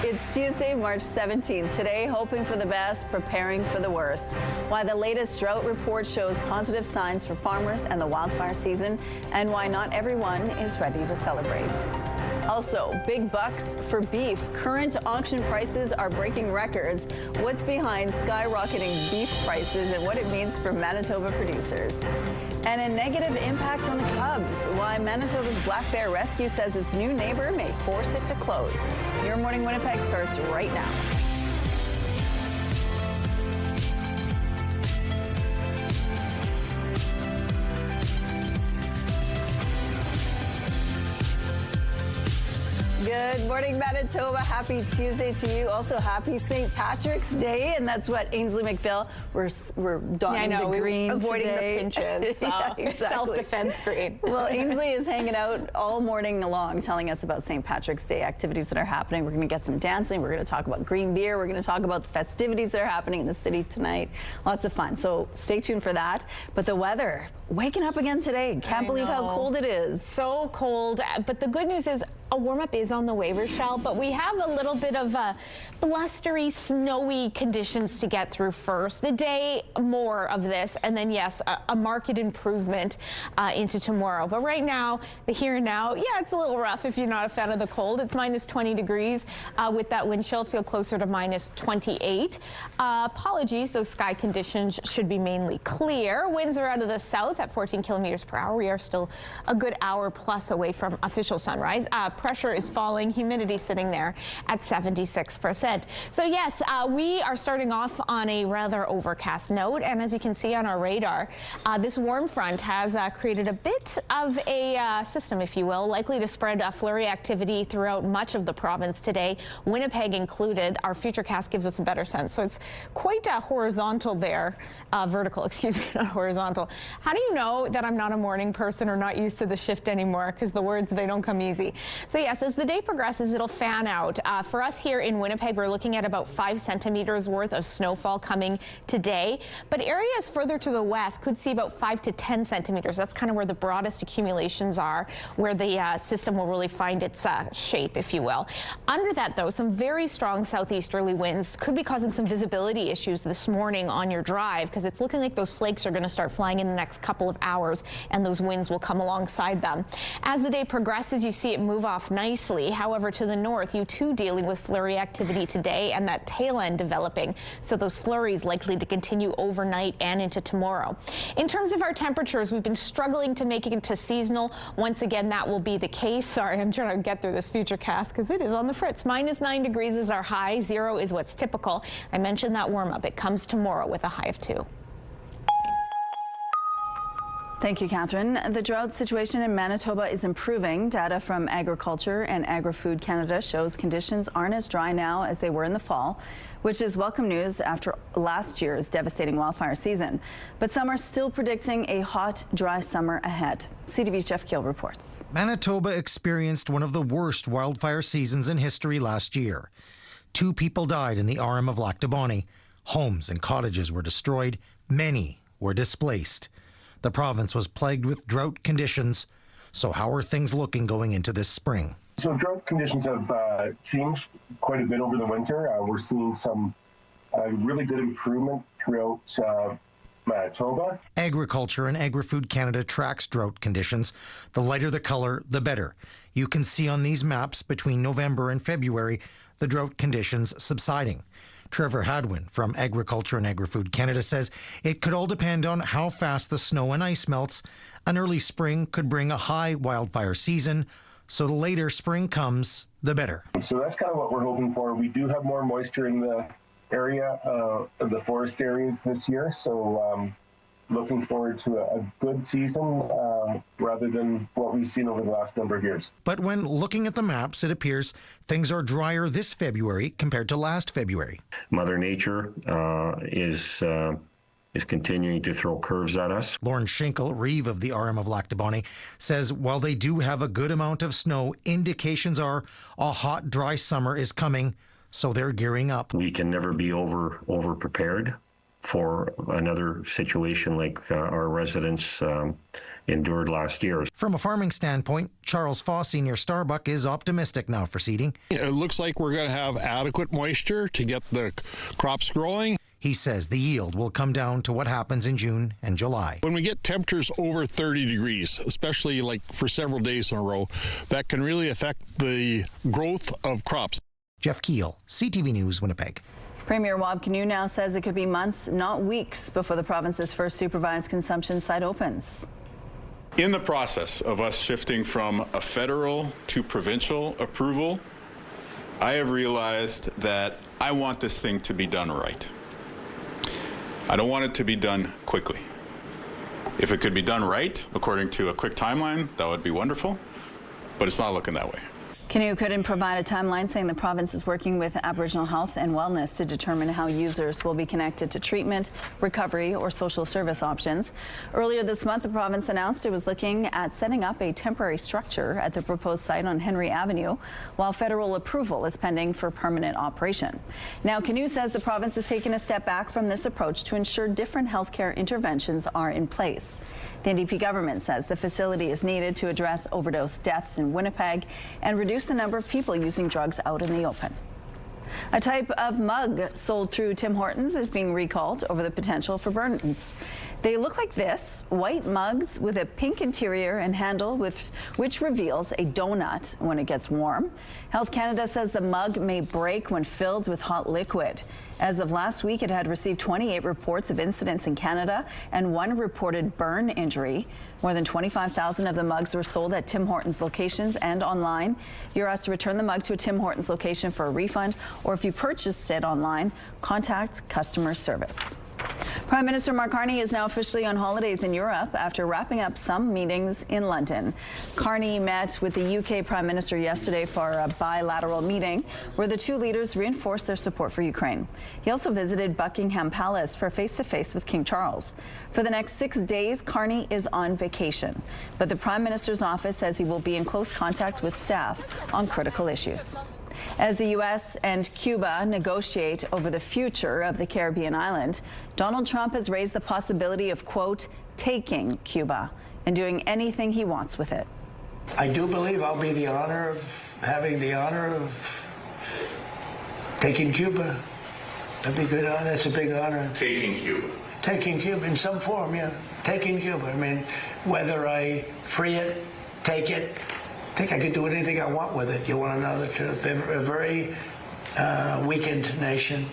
It's Tuesday, March 17th. Today, hoping for the best, preparing for the worst. Why the latest drought report shows positive signs for farmers and the wildfire season, and why not everyone is ready to celebrate. Also, big bucks for beef. Current auction prices are breaking records. What's behind skyrocketing beef prices and what it means for Manitoba producers. And a negative impact on the Cubs. Why Manitoba's Black Bear Rescue says its new neighbor may force it to close. Your Morning Winnipeg starts right now. Good morning, Manitoba. Happy Tuesday to you. Also, happy St. Patrick's Day, and that's what Ainsley McPhail. We're donning the green avoiding today. the pinches. Yeah, exactly. Self-defense green. Well, Ainsley is hanging out all morning long, telling us about St. Patrick's Day activities that are happening. We're going to get some dancing. We're going to talk about green beer. We're going to talk about the festivities that are happening in the city tonight. Lots of fun. So stay tuned for that. But the weather, waking up again today. Can't believe how cold it is. So cold. But the good news is a warm-up is on the way, Rochelle, but we have a little bit of blustery, snowy conditions to get through first. A day more of this, and then, yes, a marked improvement into tomorrow. But right now, the here and now, yeah, it's a little rough if you're not a fan of the cold. It's minus 20 degrees with that wind chill. Feel closer to minus 28. Apologies, those sky conditions should be mainly clear. Winds are out of the south at 14 kilometers per hour. We are still a good hour plus away from official sunrise. Pressure is falling, humidity sitting there at 76%. So yes, we are starting off on a rather overcast note, and as you can see on our radar, this warm front has created a bit of a system, if you will, likely to spread flurry activity throughout much of the province today, Winnipeg included. Our futurecast gives us a better sense, so it's quite horizontal there, vertical, excuse me, not horizontal. How do you know that I'm not a morning person or not used to the shift anymore? Because the words, they don't come easy. So yes, as the day progresses, it'll fan out. For us here in Winnipeg, we're looking at about 5 centimeters worth of snowfall coming today. But areas further to the west could see about 5 to 10 centimeters. That's kind of where the broadest accumulations are, where the system will really find its shape, if you will. Under that, though, some very strong southeasterly winds could be causing some visibility issues this morning on your drive, because it's looking like those flakes are going to start flying in the next couple of hours, and those winds will come alongside them. As the day progresses, you see it move off nicely. However, to the north, you too dealing with flurry activity today and that tail end developing. So those flurries likely to continue overnight and into tomorrow. In terms of our temperatures, we've been struggling to make it into seasonal. Once again, that will be the case. Sorry, I'm trying to get through this future cast because it is on the fritz. Minus 9 degrees is our high. 0 is what's typical. I mentioned that warm up. It comes tomorrow with a high of 2. Thank you, Catherine. The drought situation in Manitoba is improving. Data from Agriculture and Agri-Food Canada shows conditions aren't as dry now as they were in the fall, which is welcome news after last year's devastating wildfire season. But some are still predicting a hot, dry summer ahead. CTV's Jeff Keel reports. Manitoba experienced one of the worst wildfire seasons in history last year. 2 people died in the Arm of Lac du Bonnet. Homes and cottages were destroyed. Many were displaced. The province was plagued with drought conditions. So how are things looking going into this spring? So drought conditions have changed quite a bit over the winter. We're seeing some really good improvement throughout Manitoba. Agriculture and Agri-Food Canada tracks drought conditions. The lighter the color, the better. You can see on these maps between November and February the drought conditions subsiding. Trevor Hadwin from Agriculture and Agri-Food Canada says it could all depend on how fast the snow and ice melts. An early spring could bring a high wildfire season, so the later spring comes, the better. So that's kind of what we're hoping for. We do have more moisture in the area of the forest areas this year, so looking forward to a good season rather than what we've seen over the last number of years. But when looking at the maps, it appears things are drier this February compared to last February. Mother Nature is continuing to throw curves at us. Lauren Schinkel, Reeve of the Arm of Lac du Bonnet, says while they do have a good amount of snow, indications are a hot, dry summer is coming, so they're gearing up. We can never be over prepared for another situation like our residents endured last year. From a farming standpoint, Charles Fossey near Starbuck is optimistic now for seeding. It looks like we're going to have adequate moisture to get the crops growing. He says the yield will come down to what happens in June and July. When we get temperatures over 30 degrees, especially like for several days in a row, that can really affect the growth of crops. Jeff Keel, CTV News, Winnipeg. Premier Wab Kinew now says it could be months, not weeks, before the province's first supervised consumption site opens. In the process of us shifting from a federal to provincial approval, I have realized that I want this thing to be done right. I don't want it to be done quickly. If it could be done right, according to a quick timeline, that would be wonderful, but it's not looking that way. Kinew couldn't provide a timeline, saying the province is working with Aboriginal Health and Wellness to determine how users will be connected to treatment, recovery, or social service options. Earlier this month, the province announced it was looking at setting up a temporary structure at the proposed site on Henry Avenue, while federal approval is pending for permanent operation. Now, Kinew says the province is taking a step back from this approach to ensure different healthcare interventions are in place. The NDP government says the facility is needed to address overdose deaths in Winnipeg and reduce the number of people using drugs out in the open. A type of mug sold through Tim Hortons is being recalled over the potential for burdens. They look like this, white mugs with a pink interior and handle which reveals a donut when it gets warm. Health Canada says the mug may break when filled with hot liquid. As of last week, it had received 28 reports of incidents in Canada and 1 reported burn injury. More than 25,000 of the mugs were sold at Tim Hortons locations and online. You're asked to return the mug to a Tim Hortons location for a refund, or if you purchased it online, contact customer service. Prime Minister Mark Carney is now officially on holidays in Europe after wrapping up some meetings in London. Carney met with the UK Prime Minister yesterday for a bilateral meeting where the two leaders reinforced their support for Ukraine. He also visited Buckingham Palace for face-to-face with King Charles. For the next 6 days, Carney is on vacation, but the Prime Minister's office says he will be in close contact with staff on critical issues. As the U.S. and Cuba negotiate over the future of the Caribbean island, Donald Trump has raised the possibility of, quote, taking Cuba and doing anything he wants with it. I do believe I'll be having the honor of taking Cuba. That'd be a good honor. It's a big honor. Taking Cuba. Taking Cuba in some form, yeah. Taking Cuba. I mean, whether I free it, take it, I think I could do anything I want with it. You want to know the truth? They're a very weakened nation.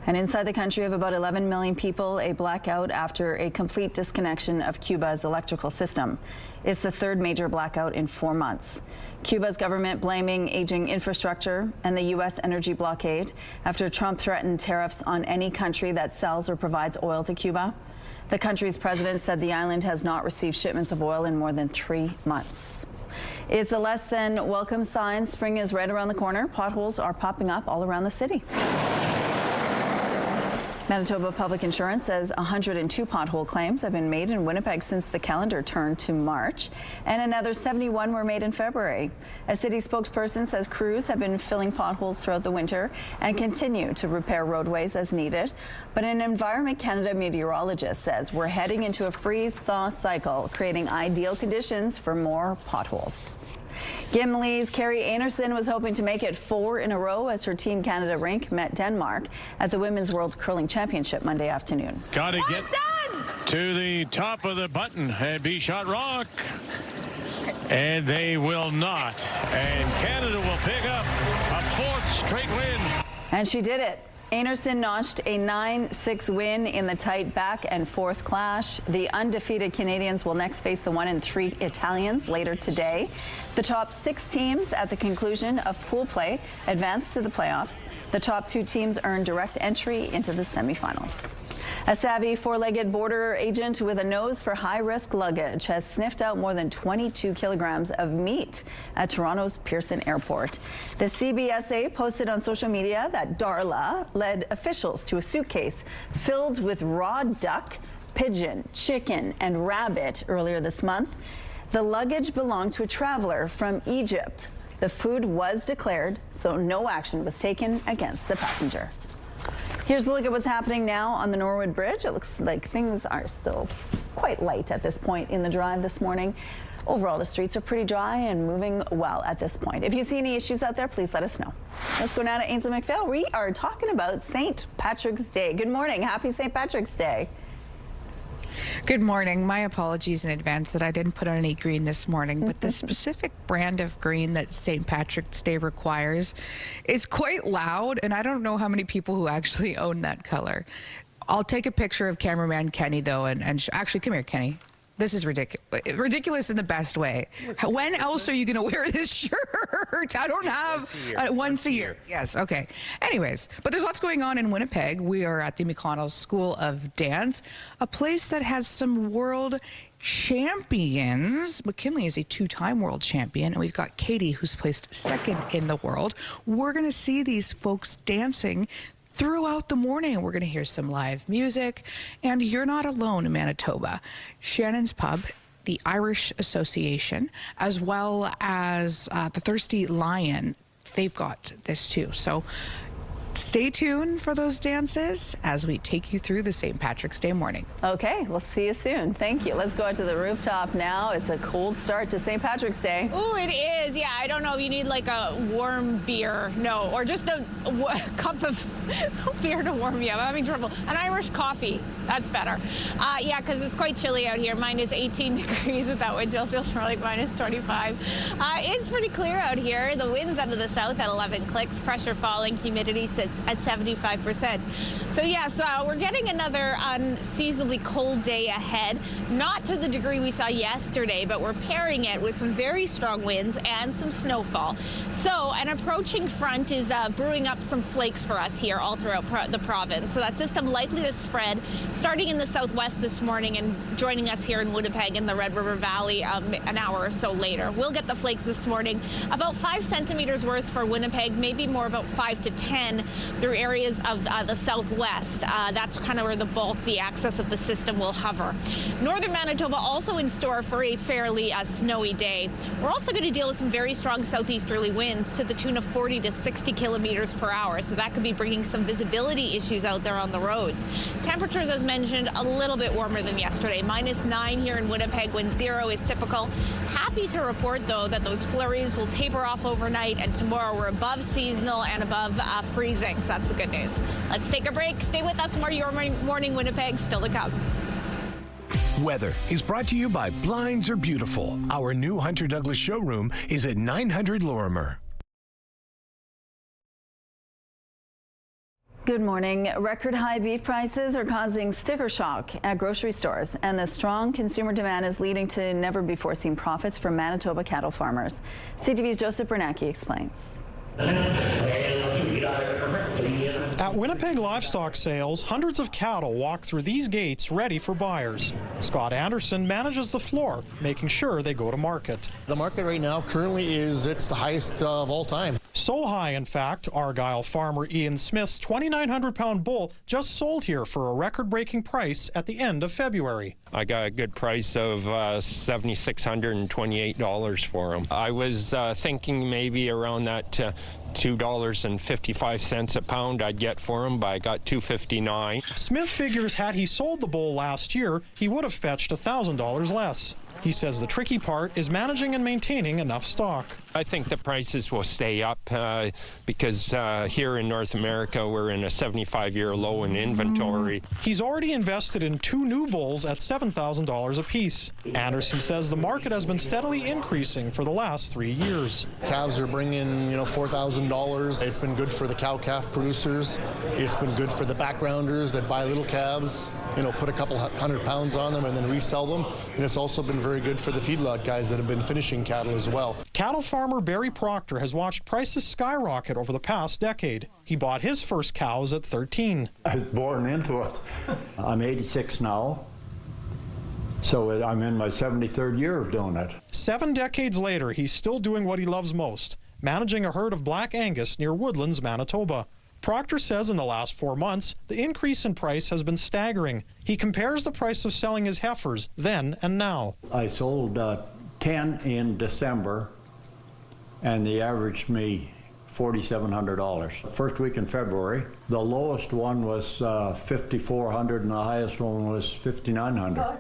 And inside the country of about 11 million people, a blackout after a complete disconnection of Cuba's electrical system. It's the third major blackout in 4 months. Cuba's government blaming aging infrastructure and the U.S. energy blockade after Trump threatened tariffs on any country that sells or provides oil to Cuba. The country's president said the island has not received shipments of oil in more than 3 months. It's a less than welcome sign. Spring is right around the corner. Potholes are popping up all around the city. Manitoba Public Insurance says 102 pothole claims have been made in Winnipeg since the calendar turned to March, and another 71 were made in February. A city spokesperson says crews have been filling potholes throughout the winter and continue to repair roadways as needed. But an Environment Canada meteorologist says we're heading into a freeze-thaw cycle, creating ideal conditions for more potholes. Gimli's Carrie Anerson was hoping to make it 4 in a row as her Team Canada rink met Denmark at the Women's World Curling Championship Monday afternoon. Got to get to the top of the button and be shot rock. And they will not. And Canada will pick up a 4th straight win. And she did it. Anerson notched a 9-6 win in the tight back and forth clash. The undefeated Canadians will next face the 1-3 Italians later today. The top 6 teams at the conclusion of pool play advance to the playoffs. The top 2 teams earn direct entry into the semifinals. A savvy 4-legged border agent with a nose for high-risk luggage has sniffed out more than 22 kilograms of meat at Toronto's Pearson Airport. The CBSA posted on social media that Darla led officials to a suitcase filled with raw duck, pigeon, chicken, and rabbit earlier this month. The luggage belonged to a traveler from Egypt. The food was declared, so no action was taken against the passenger. Here's a look at what's happening now on the Norwood Bridge. It looks like things are still quite light at this point in the drive this morning. Overall, the streets are pretty dry and moving well at this point. If you see any issues out there, please let us know. Let's go now to Ainsley McPhail. We are talking about St. Patrick's Day. Good morning. Happy St. Patrick's Day. Good morning. My apologies in advance that I didn't put on any green this morning, but the specific brand of green that St. Patrick's Day requires is quite loud, and I don't know how many people who actually own that color. I'll take a picture of cameraman Kenny, though, and actually, come here, Kenny. This is ridiculous. Ridiculous in the best way. When else are you going to wear this shirt? I don't have once a year. Yes, okay. Anyways, but there's lots going on in Winnipeg. We are at the McConnell School of Dance, a place that has some world champions. McKinley is a two-time world champion, and we've got Katie, who's placed second in the world. We're going to see these folks dancing throughout the morning. We're going to hear some live music, and you're not alone in Manitoba. Shannon's Pub, the Irish Association, as well as the Thirsty Lion, they've got this too. So stay tuned for those dances as we take you through the St. Patrick's Day morning. Okay, we'll see you soon. Thank you. Let's go out to the rooftop now. It's a cold start to St. Patrick's Day. Ooh, it is. Yeah, I don't know if you need like a warm beer. No, or just a cup of beer to warm you up. I'm having trouble. An Irish coffee. That's better. Yeah, because it's quite chilly out here. Minus 18 degrees with that wind chill. Feels more like minus 25. It's pretty clear out here. The wind's out of the south at 11 clicks. Pressure falling. Humidity sits at 75%. So yeah, so we're getting another unseasonably cold day ahead. Not to the degree we saw yesterday, but we're pairing it with some very strong winds and some snowfall. So an approaching front is brewing up some flakes for us here all throughout the province. So that system likely to spread starting in the southwest this morning and joining us here in Winnipeg in the Red River Valley an hour or so later. We'll get the flakes this morning, about 5 centimeters worth for Winnipeg, maybe more about 5 to 10 through areas of the southwest. That's kind of where the bulk, the axis of the system will hover. Northern Manitoba also in store for a fairly snowy day. We're also going to deal with some very strong southeasterly winds to the tune of 40 to 60 kilometers per hour. So that could be bringing some visibility issues out there on the roads. Temperatures, as mentioned, a little bit warmer than yesterday. Minus 9 here in Winnipeg when 0 is typical. Happy to report, though, that those flurries will taper off overnight, and tomorrow we're above seasonal and above freezing. So that's the good news. Let's take a break. Stay with us. More Your Morning Winnipeg still to come. Weather is brought to you by Blinds Are Beautiful. Our new Hunter Douglas showroom is at 900 Lorimer. Good morning. Record high beef prices are causing sticker shock at grocery stores, and the strong consumer demand is leading to never before seen profits for Manitoba cattle farmers. CTV's Joseph Bernacki explains. At Winnipeg livestock sales, hundreds of cattle walk through these gates ready for buyers. Scott Anderson manages the floor, making sure they go to market. The market right now currently it's the highest of all time. So high, in fact, Argyle farmer Ian Smith's 2,900-pound bull just sold here for a record-breaking price at the end of February. I got a good price of $7,628 for him. I was thinking maybe around that $2.55 a pound I'd get for him, but I got $2.59. Smith figures had he sold the bull last year, he would have fetched $1,000 less. He says the tricky part is managing and maintaining enough stock. I think the prices will stay up because here in North America, we're in a 75-year low in inventory. He's already invested in 2 new bulls at $7,000 apiece. Anderson says the market has been steadily increasing for the last 3 years. Calves are bringing, $4,000. It's been good for the cow-calf producers. It's been good for the backgrounders that buy little calves, put a couple 100 pounds on them and then resell them. And it's also been very good for the feedlot guys that have been finishing cattle as well. Cattle farmer Barry Proctor has watched prices skyrocket over the past decade. He bought his first cows at 13. I was born into it. I'm 86 now, so I'm in my 73rd year of doing it. 7 decades later, he's still doing what he loves most, managing a herd of Black Angus near Woodlands, Manitoba. Proctor says in the last 4 months, the increase in price has been staggering. He compares the price of selling his heifers then and now. I sold 10 in December, and they averaged me $4,700. First week in February, the lowest one was $5,400 and the highest one was $5,900.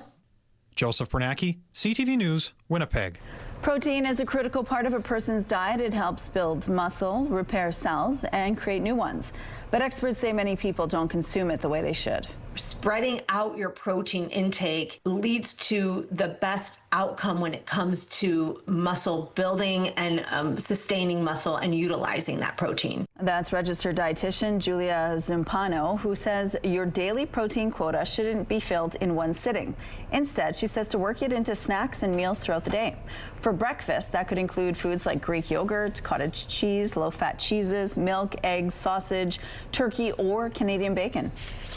Joseph Bernacki, CTV News, Winnipeg. Protein is a critical part of a person's diet. It helps build muscle, repair cells, and create new ones. But experts say many people don't consume it the way they should. Spreading out your protein intake leads to the best outcome when it comes to muscle building and sustaining muscle and utilizing that protein. That's registered dietitian Julia Zumpano, who says your daily protein quota shouldn't be filled in one sitting. Instead, she says to work it into snacks and meals throughout the day. For breakfast, that could include foods like Greek yogurt, cottage cheese, low-fat cheeses, milk, eggs, sausage, turkey, or Canadian bacon.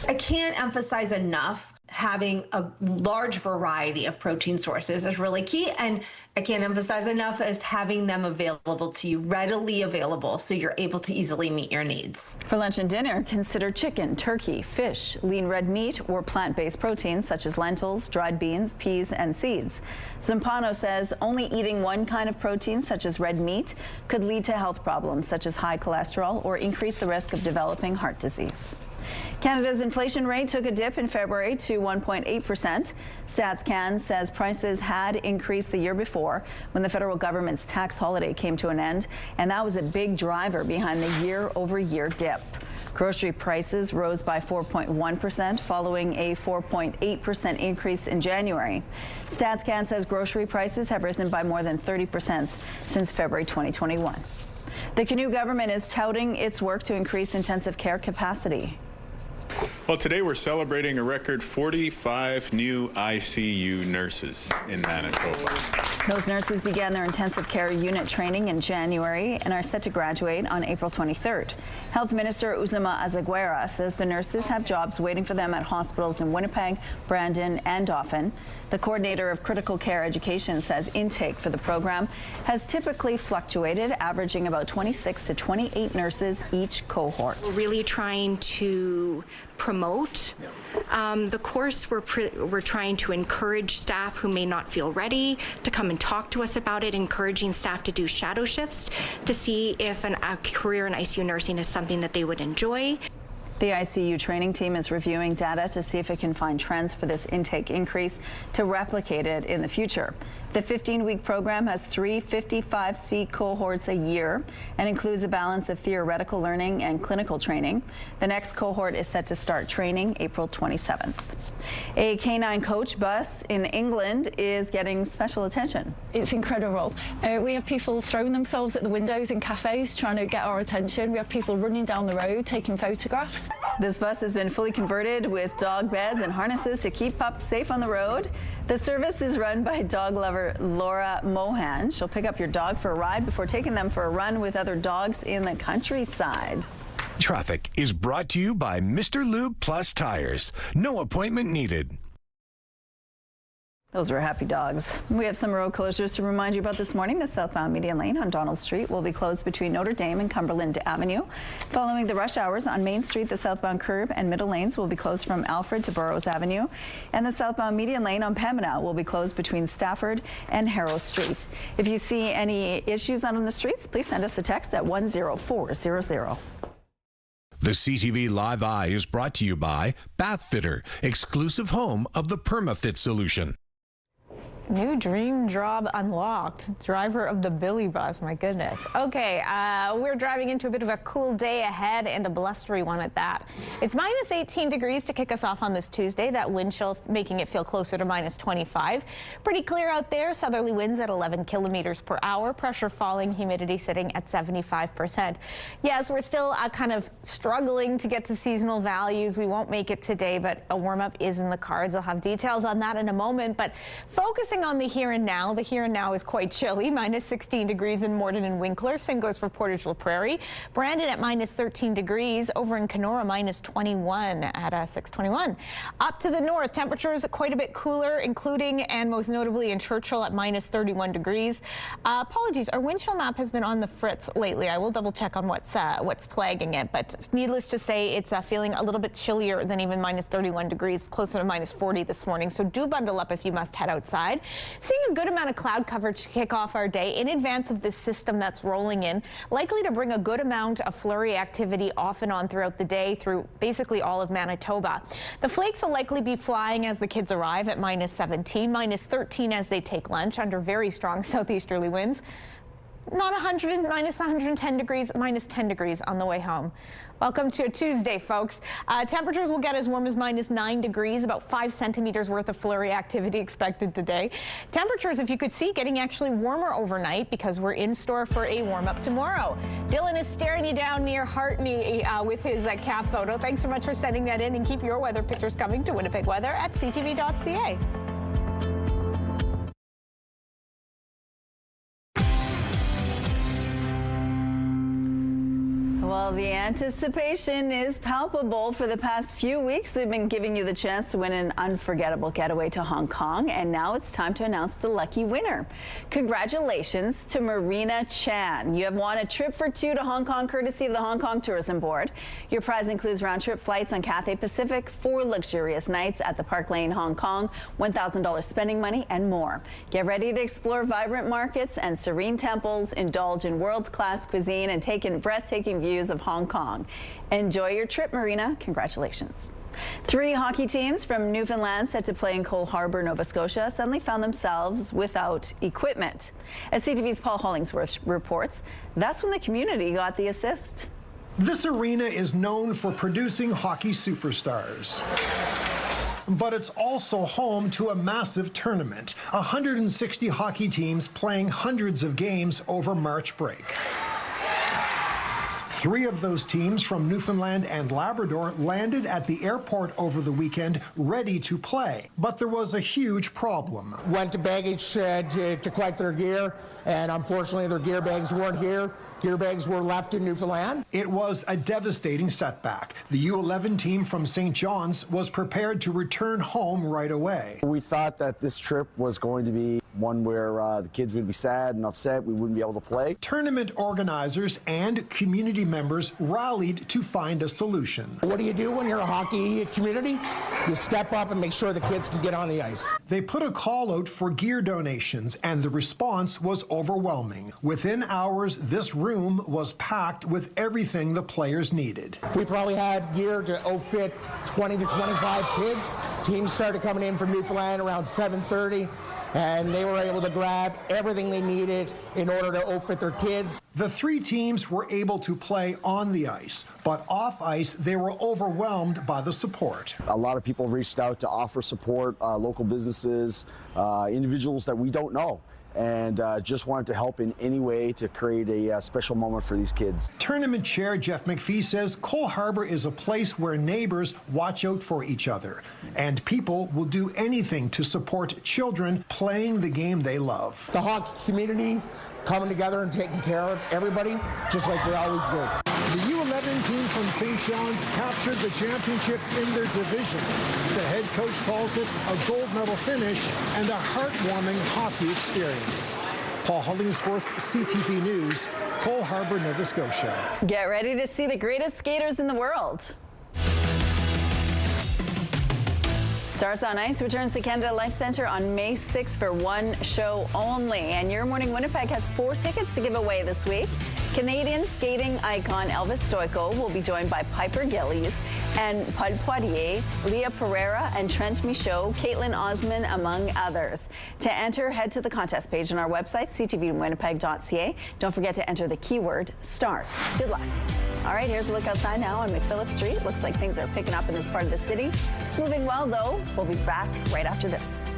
I can't emphasize enough having a large variety of protein sources is really key, and I can't emphasize enough as having them available to you, readily available, so you're able to easily meet your needs. For lunch and dinner, consider chicken, turkey, fish, lean red meat, or plant-based proteins such as lentils, dried beans, peas, and seeds. Zampano says only eating one kind of protein, such as red meat, could lead to health problems such as high cholesterol or increase the risk of developing heart disease. Canada's inflation rate took a dip in February to 1.8%. StatsCan says prices had increased the year before when the federal government's tax holiday came to an end, and that was a big driver behind the year-over-year dip. Grocery prices rose by 4.1%, following a 4.8% increase in January. StatsCan says grocery prices have risen by more than 30% since February 2021. The Canoe government is touting its work to increase intensive care capacity. Well, today we're celebrating a record 45 new ICU nurses in Manitoba. Those nurses began their intensive care unit training in January and are set to graduate on April 23rd. Health Minister Uzuma Azaguera says the nurses have jobs waiting for them at hospitals in Winnipeg, Brandon, and Dauphin. The coordinator of critical care education says intake for the program has typically fluctuated, averaging about 26 to 28 nurses each cohort. We're really trying to promote the course. We're trying to encourage staff who may not feel ready to come and talk to us about it, encouraging staff to do shadow shifts to see if a career in ICU nursing is something that they would enjoy. The ICU training team is reviewing data to see if it can find trends for this intake increase to replicate it in the future. The 15-week program has 3 55-seat cohorts a year and includes a balance of theoretical learning and clinical training. The next cohort is set to start training April 27th. A canine coach bus in England is getting special attention. It's incredible. We have people throwing themselves at the windows in cafes trying to get our attention. We have people running down the road taking photographs. This bus has been fully converted with dog beds and harnesses to keep pups safe on the road. The service is run by dog lover Laura Mohan. She'll pick up your dog for a ride before taking them for a run with other dogs in the countryside. Traffic is brought to you by Mr. Lube Plus Tires. No appointment needed. Those were happy dogs. We have some road closures to remind you about this morning. The southbound median lane on Donald Street will be closed between Notre Dame and Cumberland Avenue. Following the rush hours on Main Street, the southbound curb and middle lanes will be closed from Alfred to Burroughs Avenue. And the southbound median lane on Pembina will be closed between Stafford and Harrow Street. If you see any issues out on the streets, please send us a text at 10400. The CTV Live Eye is brought to you by Bath Fitter, exclusive home of the PermaFit solution. New dream job unlocked. Driver of the Billy Bus, my goodness. Okay, we're driving into a bit of a cool day ahead and a blustery one at that. It's minus 18 degrees to kick us off on this Tuesday. That wind chill making it feel closer to minus 25. Pretty clear out there. Southerly winds at 11 kilometers per hour. Pressure falling, humidity sitting at 75%. Yes, we're still kind of struggling to get to seasonal values. We won't make it today, but a warm up is in the cards. I'll have details on that in a moment, but focusing on the here and now. The here and now is quite chilly, minus 16 degrees in Morden and Winkler. Same goes for Portage La Prairie. Brandon at minus 13 degrees. Over in Kenora, minus 21 at 6:21. Up to the north, temperatures quite a bit cooler, including and most notably in Churchill at minus 31 degrees. Apologies, our wind chill map has been on the fritz lately. I will double check on what's plaguing it, but needless to say, it's feeling a little bit chillier than even minus 31 degrees, closer to minus 40 this morning. So do bundle up if you must head outside. Seeing a good amount of cloud coverage to kick off our day in advance of this system that's rolling in, likely to bring a good amount of flurry activity off and on throughout the day through basically all of Manitoba. The flakes will likely be flying as the kids arrive at -17, -13 as they take lunch under very strong southeasterly winds. Not 100, -110 degrees, -10 degrees on the way home. Welcome to a Tuesday, folks. Temperatures will get as warm as -9 degrees, about 5 centimeters worth of flurry activity expected today. Temperatures, if you could see, getting actually warmer overnight because we're in store for a warm-up tomorrow. Dylan is staring you down near Hartney with his calf photo. Thanks so much for sending that in, and keep your weather pictures coming to Winnipeg Weather at ctv.ca. Well, the anticipation is palpable. For the past few weeks, we've been giving you the chance to win an unforgettable getaway to Hong Kong, and now it's time to announce the lucky winner. Congratulations to Marina Chan. You have won a trip for two to Hong Kong, courtesy of the Hong Kong Tourism Board. Your prize includes round-trip flights on Cathay Pacific, 4 luxurious nights at the Park Lane, Hong Kong, $1,000 spending money, and more. Get ready to explore vibrant markets and serene temples, indulge in world-class cuisine, and take in breathtaking views of Hong Kong. Enjoy your trip, Marina. Congratulations. 3 hockey teams from Newfoundland set to play in Cole Harbour, Nova Scotia, suddenly found themselves without equipment. As CTV's Paul Hollingsworth reports, that's when the community got the assist. This arena is known for producing hockey superstars. But it's also home to a massive tournament, 160 hockey teams playing hundreds of games over March break. 3 of those teams from Newfoundland and Labrador landed at the airport over the weekend ready to play. But there was a huge problem. Went to baggage to collect their gear, and unfortunately their gear bags weren't here. Gear bags were left in Newfoundland. It was a devastating setback. The U11 team from St. John's was prepared to return home right away. We thought that this trip was going to be one where the kids would be sad and upset we wouldn't be able to play. Tournament organizers and community members rallied to find a solution. What do you do when you're a hockey community? You step up and make sure the kids can get on the ice. They put a call out for gear donations, and the response was overwhelming. Within hours, this room was packed with everything the players needed. We probably had gear to outfit 20 to 25 kids. Teams started coming in from Newfoundland around 7:30. And they were able to grab everything they needed in order to outfit their kids. The 3 teams were able to play on the ice, but off ice, they were overwhelmed by the support. A lot of people reached out to offer support, local businesses, individuals that we don't know, and just wanted to help in any way to create a special moment for these kids. Tournament chair Jeff McPhee says Cole Harbour is a place where neighbors watch out for each other, and people will do anything to support children playing the game they love. The hockey community coming together and taking care of everybody, just like we always do. The U11 team from St. John's captured the championship in their division. The head coach calls it a gold medal finish and a heartwarming hockey experience. Paul Hollingsworth, CTV News, Cole Harbour, Nova Scotia. Get ready to see the greatest skaters in the world. Stars on Ice returns to Canada Life Centre on May 6th for one show only. And Your Morning Winnipeg has 4 tickets to give away this week. Canadian skating icon Elvis Stoico will be joined by Piper Gillies and Paul Poirier, Leah Pereira, and Trent Michaud, Caitlin Osman, among others. To enter, head to the contest page on our website, ctvwinnipeg.ca. Don't forget to enter the keyword STARS. Good luck. All right, here's a look outside now on McPhillip Street. Looks like things are picking up in this part of the city. Moving well, though. We'll be back right after this.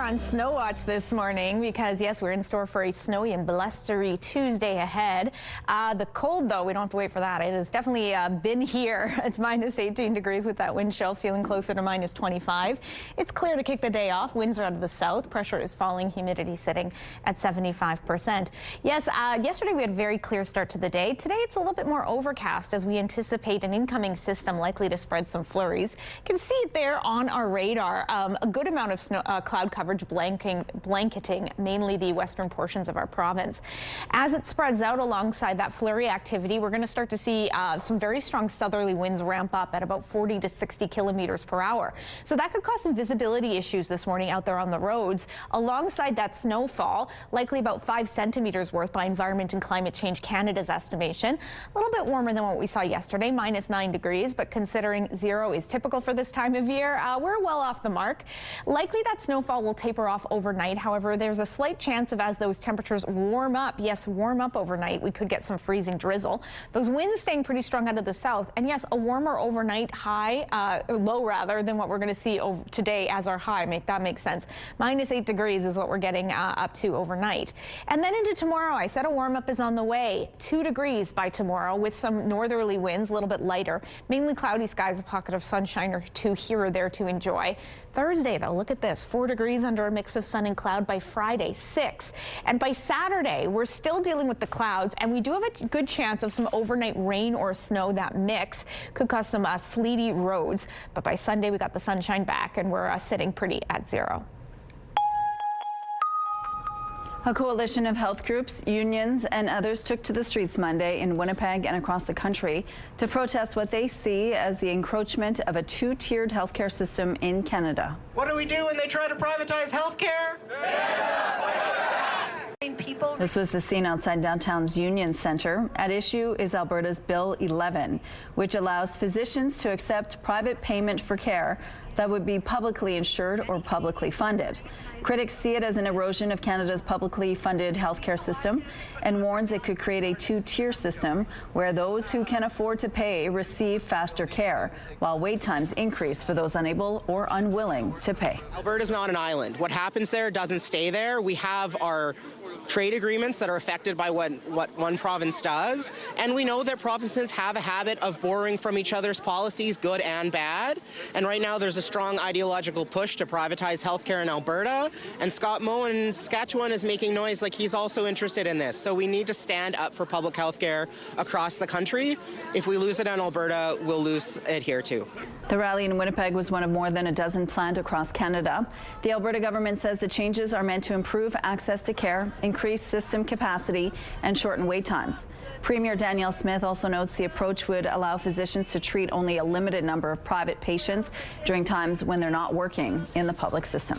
On Snow Watch this morning because, yes, we're in store for a snowy and blustery Tuesday ahead. The cold, though, we don't have to wait for that. It has definitely been here. It's -18 degrees with that wind chill, feeling closer to -25. It's clear to kick the day off. Winds are out of the south. Pressure is falling. Humidity sitting at 75%. Yes, yesterday we had a very clear start to the day. Today it's a little bit more overcast as we anticipate an incoming system likely to spread some flurries. You can see it there on our radar. A good amount of snow, cloud coverage large blanketing mainly the western portions of our province. As it spreads out alongside that flurry activity, we're going to start to see some very strong southerly winds ramp up at about 40 to 60 kilometers per hour. So that could cause some visibility issues this morning out there on the roads. Alongside that snowfall, likely about 5 centimeters worth by Environment and Climate Change Canada's estimation. A little bit warmer than what we saw yesterday, -9 degrees, but considering 0 is typical for this time of year, we're well off the mark. Likely that snowfall will taper off overnight. However, there's a slight chance of, as those temperatures warm up, yes, warm up overnight, we could get some freezing drizzle. Those winds staying pretty strong out of the south, and yes, a warmer overnight high, low rather, than what we're going to see today as our high. That makes sense. -8 degrees is what we're getting up to overnight. And then into tomorrow, I said a warm up is on the way. 2 degrees by tomorrow with some northerly winds, a little bit lighter, mainly cloudy skies, a pocket of sunshine or two here or there to enjoy. Thursday, though, look at this, 4 degrees under a mix of sun and cloud. By Friday, 6. And by Saturday, we're still dealing with the clouds, and we do have a good chance of some overnight rain or snow. That mix could cause some sleety roads. But by Sunday, we got the sunshine back, and we're sitting pretty at 0. A coalition of health groups, unions, and others took to the streets Monday in Winnipeg and across the country to protest what they see as the encroachment of a 2-tiered healthcare system in Canada. What do we do when they try to privatize healthcare? This was the scene outside downtown's Union Centre. At issue is Alberta's Bill 11, which allows physicians to accept private payment for care that would be publicly insured or publicly funded. Critics see it as an erosion of Canada's publicly funded healthcare system and warns it could create a 2-tier system where those who can afford to pay receive faster care, while wait times increase for those unable or unwilling to pay. Alberta's not an island. What happens there doesn't stay there. We have our trade agreements that are affected by what one province does, and we know that provinces have a habit of borrowing from each other's policies, good and bad. And right now there's a strong ideological push to privatize healthcare in Alberta, and Scott Moe in Saskatchewan is making noise like he's also interested in this. So we need to stand up for public healthcare across the country. If we lose it in Alberta, we'll lose it here too. The rally in Winnipeg was one of more than a dozen planned across Canada. The Alberta government says the changes are meant to improve access to care, increase system capacity, and shorten wait times. Premier Danielle Smith also notes the approach would allow physicians to treat only a limited number of private patients during times when they're not working in the public system.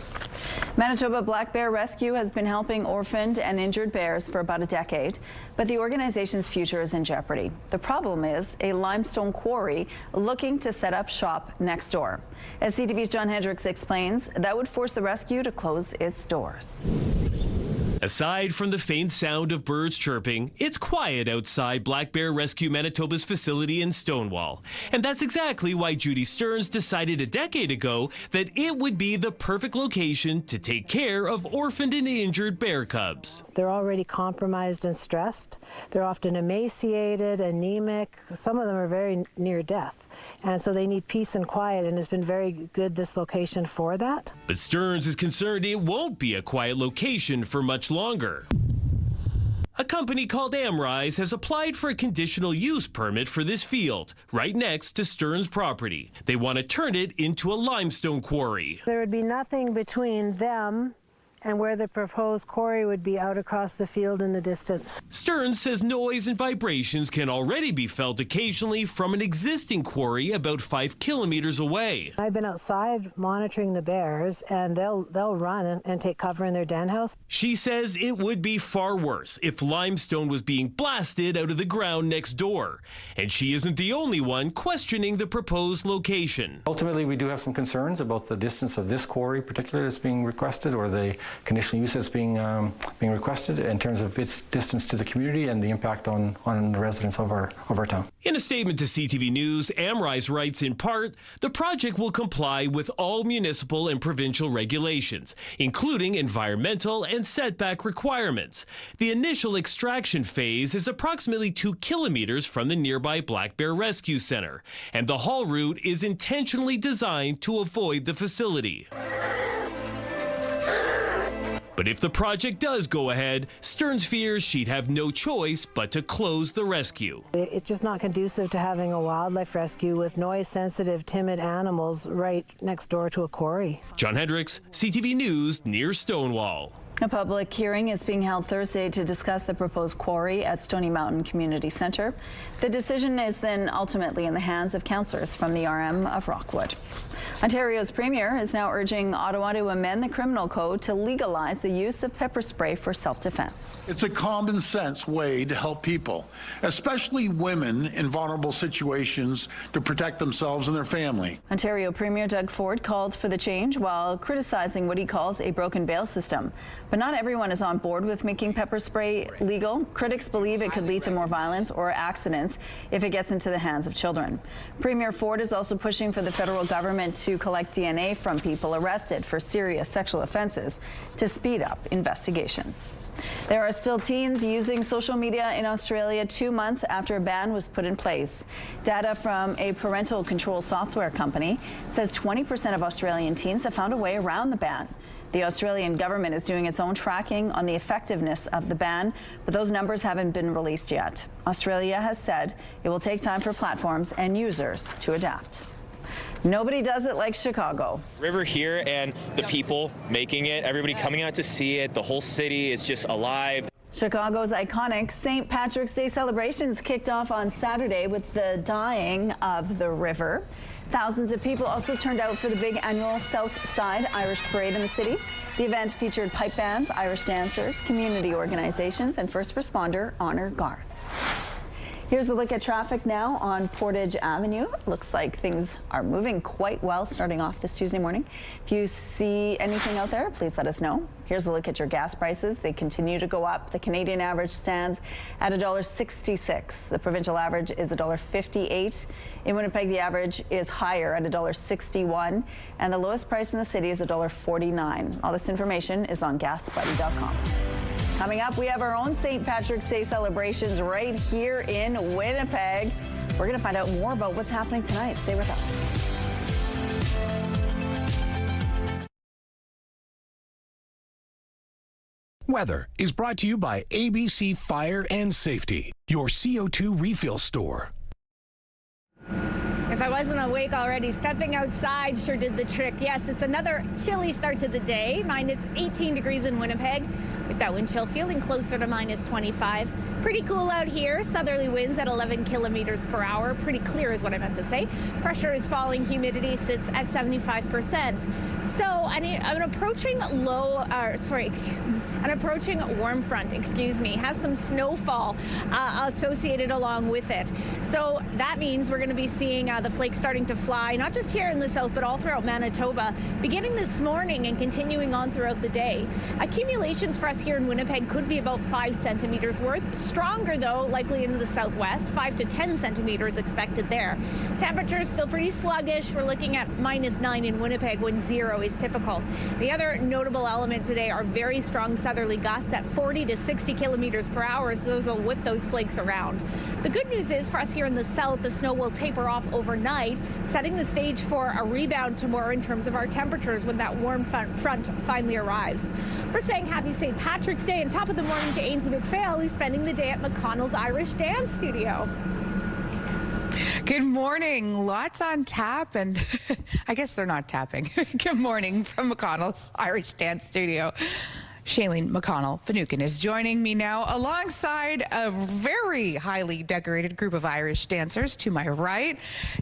Manitoba Black Bear Rescue has been helping orphaned and injured bears for about a decade, but the organization's future is in jeopardy. The problem is a limestone quarry looking to set up shop next door. As CTV's John Hendricks explains, that would force the rescue to close its doors. Aside from the faint sound of birds chirping, it's quiet outside Black Bear Rescue Manitoba's facility in Stonewall. And that's exactly why Judy Stearns decided a decade ago that it would be the perfect location to take care of orphaned and injured bear cubs. They're already compromised and stressed. They're often emaciated, anemic. Some of them are very near death. And so they need peace and quiet, and it's been very good, this location, for that. But Stearns is concerned it won't be a quiet location for much longer. A company called Amrise has applied for a conditional use permit for this field, right next to Stearns' property. They want to turn it into a limestone quarry. There would be nothing between them and where the proposed quarry would be out across the field in the distance. Stearns says noise and vibrations can already be felt occasionally from an existing quarry about 5 kilometers away. I've been outside monitoring the bears, and they'll run and take cover in their den house. She says it would be far worse if limestone was being blasted out of the ground next door. And she isn't the only one questioning the proposed location. Ultimately, we do have some concerns about the distance of this quarry, particularly that's being requested, or the conditional use that's being requested, in terms of its distance to the community and the impact on the residents of our town. In a statement to CTV News, Amrise writes in part, the project will comply with all municipal and provincial regulations, including environmental and setback requirements. The initial extraction phase is approximately 2 kilometers from the nearby Black Bear Rescue Center, and the haul route is intentionally designed to avoid the facility. But if the project does go ahead, Stearns fears she'd have no choice but to close the rescue. It's just not conducive to having a wildlife rescue with noise-sensitive, timid animals right next door to a quarry. John Hendricks, CTV News, near Stonewall. A public hearing is being held Thursday to discuss the proposed quarry at Stony Mountain Community Centre. The decision is then ultimately in the hands of councillors from the RM of Rockwood. Ontario's Premier is now urging Ottawa to amend the criminal code to legalize the use of pepper spray for self-defense. It's a common sense way to help people, especially women in vulnerable situations, to protect themselves and their family. Ontario Premier Doug Ford called for the change while criticizing what he calls a broken bail system. But not everyone is on board with making pepper spray legal. Critics believe it could lead to more violence or accidents if it gets into the hands of children. Premier Ford is also pushing for the federal government to collect DNA from people arrested for serious sexual offenses to speed up investigations. There are still teens using social media in Australia 2 months after a ban was put in place. Data from a parental control software company says 20% of Australian teens have found a way around the ban. The Australian government is doing its own tracking on the effectiveness of the ban, but those numbers haven't been released yet. Australia has said it will take time for platforms and users to adapt. Nobody does it like Chicago. River here and the people making it, everybody coming out to see it, the whole city is just alive. Chicago's iconic St. Patrick's Day celebrations kicked off on Saturday with the dyeing of the river. Thousands of people also turned out for the big annual South Side Irish Parade in the city. The event featured pipe bands, Irish dancers, community organizations, and first responder honor guards. Here's a look at traffic now on Portage Avenue. Looks like things are moving quite well starting off this Tuesday morning. If you see anything out there, please let us know. Here's a look at your gas prices. They continue to go up. The Canadian average stands at $1.66. The provincial average is $1.58. In Winnipeg, the average is higher at $1.61, and the lowest price in the city is $1.49. All this information is on gasbuddy.com. Coming up, we have our own St. Patrick's Day celebrations right here in Winnipeg. We're going to find out more about what's happening tonight. Stay with us. Weather is brought to you by ABC Fire and Safety, your CO2 refill store. If I wasn't awake already, stepping outside sure did the trick. Yes, it's another chilly start to the day, minus 18 degrees in Winnipeg. With that wind chill feeling closer to minus 25. Pretty cool out here. Southerly winds at 11 kilometers per hour. Pretty clear is what I meant to say. Pressure is falling. Humidity sits at 75%. So an approaching an approaching warm front, has some snowfall associated along with it. So that means we're going to be seeing the flakes starting to fly, not just here in the south, but all throughout Manitoba, beginning this morning and continuing on throughout the day. Accumulations for us here in Winnipeg could be about 5 centimeters worth. Stronger, though, likely into the southwest. 5 to 10 centimeters expected there. Temperatures still pretty sluggish. We're looking at minus 9 in Winnipeg when 0 is typical. The other notable element today are very strong southerly gusts at 40 to 60 kilometers per hour, so those will whip those flakes around. The good news is for us here in the south, the snow will taper off overnight, setting the stage for a rebound tomorrow in terms of our temperatures when that warm front finally arrives. We're saying happy St. Patrick's Day and top of the morning to Ainsley McPhail, who's spending the day at McConnell's Irish Dance Studio. Good morning. Lots on tap, and I guess they're not tapping. Good morning from McConnell's Irish Dance Studio. Shailene McConnell-Finucane is joining me now alongside a very highly decorated group of Irish dancers to my right.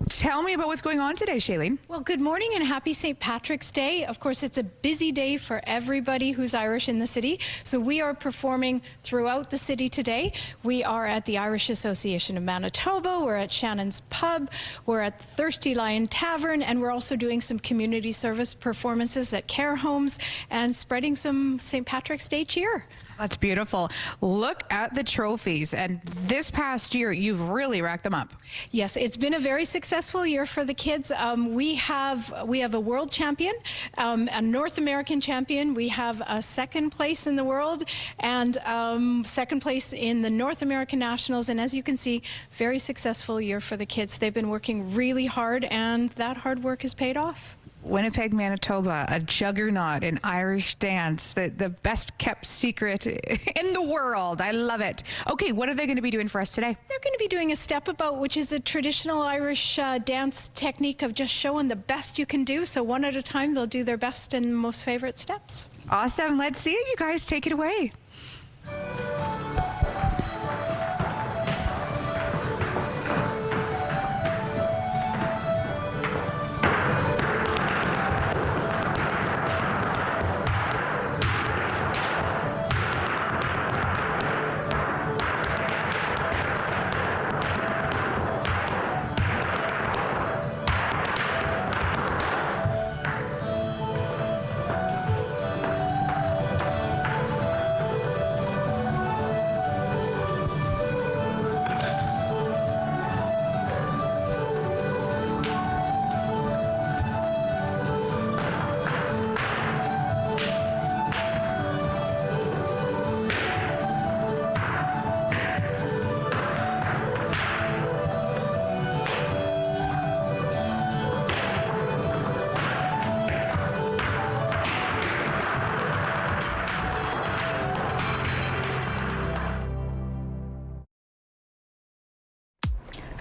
Tell me about what's going on today, Shailene. Well, good morning and happy St. Patrick's Day. Of course, it's a busy day for everybody who's Irish in the city. So we are performing throughout the city today. We are at the Irish Association of Manitoba. We're at Shannon's Pub. We're at Thirsty Lion Tavern. And we're also doing some community service performances at care homes and spreading some St. Patrick's Day cheer. That's beautiful. Look at the trophies, and this past year you've really racked them up. Yes, it's been a very successful year for the kids. We have a world champion, a North American champion. We have a second place in the world and second place in the North American Nationals. And as you can see, very successful year for the kids. They've been working really hard, and that hard work has paid off. Winnipeg, Manitoba, a juggernaut in Irish dance, the best kept secret in the world. I love it. Okay, what are they going to be doing for us today? They're going to be doing a step about, which is a traditional Irish dance technique of just showing the best you can do. So one at a time, they'll do their best and most favorite steps. Awesome. Let's see it. You guys take it away.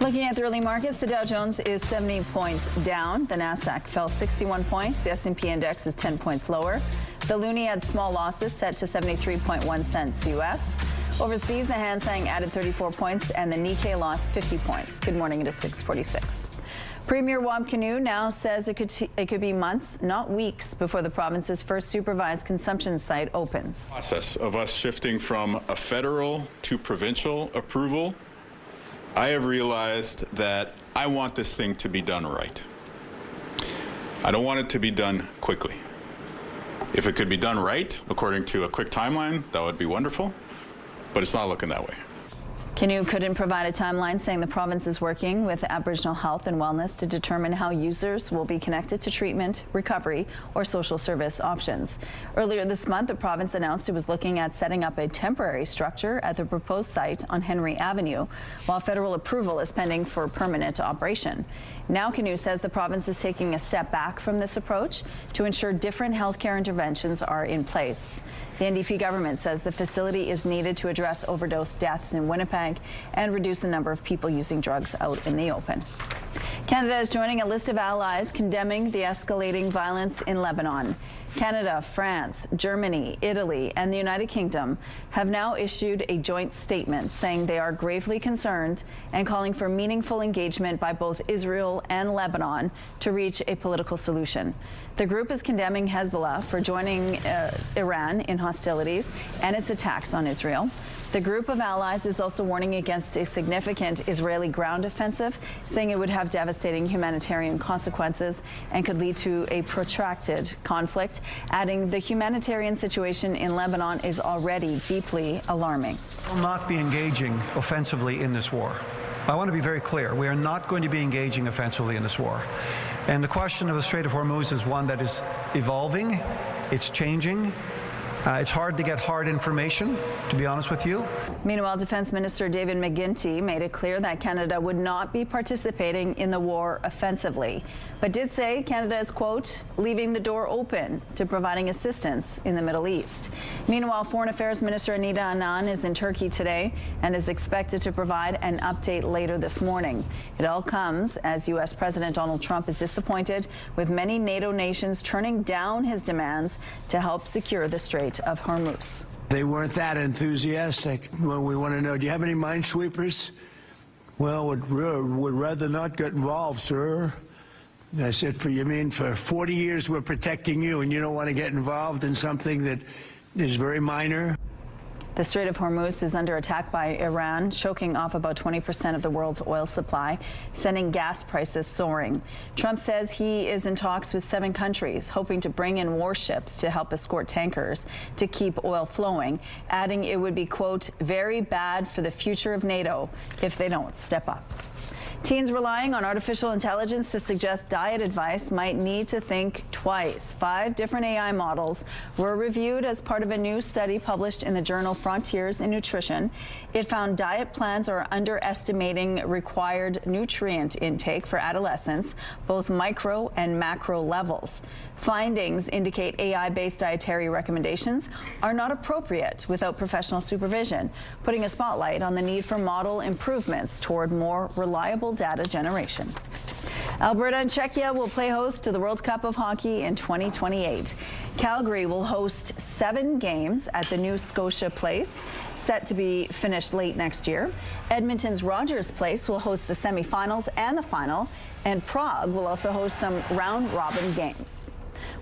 Looking at the early markets, the Dow Jones is 70 points down. The Nasdaq fell 61 points. The S&P index is 10 points lower. The loonie had small losses set to 73.1 cents U.S. Overseas, the Hang Seng added 34 points and the Nikkei lost 50 points. Good morning. It is 6:46. Premier Wab Kinew now says it could be months, not weeks, before the province's first supervised consumption site opens. Process of us shifting from a federal to provincial approval, I have realized that I want this thing to be done right. I don't want it to be done quickly. If it could be done right, according to a quick timeline, that would be wonderful, but it's not looking that way. Kinew couldn't provide a timeline, saying the province is working with Aboriginal Health and Wellness to determine how users will be connected to treatment, recovery, or social service options. Earlier this month, the province announced it was looking at setting up a temporary structure at the proposed site on Henry Avenue, while federal approval is pending for permanent operation. Now Kinew says the province is taking a step back from this approach to ensure different healthcare interventions are in place. The NDP government says the facility is needed to address overdose deaths in Winnipeg and reduce the number of people using drugs out in the open. Canada is joining a list of allies condemning the escalating violence in Lebanon. Canada, France, Germany, Italy, and the United Kingdom have now issued a joint statement saying they are gravely concerned and calling for meaningful engagement by both Israel and Lebanon to reach a political solution. The group is condemning Hezbollah for joining Iran in hostilities and its attacks on Israel. The group of allies is also warning against a significant Israeli ground offensive, saying it would have devastating humanitarian consequences and could lead to a protracted conflict, adding the humanitarian situation in Lebanon is already deeply alarming. We will not be engaging offensively in this war. I want to be very clear. We are not going to be engaging offensively in this war. And the question of the Strait of Hormuz is one that is evolving. It's changing. It's hard to get hard information, to be honest with you. Meanwhile, Defense Minister David McGuinty made it clear that Canada would not be participating in the war offensively, but did say Canada is, quote, leaving the door open to providing assistance in the Middle East. Meanwhile, Foreign Affairs Minister Anita Anand is in Turkey today and is expected to provide an update later this morning. It all comes as U.S. President Donald Trump is disappointed with many NATO nations turning down his demands to help secure the Strait of Hormuz. They weren't that enthusiastic. Well, we want to know, do you have any minesweepers? Well, would rather not get involved, sir. I said, for 40 years we're protecting you and you don't want to get involved in something that is very minor? The Strait of Hormuz is under attack by Iran, choking off about 20% of the world's oil supply, sending gas prices soaring. Trump says he is in talks with 7 countries, hoping to bring in warships to help escort tankers to keep oil flowing, adding it would be, quote, very bad for the future of NATO if they don't step up. Teens relying on artificial intelligence to suggest diet advice might need to think twice. 5 different AI models were reviewed as part of a new study published in the journal Frontiers in Nutrition. It found diet plans are underestimating required nutrient intake for adolescents, both micro and macro levels. Findings indicate AI-based dietary recommendations are not appropriate without professional supervision, putting a spotlight on the need for model improvements toward more reliable data generation. Alberta and Czechia will play host to the World Cup of Hockey in 2028. Calgary will host 7 games at the new Scotia Place, set to be finished late next year. Edmonton's Rogers Place will host the semifinals and the final, and Prague will also host some round-robin games.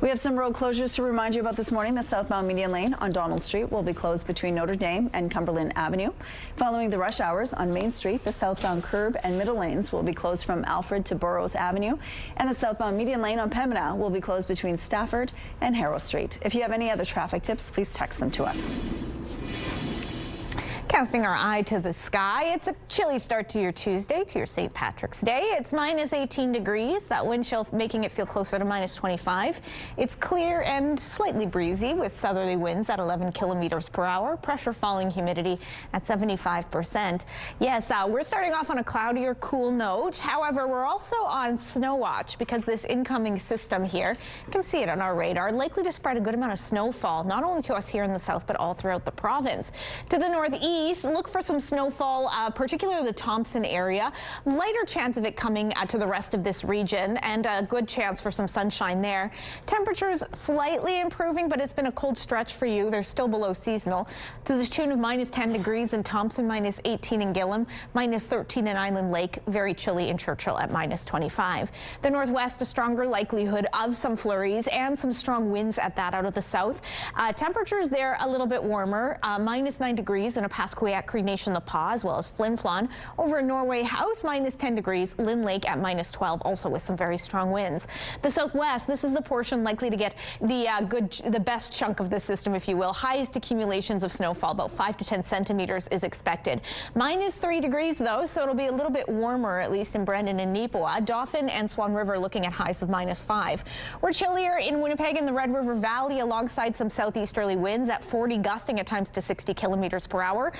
We have some road closures to remind you about this morning. The southbound median lane on Donald Street will be closed between Notre Dame and Cumberland Avenue. Following the rush hours on Main Street, the southbound curb and middle lanes will be closed from Alfred to Burroughs Avenue, and the southbound median lane on Pembina will be closed between Stafford and Harrow Street. If you have any other traffic tips, please text them to us. Casting our eye to the sky, it's a chilly start to your Tuesday, to your St. Patrick's Day. It's minus 18 degrees, that wind chill making it feel closer to minus 25. It's clear and slightly breezy with southerly winds at 11 kilometers per hour, pressure falling, humidity at 75%. Yes, we're starting off on a cloudier, cool note. However, we're also on snow watch because this incoming system here, you can see it on our radar, likely to spread a good amount of snowfall, not only to us here in the south, but all throughout the province. To the northeast, look for some snowfall, particularly the Thompson area. Lighter chance of it coming to the rest of this region, and a good chance for some sunshine there. Temperatures slightly improving, but it's been a cold stretch for you. They're still below seasonal, to the tune of minus 10 degrees in Thompson, minus 18 in Gillam, minus 13 in Island Lake, very chilly in Churchill at minus 25. The northwest, a stronger likelihood of some flurries and some strong winds at that out of the south. Temperatures there a little bit warmer, minus 9 degrees in a Pasquia, Cree Nation, the Paw, as well as Flin Flon. Over in Norway House, minus 10 degrees. Lynn Lake at minus 12, also with some very strong winds. The southwest, this is the portion likely to get the best chunk of the system, if you will. Highest accumulations of snowfall, about 5 to 10 centimeters is expected. Minus 3 degrees, though, so it'll be a little bit warmer, at least in Brandon and Neepawa. Dauphin and Swan River looking at highs of minus 5. We're chillier in Winnipeg and the Red River Valley, alongside some southeasterly winds at 40, gusting at times to 60 kilometers per hour.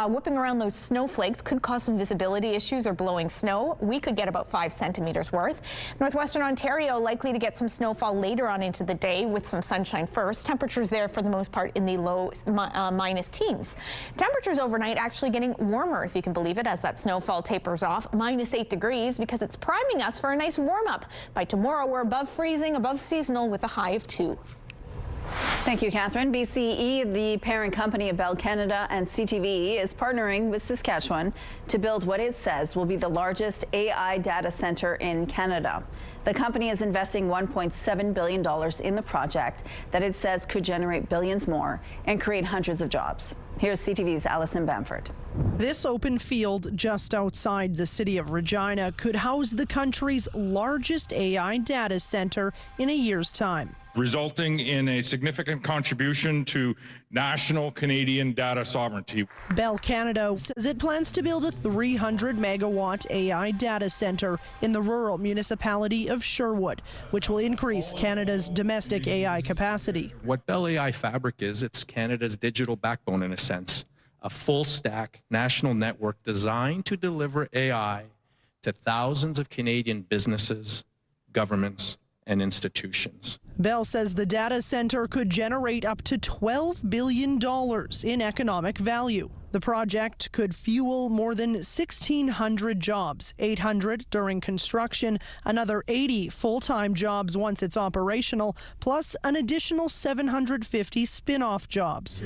Whipping around those snowflakes could cause some visibility issues or blowing snow. We could get about 5 centimeters worth. Northwestern Ontario likely to get some snowfall later on into the day with some sunshine first. Temperatures there for the most part in the low minus teens. Temperatures overnight actually getting warmer, if you can believe it, as that snowfall tapers off. Minus 8 degrees because it's priming us for a nice warm up. By tomorrow, we're above freezing, above seasonal with a high of 2. Thank you, Catherine. BCE, the parent company of Bell Canada and CTV, is partnering with Saskatchewan to build what it says will be the largest AI data center in Canada. The company is investing $1.7 billion in the project that it says could generate billions more and create hundreds of jobs. Here's CTV's Alison Bamford. This open field just outside the city of Regina could house the country's largest AI data center in a year's time, resulting in a significant contribution to national Canadian data sovereignty. Bell Canada says it plans to build a 300-megawatt AI data center in the rural municipality of Sherwood, which will increase Canada's domestic AI capacity. What Bell AI Fabric is, it's Canada's digital backbone in a sense, a full-stack national network designed to deliver AI to thousands of Canadian businesses, governments, and institutions. Bell says the data center could generate up to $12 billion in economic value. The project could fuel more than 1,600 jobs, 800 during construction, another 80 full-time jobs once it's operational, plus an additional 750 spin-off jobs.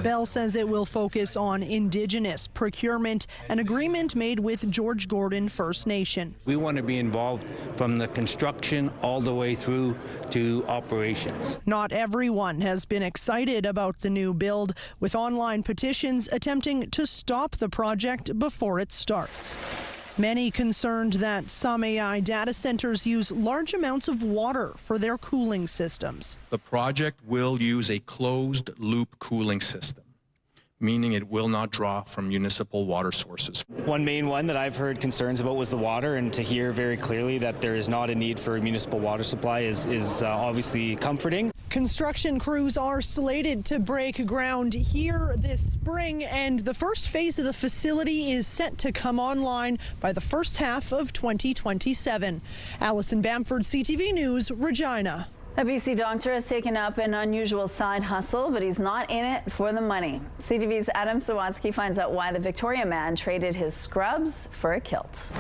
Bell says it will focus on Indigenous procurement, an agreement made with George Gordon First Nation. We want to be involved from the construction all the way through to operations. Not everyone has been excited about the new build, with online petitions attempting to stop the project before it starts. Many concerned that some AI data centers use large amounts of water for their cooling systems. The project will use a closed-loop cooling system, meaning it will not draw from municipal water sources. One main one that I've heard concerns about was the water, and to hear very clearly that there is not a need for a municipal water supply is obviously comforting. Construction crews are slated to break ground here this spring, and the first phase of the facility is set to come online by the first half of 2027. Allison Bamford, CTV News, Regina. A BC doctor has taken up an unusual side hustle, but he's not in it for the money. CTV's Adam Sawatsky finds out why the Victoria man traded his scrubs for a kilt.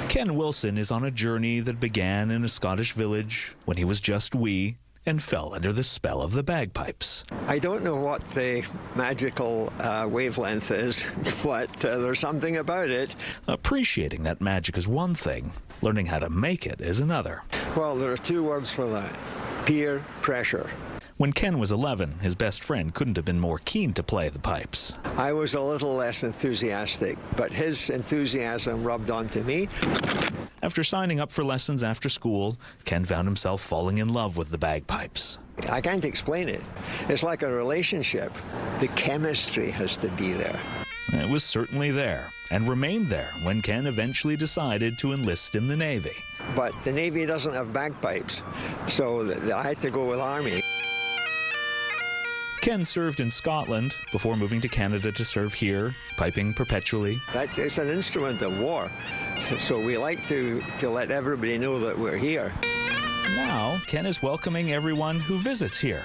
Ken Wilson is on a journey that began in a Scottish village when he was just wee and fell under the spell of the bagpipes. I don't know what the magical wavelength is, but there's something about it. Appreciating that magic is one thing, learning how to make it is another. Well, there are two words for that: peer pressure. When Ken was 11, his best friend couldn't have been more keen to play the pipes. I was a little less enthusiastic, but his enthusiasm rubbed onto me. After signing up for lessons after school, Ken found himself falling in love with the bagpipes. I can't explain it. It's like a relationship. The chemistry has to be there. It was certainly there, and remained there when Ken eventually decided to enlist in the Navy. But the Navy doesn't have bagpipes, so I had to go with Army. Ken served in Scotland before moving to Canada to serve here, piping perpetually. It's an instrument of war, so we like to let everybody know that we're here. Now, Ken is welcoming everyone who visits here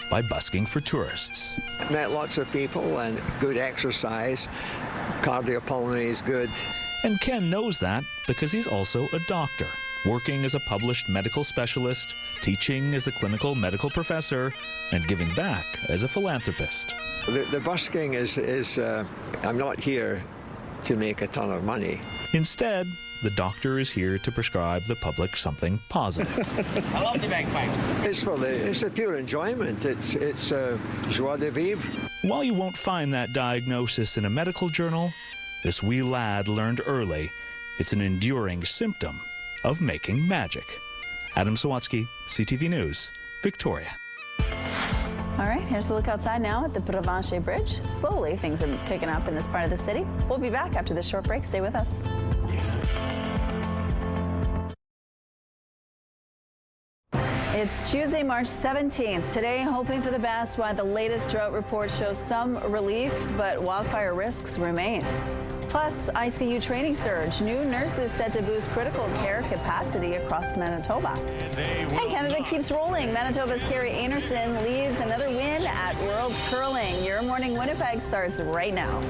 by busking for tourists. Met lots of people and good exercise. Cardiopulmonary is good. And Ken knows that because he's also a doctor, working as a published medical specialist, teaching as a clinical medical professor, and giving back as a philanthropist. The busking is I'm not here to make a ton of money. Instead, the doctor is here to prescribe the public something positive. I love the bagpipes. It's a pure enjoyment. It's joie de vivre. While you won't find that diagnosis in a medical journal, this wee lad learned early it's an enduring symptom of making magic. Adam Sawatsky, CTV News, Victoria. All right, here's a look outside now at the Provencher Bridge. Slowly, things are picking up in this part of the city. We'll be back after this short break. Stay with us. It's Tuesday, March 17th. Today, hoping for the best while the latest drought report shows some relief, but wildfire risks remain. Plus, ICU training surge. New nurses set to boost critical care capacity across Manitoba. And Canada keeps rolling. Manitoba's Carrie Anderson leads another win at World Curling. Your Morning Winnipeg starts right now.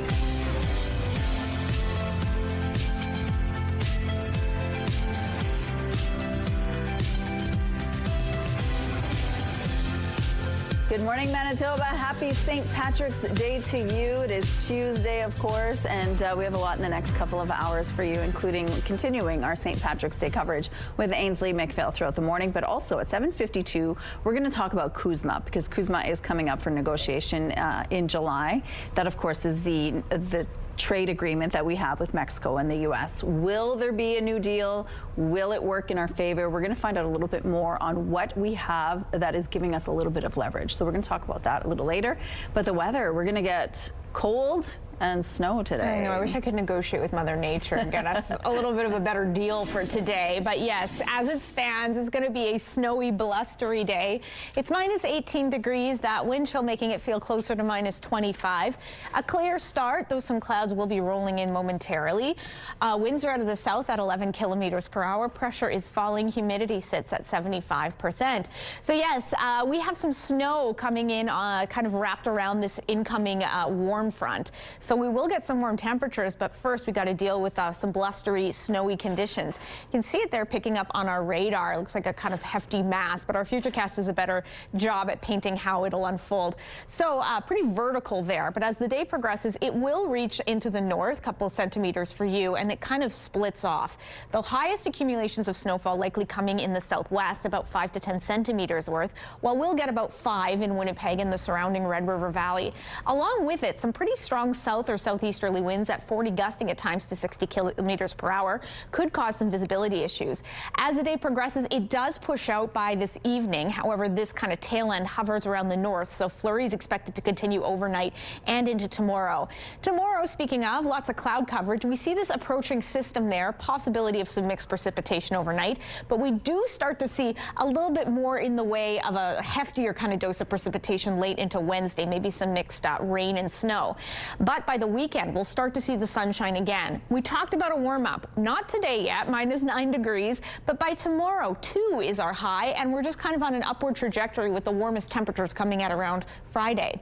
Good morning, Manitoba. Happy St. Patrick's Day to you. It is Tuesday, of course, and we have a lot in the next couple of hours for you, including continuing our St. Patrick's Day coverage with Ainsley McPhail throughout the morning. But also at 7:52, we're going to talk about CUSMA, because CUSMA is coming up for negotiation in July. That, of course, is the trade agreement that we have with Mexico and the U.S. Will there be a new deal? Will it work in our favor? We're going to find out a little bit more on what we have that is giving us a little bit of leverage. So we're going to talk about that a little later. But the weather, we're going to get cold and snow today. I know, I wish I could negotiate with Mother Nature and get us a little bit of a better deal for today. But yes, as it stands, it's going to be a snowy, blustery day. It's minus 18 degrees, that wind chill making it feel closer to minus 25. A clear start, though some clouds will be rolling in momentarily. Winds are out of the south at 11 kilometers per hour. Pressure is falling. Humidity sits at 75%. So yes, we have some snow coming in kind of wrapped around this incoming warm front. So we will get some warm temperatures, but first we got to deal with some blustery, snowy conditions. You can see it there picking up on our radar. It looks like a kind of hefty mass, but our Futurecast does a better job at painting how it'll unfold. So pretty vertical there, but as the day progresses, it will reach into the north, couple centimeters for you, and it kind of splits off. The highest accumulations of snowfall likely coming in the southwest, about 5 to 10 centimeters worth, while we'll get about 5 in Winnipeg and the surrounding Red River Valley. Along with it, some pretty strong south south or southeasterly winds at 40, gusting at times to 60 kilometers per hour could cause some visibility issues. As the day progresses, it does push out by this evening. However, this kind of tail end hovers around the north, so flurries expected to continue overnight and into tomorrow. Tomorrow, speaking of, lots of cloud coverage. We see this approaching system there, possibility of some mixed precipitation overnight, but we do start to see a little bit more in the way of a heftier kind of dose of precipitation late into Wednesday, maybe some mixed rain and snow. But by the weekend, we'll start to see the sunshine again. We talked about a warm up, not today yet, -9 degrees, but by tomorrow, 2 is our high, and we're just kind of on an upward trajectory with the warmest temperatures coming at around Friday.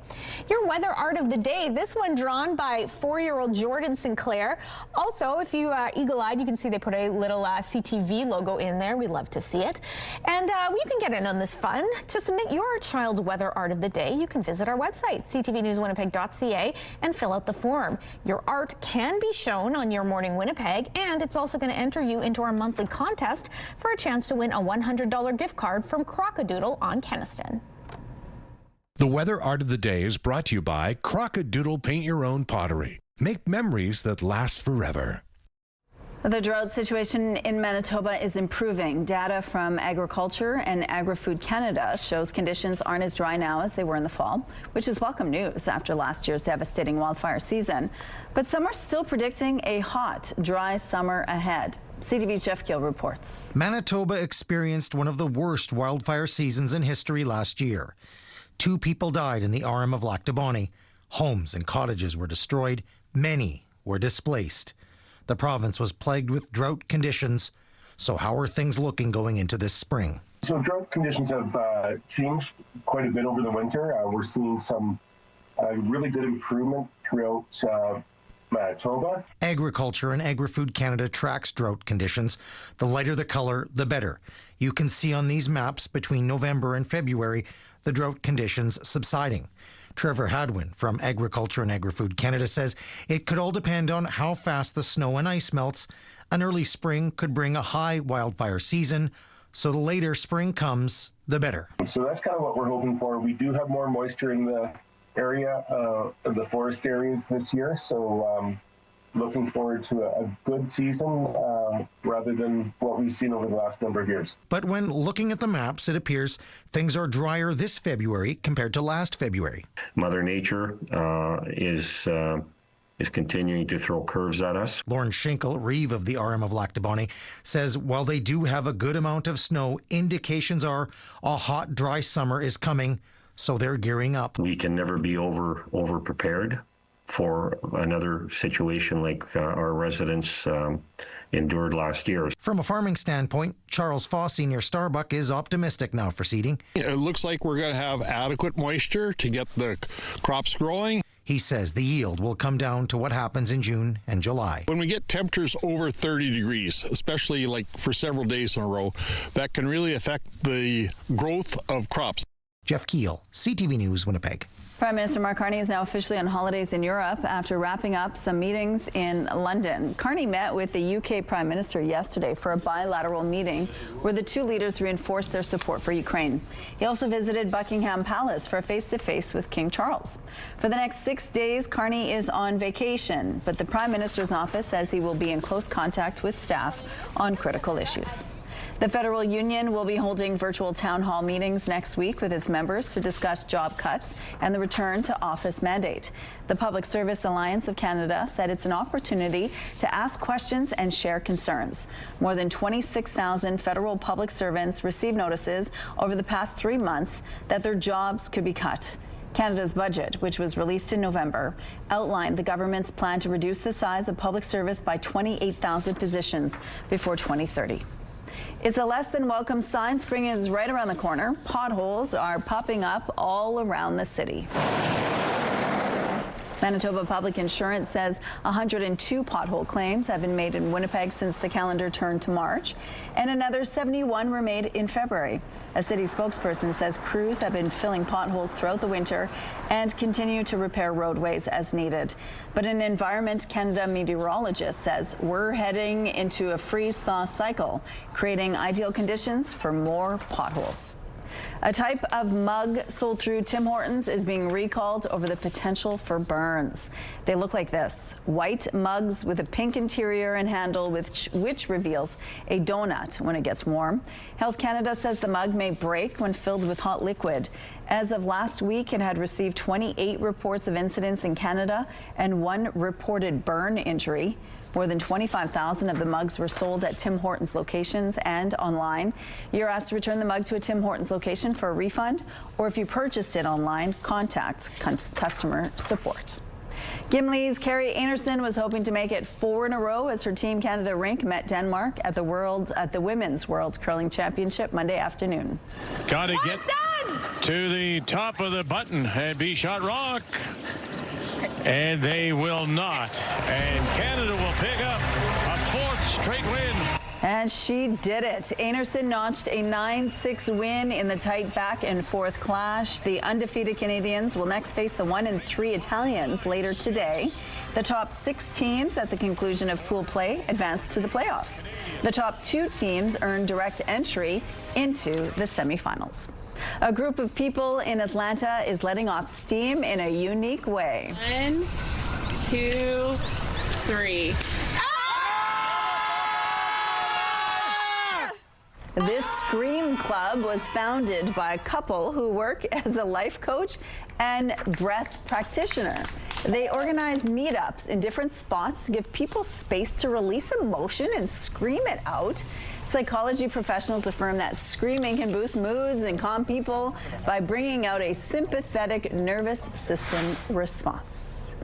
Your weather art of the day, this one drawn by 4-year-old Jordan Sinclair. Also, if you eagle-eyed, you can see they put a little CTV logo in there. We love to see it. And you can get in on this fun. To submit your child's weather art of the day, you can visit our website, ctvnewswinnipeg.ca, and fill out the form. Your art can be shown on Your Morning Winnipeg, and it's also going to enter you into our monthly contest for a chance to win a $100 gift card from Crockadoodle on Keniston. The weather art of the day is brought to you by Crockadoodle Paint Your Own Pottery. Make memories that last forever. The drought situation in Manitoba is improving. Data from Agriculture and Agri-Food Canada shows conditions aren't as dry now as they were in the fall, which is welcome news after last year's devastating wildfire season. But some are still predicting a hot, dry summer ahead. CTV's Jeff Gill reports. Manitoba experienced one of the worst wildfire seasons in history last year. 2 people died in the Arm of Lac du Bonnet. Homes and cottages were destroyed. Many were displaced. The province was plagued with drought conditions. So how are things looking going into this spring? So drought conditions have changed quite a bit over the winter. We're seeing some really good improvement throughout Manitoba. Agriculture and Agri-Food Canada tracks drought conditions. The lighter the color, the better. You can see on these maps between November and February the drought conditions subsiding. Trevor Hadwin from Agriculture and Agri-Food Canada says it could all depend on how fast the snow and ice melts. An early spring could bring a high wildfire season, so the later spring comes, the better. So that's kind of what we're hoping for. We do have more moisture in the area of the forest areas this year, so looking forward to a good season rather than what we've seen over the last number of years. But when looking at the maps, it appears things are drier this February compared to last February. Mother Nature is continuing to throw curves at us. Lauren Schinkel, Reeve of the Arm of Lac du Bonnet, says while they do have a good amount of snow, indications are a hot, dry summer is coming, so they're gearing up. We can never be over prepared for another situation like our residents endured last year. From a farming standpoint, Charles Fossey near Starbuck is optimistic now for seeding. It looks like we're going to have adequate moisture to get the crops growing. He says the yield will come down to what happens in June and July. When we get temperatures over 30 degrees, especially like for several days in a row, that can really affect the growth of crops. Jeff Keel, CTV News, Winnipeg. Prime Minister Mark Carney is now officially on holidays in Europe after wrapping up some meetings in London. Carney met with the UK Prime Minister yesterday for a bilateral meeting where the 2 leaders reinforced their support for Ukraine. He also visited Buckingham Palace for a face-to-face with King Charles. For the next 6 days, Carney is on vacation, but the Prime Minister's office says he will be in close contact with staff on critical issues. The federal union will be holding virtual town hall meetings next week with its members to discuss job cuts and the return to office mandate. The Public Service Alliance of Canada said it's an opportunity to ask questions and share concerns. More than 26,000 federal public servants received notices over the past 3 months that their jobs could be cut. Canada's budget, which was released in November, outlined the government's plan to reduce the size of public service by 28,000 positions before 2030. It's a less than welcome sign. Spring is right around the corner. Potholes are popping up all around the city. Manitoba Public Insurance says 102 pothole claims have been made in Winnipeg since the calendar turned to March, and another 71 were made in February. A city spokesperson says crews have been filling potholes throughout the winter and continue to repair roadways as needed. But an Environment Canada meteorologist says we're heading into a freeze-thaw cycle, creating ideal conditions for more potholes. A type of mug sold through Tim Hortons is being recalled over the potential for burns. They look like this: white mugs with a pink interior and handle which reveals a donut when it gets warm. Health Canada says the mug may break when filled with hot liquid. As of last week, it had received 28 reports of incidents in Canada and 1 reported burn injury. More than 25,000 of the mugs were sold at Tim Hortons locations and online. You're asked to return the mug to a Tim Hortons location for a refund, or if you purchased it online, contact customer support. Gimli's Carrie Anerson was hoping to make it 4 in a row as her Team Canada rink met Denmark at the Women's World Curling Championship Monday afternoon. Got to get to the top of the button and be shot rock. And they will not. And Canada will pick up a 4th straight win. And she did it. Anerson notched a 9-6 win in the tight back and forth clash. The undefeated Canadians will next face the 1-3 Italians later today. The top 6 teams at the conclusion of pool play advanced to the playoffs. The top 2 teams earned direct entry into the semifinals. A group of people in Atlanta is letting off steam in a unique way. 1, 2, 3. This Scream Club was founded by a couple who work as a life coach and breath practitioner. They organize meetups in different spots to give people space to release emotion and scream it out. Psychology professionals affirm that screaming can boost moods and calm people by bringing out a sympathetic nervous system response.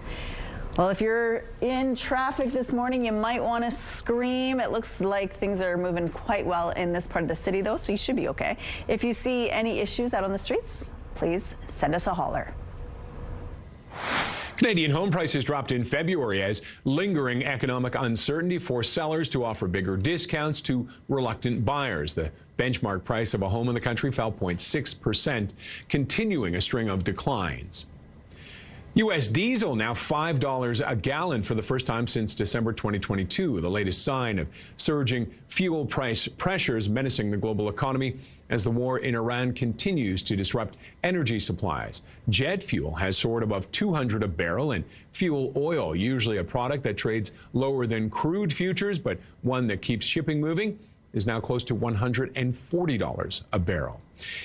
Well, if you're in traffic this morning, you might want to scream. It looks like things are moving quite well in this part of the city, though, so you should be okay. If you see any issues out on the streets, please send us a holler. Canadian home prices dropped in February as lingering economic uncertainty forced sellers to offer bigger discounts to reluctant buyers. The benchmark price of a home in the country fell 0.6%, continuing a string of declines. U.S. diesel now $5 a gallon for the first time since December 2022, the latest sign of surging fuel price pressures menacing the global economy as the war in Iran continues to disrupt energy supplies. Jet fuel has soared above $200 a barrel, and fuel oil, usually a product that trades lower than crude futures, but one that keeps shipping moving, is now close to $140 a barrel.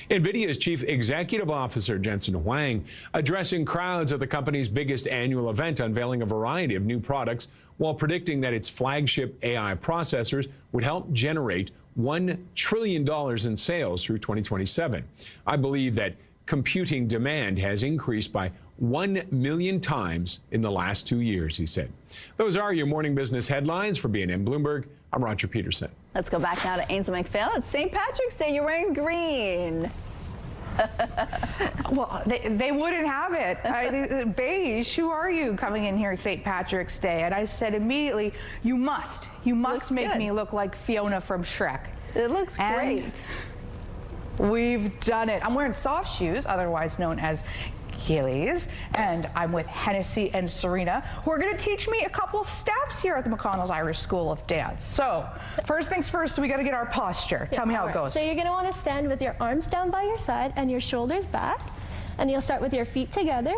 NVIDIA's chief executive officer, Jensen Huang, addressing crowds at the company's biggest annual event, unveiling a variety of new products while predicting that its flagship AI processors would help generate $1 trillion in sales through 2027. I believe that computing demand has increased by 1 million times in the last 2 years, he said. Those are your morning business headlines. For BNN Bloomberg, I'm Roger Peterson. Let's go back now to Ainsley McPhail. It's St. Patrick's Day. You're wearing green. Well, they wouldn't have it. Beige, who are you coming in here St. Patrick's Day? And I said immediately, you must make me look like Fiona from Shrek. It looks great. We've done it. I'm wearing soft shoes, otherwise known as Heelys, and I'm with Hennessy and Serena, who are going to teach me a couple steps here at the McConnell's Irish School of Dance. So, first things first, we got to get our posture. Tell me how it goes. So you're going to want to stand with your arms down by your side and your shoulders back, and you'll start with your feet together,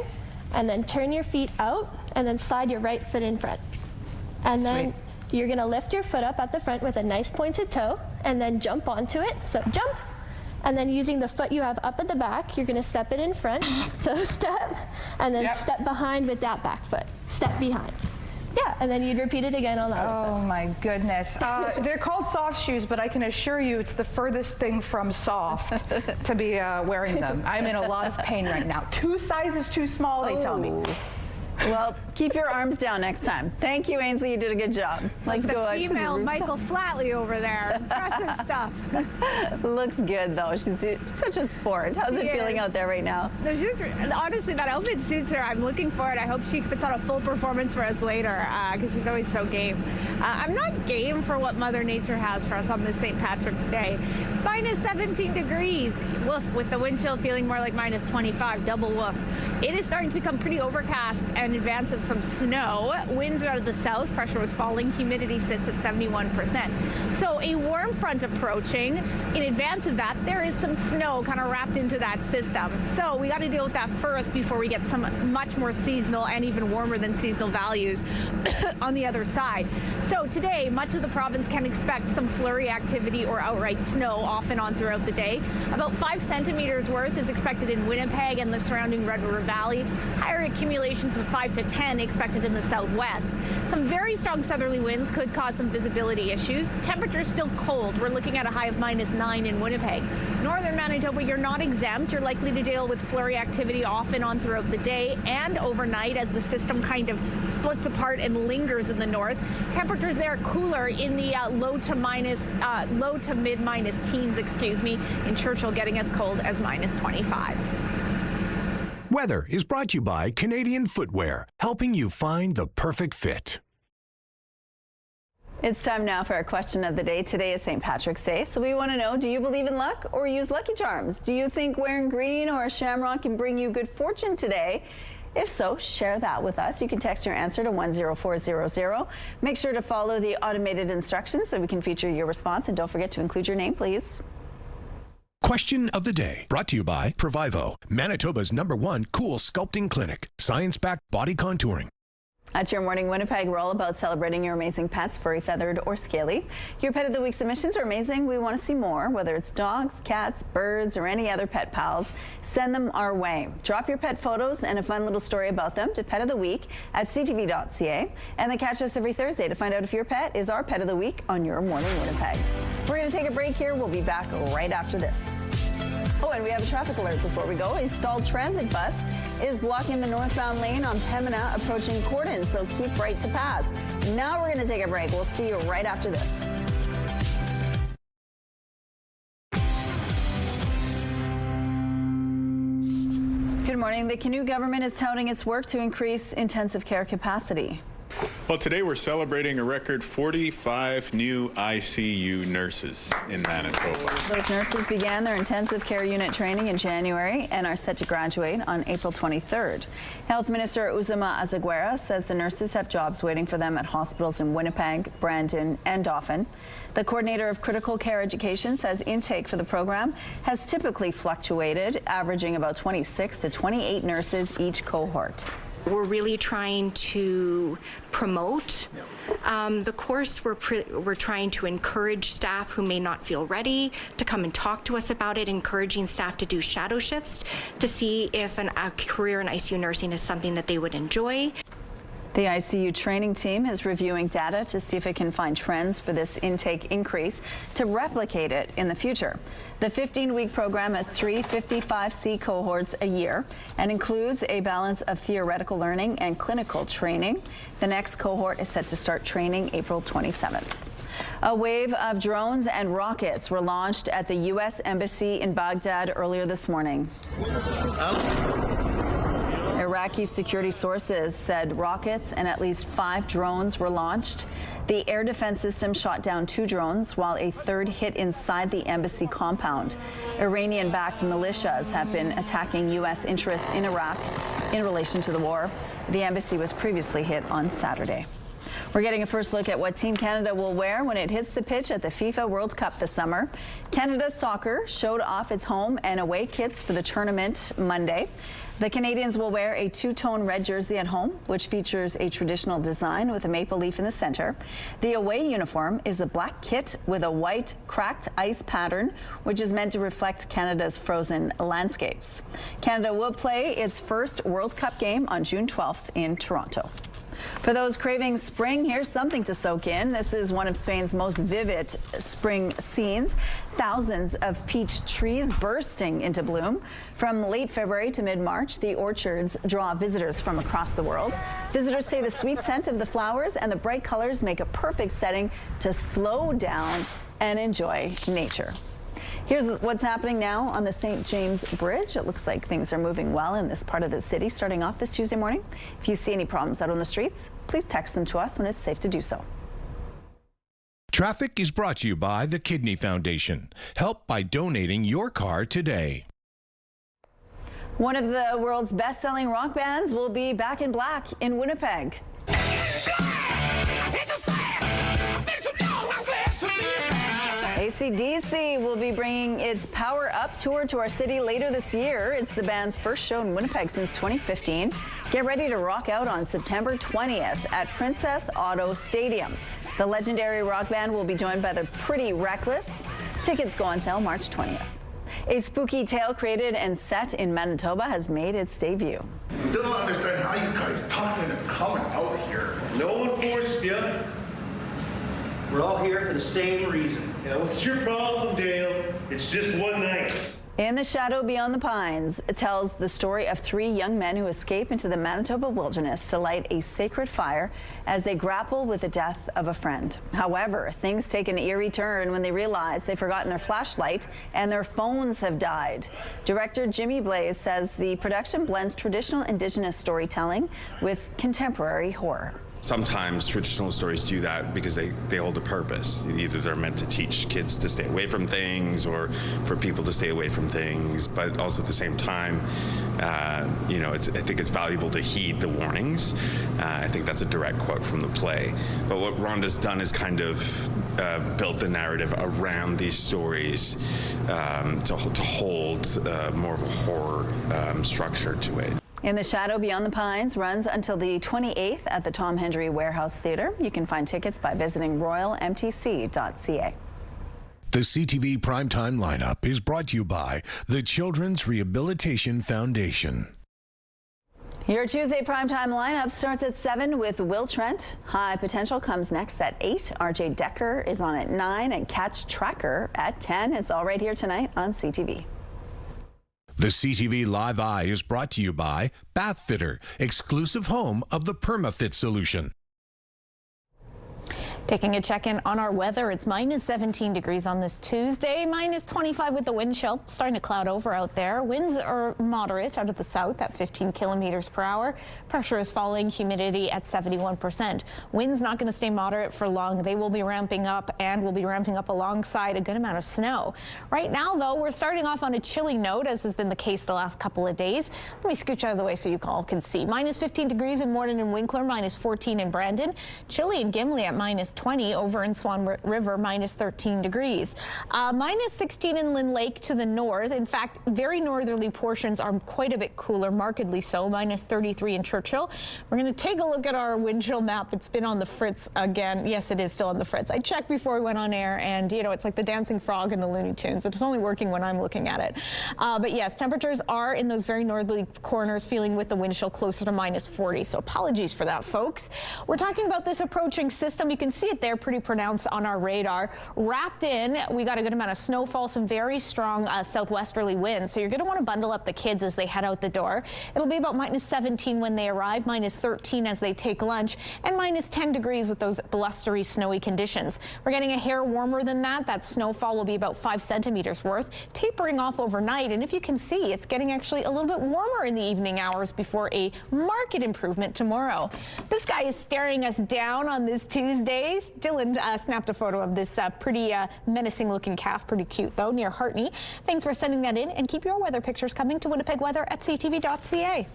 and then turn your feet out, and then slide your right foot in front. And then you're going to lift your foot up at the front with a nice pointed toe, and then jump onto it. So jump. And then using the foot you have up at the back, you're going to step it in front. So step, and then step behind with that back foot. Step behind. Yeah, and then you'd repeat it again on the other foot. Oh my goodness. They're called soft shoes, but I can assure you it's the furthest thing from soft to be wearing them. I'm in a lot of pain right now. 2 sizes too small, they tell me. Well, keep your arms down next time. Thank you, Ainsley. You did a good job. Let's go out to the female rooftop. Michael Flatley over there. Impressive stuff. Looks good, though. She's such a sport. How's it feeling out there right now? No, honestly, that outfit suits her. I'm looking for it. I hope she puts on a full performance for us later, because she's always so game. I'm not game for what Mother Nature has for us on this St. Patrick's Day. It's minus 17 degrees. Woof, with the wind chill feeling more like minus 25, double woof. It is starting to become pretty overcast in advance of some snow. Winds are out of the south, pressure was falling, humidity sits at 71%. So a warm front approaching. In advance of that, there is some snow kind of wrapped into that system. So we got to deal with that first before we get some much more seasonal and even warmer than seasonal values on the other side. So today, much of the province can expect some flurry activity or outright snow off and on throughout the day. About 5 centimeters worth is expected in Winnipeg and the surrounding Red River Valley. Higher accumulations of 5 to 10 expected in the southwest. Some very strong southerly winds could cause some visibility issues. Temperatures still cold. We're looking at a high of -9 in Winnipeg. Northern Manitoba, you're not exempt. You're likely to deal with flurry activity off and on throughout the day and overnight as the system kind of splits apart and lingers in the north. Temperatures there cooler in the low to mid minus teens, in Churchill getting as cold as -25. Weather is brought to you by Canadian Footwear, helping you find the perfect fit. It's time now for our question of the day. Today is St. Patrick's Day, so we want to know, do you believe in luck or use Lucky Charms? Do you think wearing green or a shamrock can bring you good fortune today? If so, share that with us. You can text your answer to 10400. Make sure to follow the automated instructions so we can feature your response, and don't forget to include your name, please. Question of the day, brought to you by Provivo, Manitoba's #1 cool sculpting clinic, science-backed body contouring. At Your Morning Winnipeg, we're all about celebrating your amazing pets, furry, feathered, or scaly. Your Pet of the Week submissions are amazing. We want to see more, whether it's dogs, cats, birds, or any other pet pals. Send them our way. Drop your pet photos and a fun little story about them to Pet of the Week at ctv.ca. And then catch us every Thursday to find out if your pet is our Pet of the Week on Your Morning Winnipeg. We're going to take a break here. We'll be back right after this. Oh, and we have a traffic alert before we go. A stalled transit bus is blocking the northbound lane on Pembina approaching Hortons, so keep right to pass. Now we're going to take a break. We'll see you right after this. Good morning. The Canoe government is touting its work to increase intensive care capacity. Well, today we're celebrating a record 45 new ICU nurses in Manitoba. Those nurses began their intensive care unit training in January and are set to graduate on April 23rd. Health Minister Uzuma Azaguera says the nurses have jobs waiting for them at hospitals in Winnipeg, Brandon, and Dauphin. The coordinator of critical care education says intake for the program has typically fluctuated, averaging about 26 to 28 nurses each cohort. We're really trying to promote the course. We're trying to encourage staff who may not feel ready to come and talk to us about it, encouraging staff to do shadow shifts to see if a career in ICU nursing is something that they would enjoy. The ICU training team is reviewing data to see if it can find trends for this intake increase to replicate it in the future. The 15-week program has 3 55C cohorts a year and includes a balance of theoretical learning and clinical training. The next cohort is set to start training April 27th. A wave of drones and rockets were launched at the U.S. Embassy in Baghdad earlier this morning. Iraqi security sources said rockets and at least 5 drones were launched. The air defense system shot down 2 drones, while a third hit inside the embassy compound. Iranian-backed militias have been attacking U.S. interests in Iraq in relation to the war. The embassy was previously hit on Saturday. We're getting a first look at what Team Canada will wear when it hits the pitch at the FIFA World Cup this summer. Canada Soccer showed off its home and away kits for the tournament Monday. The Canadians will wear a 2-tone red jersey at home, which features a traditional design with a maple leaf in the center. The away uniform is a black kit with a white cracked ice pattern, which is meant to reflect Canada's frozen landscapes. Canada will play its first World Cup game on June 12th in Toronto. For those craving spring, here's something to soak in. This is one of Spain's most vivid spring scenes. Thousands of peach trees bursting into bloom. From late February to mid-March, the orchards draw visitors from across the world. Visitors say the sweet scent of the flowers and the bright colors make a perfect setting to slow down and enjoy nature. Here's what's happening now on the St. James Bridge. It looks like things are moving well in this part of the city starting off this Tuesday morning. If you see any problems out on the streets, please text them to us when it's safe to do so. Traffic is brought to you by the Kidney Foundation. Help by donating your car today. One of the world's best-selling rock bands will be back in black in Winnipeg. AC/DC will be bringing its Power Up tour to our city later this year. It's the band's first show in Winnipeg since 2015. Get ready to rock out on September 20th at Princess Auto Stadium. The legendary rock band will be joined by the Pretty Reckless. Tickets go on sale March 20th. A spooky tale created and set in Manitoba has made its debut. Still don't understand how you guys talked into coming out here. No one forced you. We're all here for the same reason. Yeah, what's your problem, Dale? It's just one night. In the Shadow Beyond the Pines, it tells the story of 3 young men who escape into the Manitoba wilderness to light a sacred fire as they grapple with the death of a friend. However, things take an eerie turn when they realize they've forgotten their flashlight and their phones have died. Director Jimmy Blaze says the production blends traditional Indigenous storytelling with contemporary horror. Sometimes traditional stories do that because they hold a purpose. Either they're meant to teach kids to stay away from things or for people to stay away from things, but also at the same time, I think it's valuable to heed the warnings. I think that's a direct quote from the play. But what Rhonda's done is kind of built the narrative around these stories to hold more of a horror structure to it. In the Shadow Beyond the Pines runs until the 28th at the Tom Hendry Warehouse Theatre. You can find tickets by visiting royalmtc.ca. The CTV Primetime lineup is brought to you by the Children's Rehabilitation Foundation. Your Tuesday primetime lineup starts at 7 with Will Trent. High Potential comes next at 8. RJ Decker is on at 9 and Catch Tracker at 10. It's all right here tonight on CTV. The CTV Live Eye is brought to you by Bath Fitter, exclusive home of the PermaFit solution. Taking a check-in on our weather, it's minus 17 degrees on this Tuesday, minus 25 with the wind chill. Starting to cloud over out there. Winds are moderate out of the south at 15 kilometers per hour. Pressure is falling, humidity at 71%. Winds not going to stay moderate for long. They will be ramping up and will be ramping up alongside a good amount of snow. Right now, though, we're starting off on a chilly note, as has been the case the last couple of days. Let me scooch out of the way so you all can see. Minus 15 degrees in Morden and Winkler, minus 14 in Brandon. Chilly in Gimli at minus 20, over in Swan River, minus 13 degrees. Minus 16 in Lynn Lake to the north. In fact, very northerly portions are quite a bit cooler, markedly so, minus 33 in Churchill. We're going to take a look at our wind chill map. It's been on the fritz again. Yes, it is still on the fritz. I checked before we went on air, and, it's like the dancing frog in the Looney Tunes. It's only working when I'm looking at it. But yes, temperatures are in those very northerly corners, feeling with the wind chill closer to minus 40. So apologies for that, folks. We're talking about this approaching system. You can see it there pretty pronounced on our radar. Wrapped in, we got a good amount of snowfall, some very strong southwesterly winds. So you're going to want to bundle up the kids as they head out the door. It'll be about minus 17 when they arrive, minus 13 as they take lunch, and minus 10 degrees with those blustery, snowy conditions. We're getting a hair warmer than that. That snowfall will be about 5 centimeters worth, tapering off overnight. And if you can see, it's getting actually a little bit warmer in the evening hours before a marked improvement tomorrow. This guy is staring us down on this Tuesday. Dylan snapped a photo of this pretty menacing looking calf. Pretty cute, though, near Hartney. Thanks for sending that in, and keep your weather pictures coming to Winnipeg Weather at ctv.ca.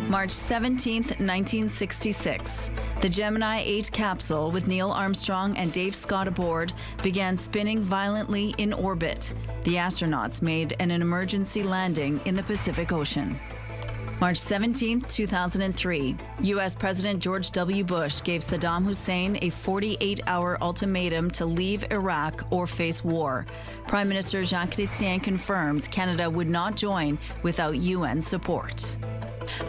March 17th, 1966. The Gemini 8 capsule with Neil Armstrong and Dave Scott aboard began spinning violently in orbit. The astronauts made an emergency landing in the Pacific Ocean. March 17, 2003, U.S. President George W. Bush gave Saddam Hussein a 48-hour ultimatum to leave Iraq or face war. Prime Minister Jacques Chrétien confirmed Canada would not join without UN support.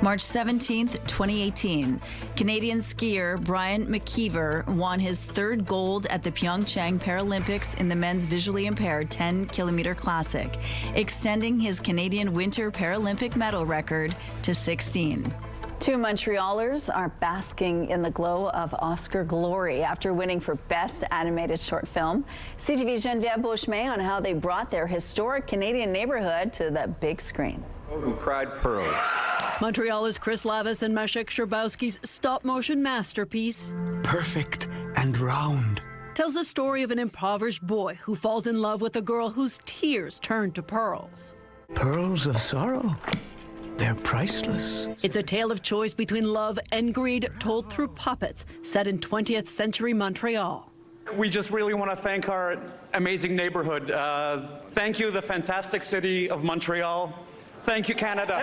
March 17, 2018, Canadian skier Brian McKeever won his 3rd gold at the Pyeongchang Paralympics in the men's visually impaired 10-kilometer classic, extending his Canadian Winter Paralympic medal record to 16. 2 Montrealers are basking in the glow of Oscar glory after winning for Best Animated Short Film. CTV's Geneviève Beauchemin on how they brought their historic Canadian neighborhood to the big screen. Who cried pearls. Montreal's Chris Lavis and Maciek Szczerbowski's stop-motion masterpiece, perfect and round, tells the story of an impoverished boy who falls in love with a girl whose tears turn to pearls. Pearls of sorrow. They're priceless. It's a tale of choice between love and greed told through puppets, set in 20th century Montreal. We just really want to thank our amazing neighborhood. Thank you, the fantastic city of Montreal. Thank you, Canada.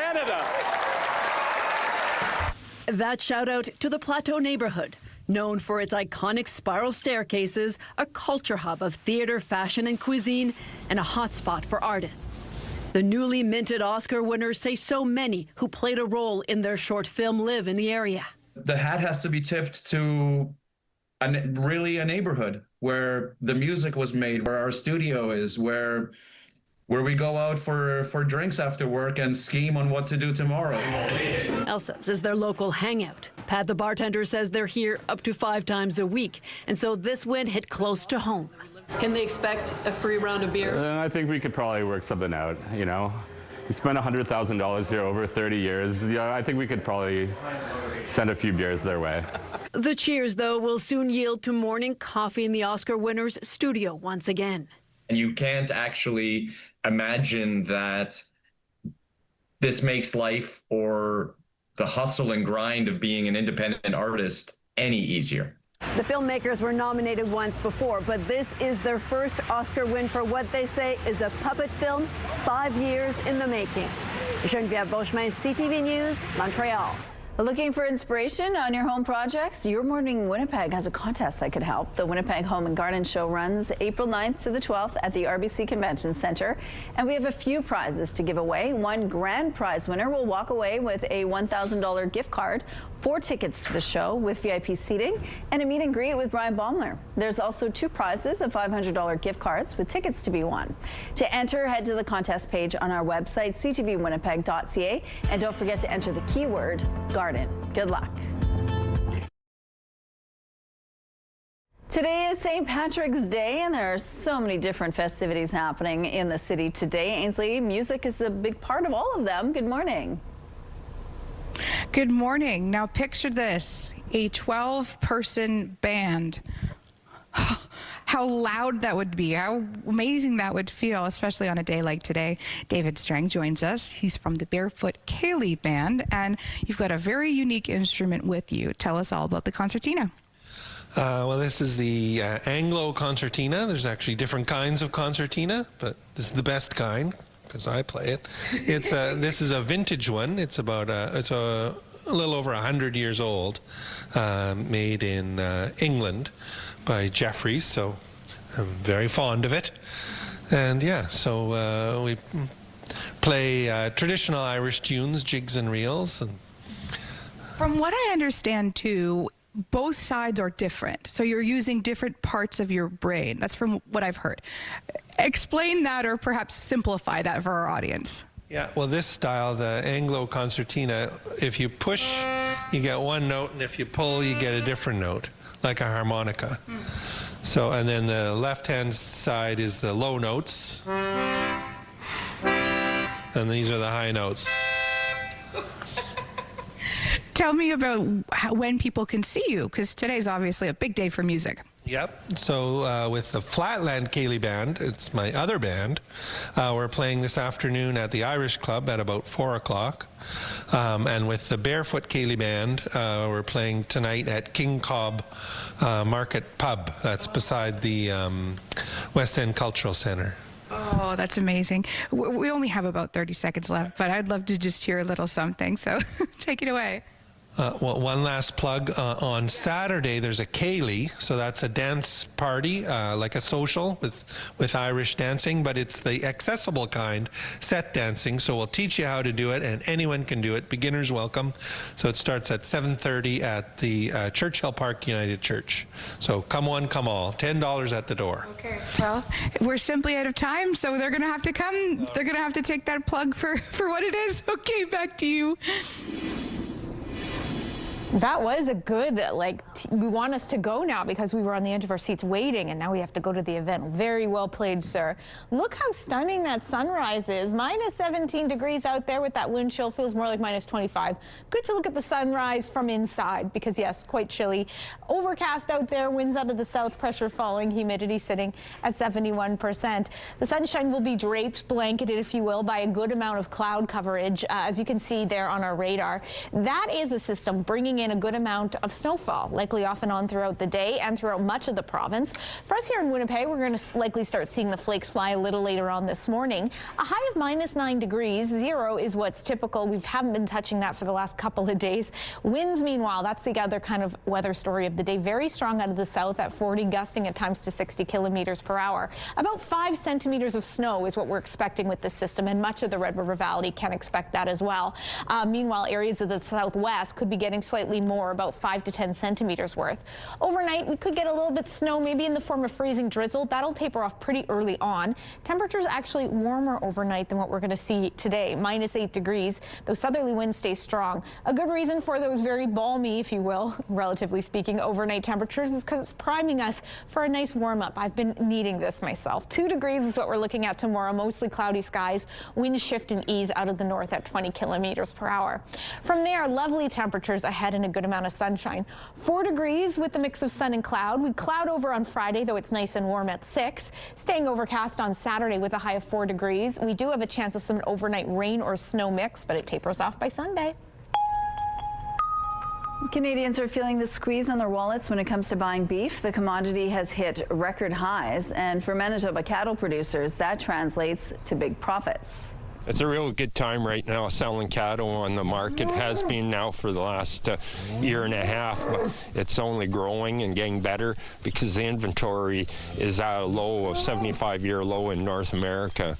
That shout out to the Plateau neighborhood, known for its iconic spiral staircases, a culture hub of theater, fashion, and cuisine, and a hotspot for artists. The newly minted Oscar winners say so many who played a role in their short film live in the area. The hat has to be tipped to really a neighborhood where the music was made, where our studio is, where we go out for drinks after work and scheme on what to do tomorrow. Elsa's is their local hangout. Pat, the bartender, says they're here up to 5 times a week, and so this win hit close to home. Can they expect a free round of beer? I think we could probably work something out, you know. You spent $100,000 here over 30 years. Yeah, I think we could probably send a few beers their way. The cheers, though, will soon yield to morning coffee in the Oscar winners' studio once again. And you can't actually imagine that this makes life or the hustle and grind of being an independent artist any easier. The filmmakers were nominated once before, but this is their first Oscar win for what they say is a puppet film 5 years in the making. Geneviève Beauchemin, CTV News, Montreal. Looking for inspiration on your home projects? Your Morning Winnipeg has a contest that could help. The Winnipeg Home and Garden Show runs April 9th to the 12th at the RBC Convention Center. And we have a few prizes to give away. One grand prize winner will walk away with a $1,000 gift card, 4 tickets to the show with VIP seating, and a meet and greet with Brian Baumler. There's also 2 prizes of $500 gift cards with tickets to be won. To enter, head to the contest page on our website, ctvwinnipeg.ca, and don't forget to enter the keyword garden. Good luck. Today is St. Patrick's Day, and there are so many different festivities happening in the city today. Ainsley, music is a big part of all of them. Good morning. Good morning. Now picture this, a 12-person band. How loud that would be, how amazing that would feel, especially on a day like today. David Strang joins us. He's from the Barefoot Ceilidh Band, and you've got a very unique instrument with you. Tell us all about the concertina. Well, this is the Anglo concertina. There's actually different kinds of concertina, but this is the best kind because I play it. It's this is a vintage one. It's about it's a little over 100 years old, made in England by Jeffries, so I'm very fond of it. And yeah, so we play traditional Irish tunes, jigs and reels. And from what I understand too, both sides are different. So you're using different parts of your brain. That's from what I've heard. Explain that, or perhaps simplify that for our audience. Yeah, well, this style, the Anglo concertina, if you push, you get one note, and if you pull, you get a different note, like a harmonica. So, and then the left-hand side is the low notes, and these are the high notes. Tell me about when people can see you, because today's obviously a big day for music. Yep. So with the Flatland Ceilidh Band, it's my other band, we're playing this afternoon at the Irish Club at about 4 o'clock. And with the Barefoot Ceilidh Band, we're playing tonight at King Cobb Market Pub. That's beside the West End Cultural Centre. Oh, that's amazing. We only have about 30 seconds left, but I'd love to just hear a little something, so take it away. Well, one last plug. On Saturday, there's a ceilidh, so that's a dance party, like a social with Irish dancing, but it's the accessible kind, set dancing, so we'll teach you how to do it, and anyone can do it. Beginners welcome. So it starts at 7:30 at the Churchill Park United Church. So come one, come all. $10 at the door. Okay. Well, we're simply out of time, so they're going to have to come. They're going to have to take that plug for what it is. Okay, back to you. That was a good, we want us to go now because we were on the edge of our seats waiting, and now we have to go to the event. Very well played, sir. Look how stunning that sunrise is. Minus 17 degrees out there with that wind chill. Feels more like minus 25. Good to look at the sunrise from inside because, yes, quite chilly. Overcast out there, winds out of the south, pressure falling, humidity sitting at 71%. The sunshine will be draped, blanketed, if you will, by a good amount of cloud coverage, as you can see there on our radar. That is a system bringing in a good amount of snowfall, likely off and on throughout the day and throughout much of the province. For us here in Winnipeg, we're going to likely start seeing the flakes fly a little later on this morning. A high of minus 9 degrees. 0 is what's typical. We haven't been touching that for the last couple of days. Winds, meanwhile, that's the other kind of weather story of the day. Very strong out of the south at 40, gusting at times to 60 kilometers per hour. About 5 centimeters of snow is what we're expecting with this system, and much of the Red River Valley can expect that as well. Meanwhile, areas of the southwest could be getting slightly more, about 5 to 10 centimeters worth. Overnight, we could get a little bit snow, maybe in the form of freezing drizzle. That'll taper off pretty early on. Temperatures actually warmer overnight than what we're going to see today, minus 8 degrees. Those southerly winds stay strong. A good reason for those very balmy, if you will, relatively speaking, overnight temperatures is because it's priming us for a nice warm up. I've been needing this myself. 2 degrees is what we're looking at tomorrow. Mostly cloudy skies. Winds shift and ease out of the north at 20 kilometers per hour. From there, lovely temperatures ahead and a good amount of sunshine. 4 degrees with a mix of sun and cloud. We cloud over on Friday, though it's nice and warm at 6. Staying overcast on Saturday with a high of 4 degrees. We do have a chance of some overnight rain or snow mix, but it tapers off by Sunday. Canadians are feeling the squeeze on their wallets when it comes to buying beef. The commodity has hit record highs, and for Manitoba cattle producers, that translates to big profits. It's a real good time right now selling cattle on the market. Has been now for the last year and a half, but it's only growing and getting better because the inventory is at a low of 75-year low in North America.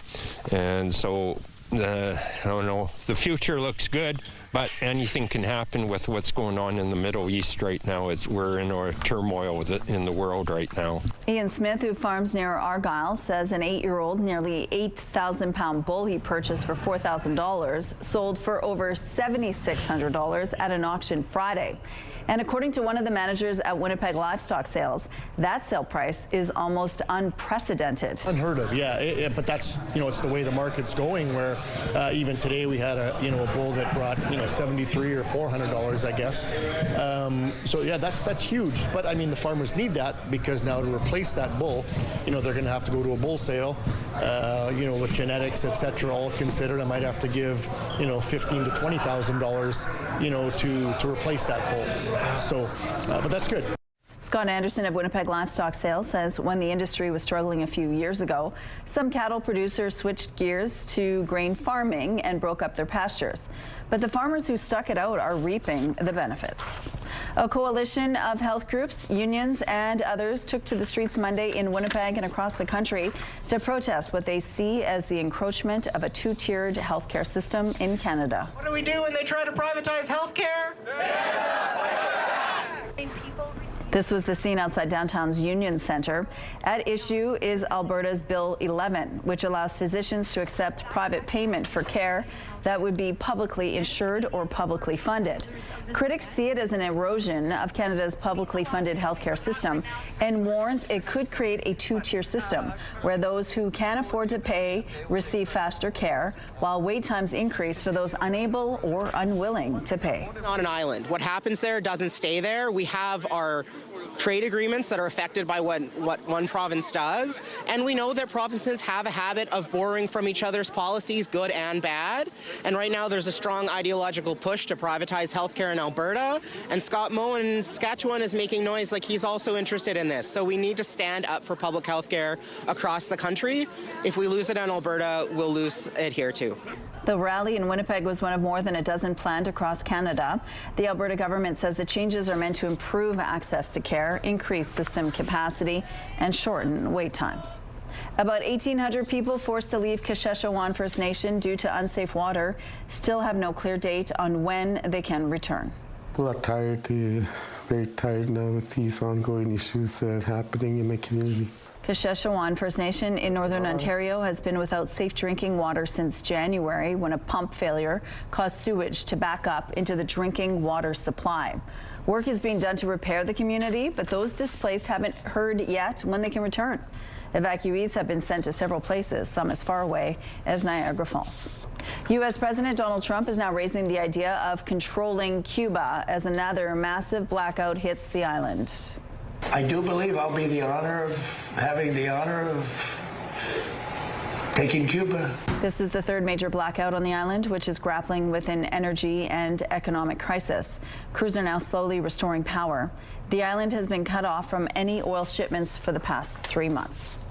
And so I don't know, the future looks good, but anything can happen with what's going on in the Middle East right now. We're in a turmoil in the world right now. Ian Smith, who farms near Argyle, says an 8-year-old, nearly 8,000-pound bull he purchased for $4,000 sold for over $7,600 at an auction Friday. And according to one of the managers at Winnipeg Livestock Sales, that sale price is almost unprecedented. Unheard of, yeah. But that's, it's the way the market's going, where even today we had a bull that brought, $73 or $400, I guess. So yeah, that's huge. But I mean, the farmers need that because now to replace that bull, they're going to have to go to a bull sale, with genetics, etc., all considered. I might have to give, $15,000 to $20,000, to replace that bull. So, but that's good. Scott Anderson of Winnipeg Livestock Sales says when the industry was struggling a few years ago, some cattle producers switched gears to grain farming and broke up their pastures. But the farmers who stuck it out are reaping the benefits. A coalition of health groups, unions, and others took to the streets Monday in Winnipeg and across the country to protest what they see as the encroachment of a two-tiered healthcare system in Canada. What do we do when they try to privatize healthcare? This was the scene outside downtown's Union Centre. At issue is Alberta's Bill 11, which allows physicians to accept private payment for care that would be publicly insured or publicly funded. Critics see it as an erosion of Canada's publicly funded healthcare system and warns it could create a two-tier system where those who can afford to pay receive faster care, while wait times increase for those unable or unwilling to pay. On an island, what happens there doesn't stay there. We have our trade agreements that are affected by what one province does, and we know that provinces have a habit of borrowing from each other's policies, good and bad. And right now there's a strong ideological push to privatize healthcare in Alberta, and Scott Moe in Saskatchewan is making noise like he's also interested in this. So we need to stand up for public healthcare across the country. If we lose it in Alberta, we'll lose it here too. The rally in Winnipeg was one of more than a dozen planned across Canada. The Alberta government says the changes are meant to improve access to care, increase system capacity, and shorten wait times. About 1,800 people forced to leave Kashechewan First Nation due to unsafe water still have no clear date on when they can return. a lot tired, very tired now with these ongoing issues that are happening in the community. Kasheshawan First Nation in Northern Ontario has been without safe drinking water since January when a pump failure caused sewage to back up into the drinking water supply. Work is being done to repair the community, but those displaced haven't heard yet when they can return. Evacuees have been sent to several places, some as far away as Niagara Falls. U.S. President Donald Trump is now raising the idea of controlling Cuba as another massive blackout hits the island. I do believe I'll be having the honor of taking Cuba. This is the third major blackout on the island, which is grappling with an energy and economic crisis. Crews are now slowly restoring power. The island has been cut off from any oil shipments for the past 3 months.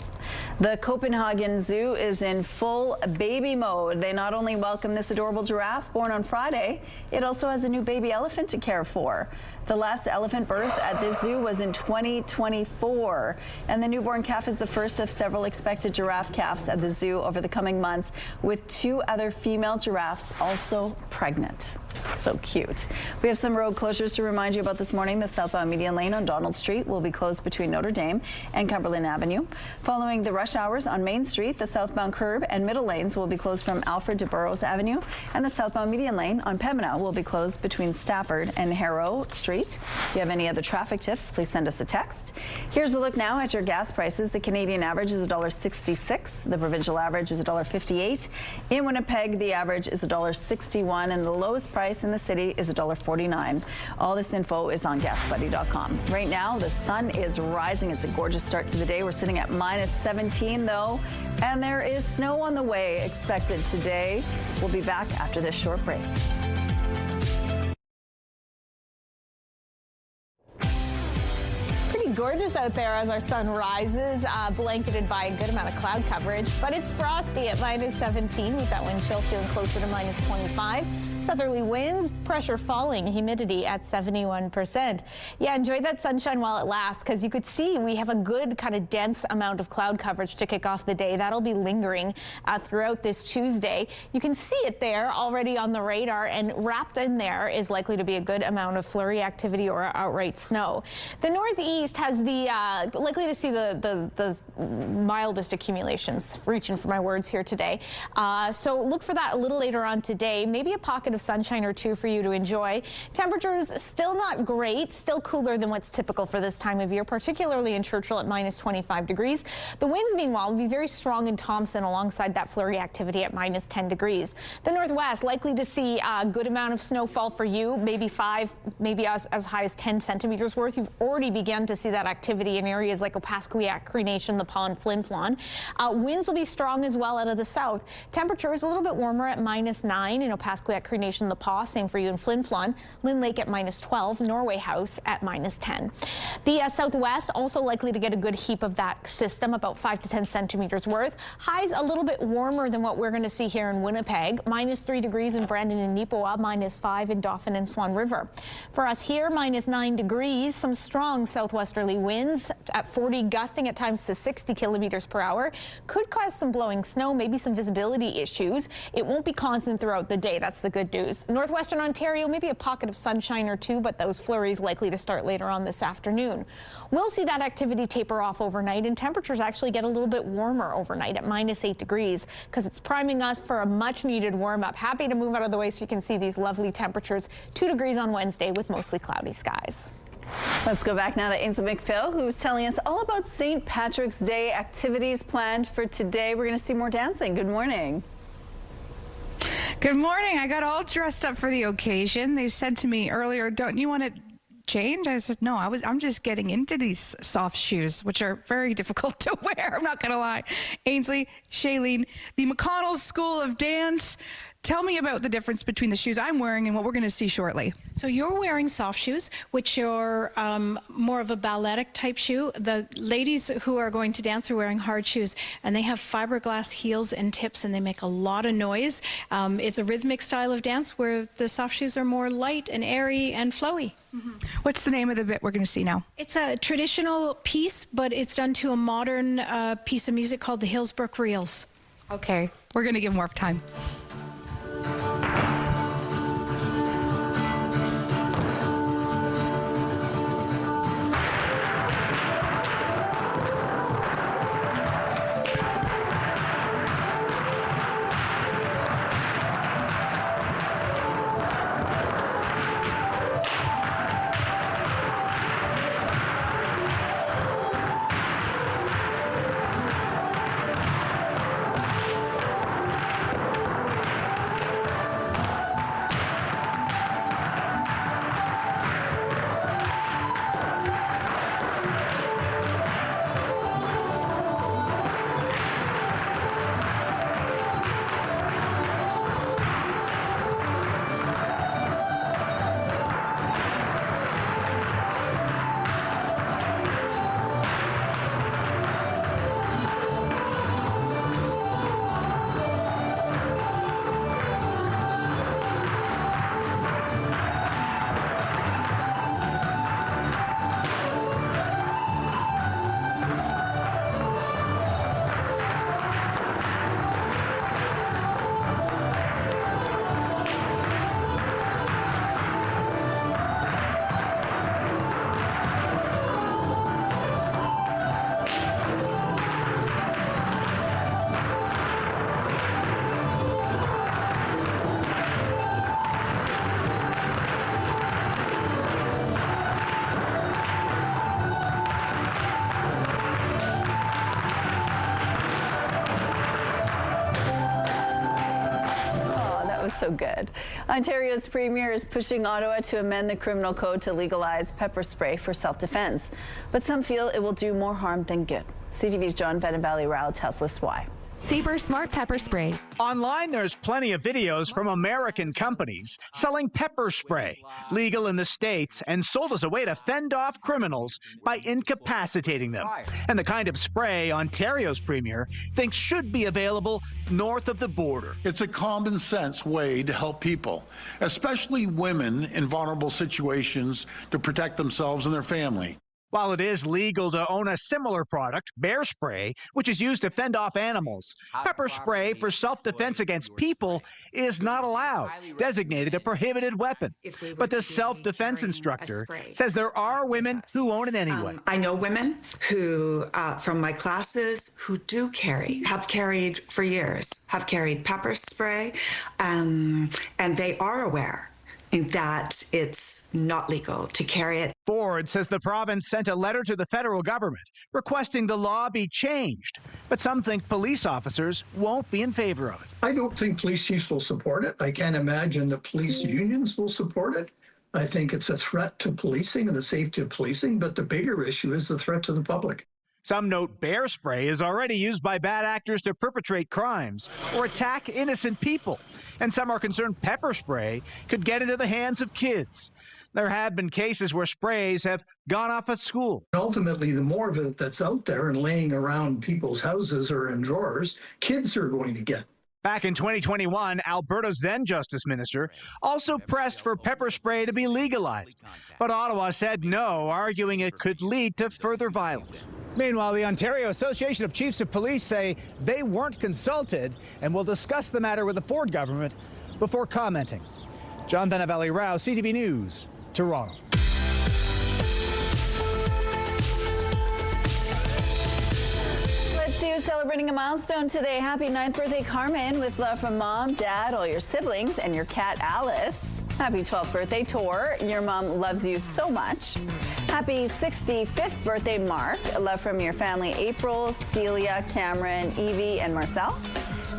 The Copenhagen Zoo is in full baby mode. They not only welcome this adorable giraffe born on Friday, it also has a new baby elephant to care for. The last elephant birth at this zoo was in 2024, and the newborn calf is the first of several expected giraffe calves at the zoo over the coming months, with 2 other female giraffes also pregnant. So cute. We have some road closures to remind you about this morning. The southbound median lane on Donald Street will be closed between Notre Dame and Cumberland Avenue. Following the rush hours on Main Street, the southbound curb and middle lanes will be closed from Alfred to Burroughs Avenue, and the southbound median lane on Pembina will be closed between Stafford and Harrow Street. If you have any other traffic tips, please send us a text. Here's a look now at your gas prices. The Canadian average is $1.66. The provincial average is $1.58. In Winnipeg, the average is $1.61, and the lowest price in the city is $1.49. All this info is on GasBuddy.com. Right now, the sun is rising. It's a gorgeous start to the day. We're sitting at minus 17, though, and there is snow on the way expected today. We'll be back after this short break. Gorgeous out there as our sun rises, blanketed by a good amount of cloud coverage, but it's frosty at minus 17. We've got wind chill feeling closer to minus 25. Southerly winds, pressure falling, humidity at 71%. Yeah, enjoy that sunshine while it lasts, because you could see we have a good kind of dense amount of cloud coverage to kick off the day. That'll be lingering throughout this Tuesday. You can see it there already on the radar, and wrapped in there is likely to be a good amount of flurry activity or outright snow. The northeast has the likely to see the mildest accumulations. Reaching for my words here today. So look for that a little later on today. Maybe a pocket of sunshine or two for you to enjoy. Temperatures still not great, still cooler than what's typical for this time of year, particularly in Churchill at minus 25 degrees. The winds, meanwhile, will be very strong in Thompson alongside that flurry activity at minus 10 degrees. The northwest likely to see a good amount of snowfall for you, maybe 5, maybe as high as 10 centimeters worth. You've already begun to see that activity in areas like Opaskwayak, Cree Nation, the Paw, and Flin Flon. Winds will be strong as well out of the south. Temperatures a little bit warmer at minus 9 in Opaskwayak, Cree Nation, the Paw. Same for you in Flin Flon. Lynn Lake at minus 12. Norway House at minus 10. The southwest also likely to get a good heap of that system, about 5 to 10 centimeters worth. Highs a little bit warmer than what we're going to see here in Winnipeg. Minus 3 degrees in Brandon and Neepawa. Minus 5 in Dauphin and Swan River. For us here, minus 9 degrees. Some strong southwesterly winds at 40, gusting at times to 60 kilometers per hour. Could cause some blowing snow, maybe some visibility issues. It won't be constant throughout the day. That's the good news. Northwestern Ontario, maybe a pocket of sunshine or two, but those flurries likely to start later on this afternoon. We'll see that activity taper off overnight, and temperatures actually get a little bit warmer overnight at minus 8 degrees, because it's priming us for a much needed warm up. Happy to move out of the way so you can see these lovely temperatures. 2 degrees on Wednesday with mostly cloudy skies. Let's go back now to Ainsley McPhail, who's telling us all about St. Patrick's Day activities planned for today. We're going to see more dancing. Good morning. Good morning. I got all dressed up for the occasion. They said to me earlier, don't you want to change? I said, no, I'm just getting into these soft shoes, which are very difficult to wear. I'm not going to lie. Ainsley, Shailene, the McConnell School of Dance. Tell me about the difference between the shoes I'm wearing and what we're going to see shortly. So you're wearing soft shoes, which are more of a balletic type shoe. The ladies who are going to dance are wearing hard shoes, and they have fiberglass heels and tips, and they make a lot of noise. It's a rhythmic style of dance where the soft shoes are more light and airy and flowy. Mm-hmm. What's the name of the bit we're going to see now? It's a traditional piece, but it's done to a modern piece of music called the Hillsbrook Reels. Okay, we're going to give more time. So good. Ontario's premier is pushing Ottawa to amend the criminal code to legalize pepper spray for self-defense. But some feel it will do more harm than good. CTV's John Valley-Rao tells us why. Sabre Smart Pepper Spray. Online, there's plenty of videos from American companies selling pepper spray, legal in the States and sold as a way to fend off criminals by incapacitating them. And the kind of spray Ontario's premier thinks should be available north of the border. It's a common sense way to help people, especially women in vulnerable situations, to protect themselves and their family. While it is legal to own a similar product, bear spray, which is used to fend off animals, pepper spray for self-defense against people is not allowed, designated a prohibited weapon. But the self-defense instructor says there are women who own it anyway. I know women who, from my classes, who do carry, have carried for years, have carried pepper spray, and they are aware that it's not legal to carry it. Ford says the province sent a letter to the federal government requesting the law be changed, but some think police officers won't be in favor of it. I don't think police chiefs will support it. I can't imagine the police unions will support it. I think it's a threat to policing and the safety of policing, but the bigger issue is the threat to the public. Some note bear spray is already used by bad actors to perpetrate crimes or attack innocent people. And some are concerned pepper spray could get into the hands of kids. There have been cases where sprays have gone off at school. Ultimately, the more of it that's out there and laying around people's houses or in drawers, kids are going to get. Back in 2021, Alberta's then Justice Minister also pressed for pepper spray to be legalized. But Ottawa said no, arguing it could lead to further violence. Meanwhile, the Ontario Association of Chiefs of Police say they weren't consulted and will discuss the matter with the Ford government before commenting. John Valley-Rao, CTV News, Toronto. Let's see who's celebrating a milestone today. Happy 9th birthday, Carmen, with love from mom, dad, all your siblings, and your cat, Alice. Happy 12th birthday, Tor. Your mom loves you so much. Happy 65th birthday, Mark. Love from your family, April, Celia, Cameron, Evie, and Marcel.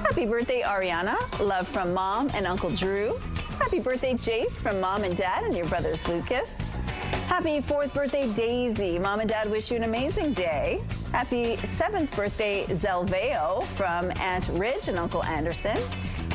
Happy birthday, Ariana. Love from mom and Uncle Drew. Happy birthday, Jace, from mom and dad and your brothers, Lucas. Happy 4th birthday, Daisy. Mom and dad wish you an amazing day. Happy 7th birthday, Zelveo, from Aunt Ridge and Uncle Anderson.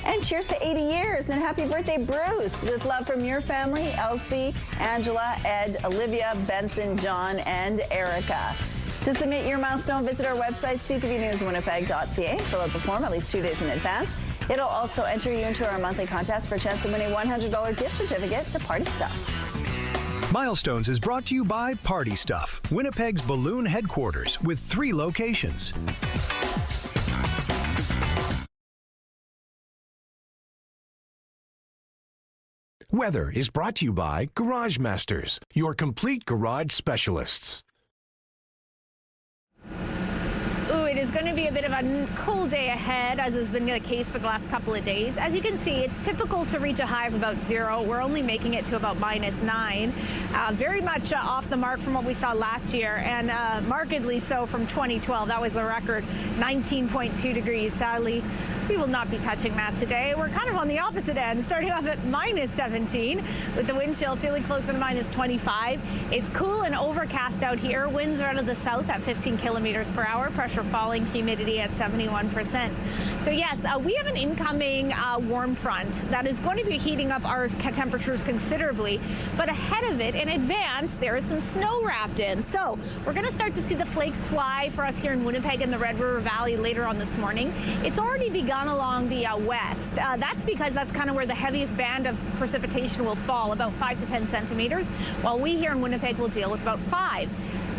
And cheers to 80 years, and happy birthday, Bruce, with love from your family, Elsie, Angela, Ed, Olivia, Benson, John, and Erica. To submit your milestone, visit our website, ctvnewswinnipeg.ca. Fill out the form at least 2 days in advance. It'll also enter you into our monthly contest for a chance to win a $100 gift certificate to Party Stuff. Milestones is brought to you by Party Stuff, Winnipeg's balloon headquarters with 3 locations. Weather is brought to you by Garage Masters, your complete garage specialists. It is going to be a bit of a cool day ahead, as has been the case for the last couple of days. As you can see, it's typical to reach a high of about 0. We're only making it to about -9. Very much off the mark from what we saw last year, and markedly so from 2012. That was the record, 19.2 degrees. Sadly, we will not be touching that today. We're kind of on the opposite end, starting off at -17, with the wind chill feeling closer to -25. It's cool and overcast out here. Winds are out of the south at 15 kilometers per hour. Pressure falling, humidity at 71%. So yes, we have an incoming warm front that is going to be heating up our temperatures considerably. But ahead of it, in advance, there is some snow wrapped in. So we're going to start to see the flakes fly for us here in Winnipeg and the Red River Valley later on this morning. It's already begun along the west. That's because that's kind of where the heaviest band of precipitation will fall, about 5 to 10 centimeters, while we here in Winnipeg will deal with about 5.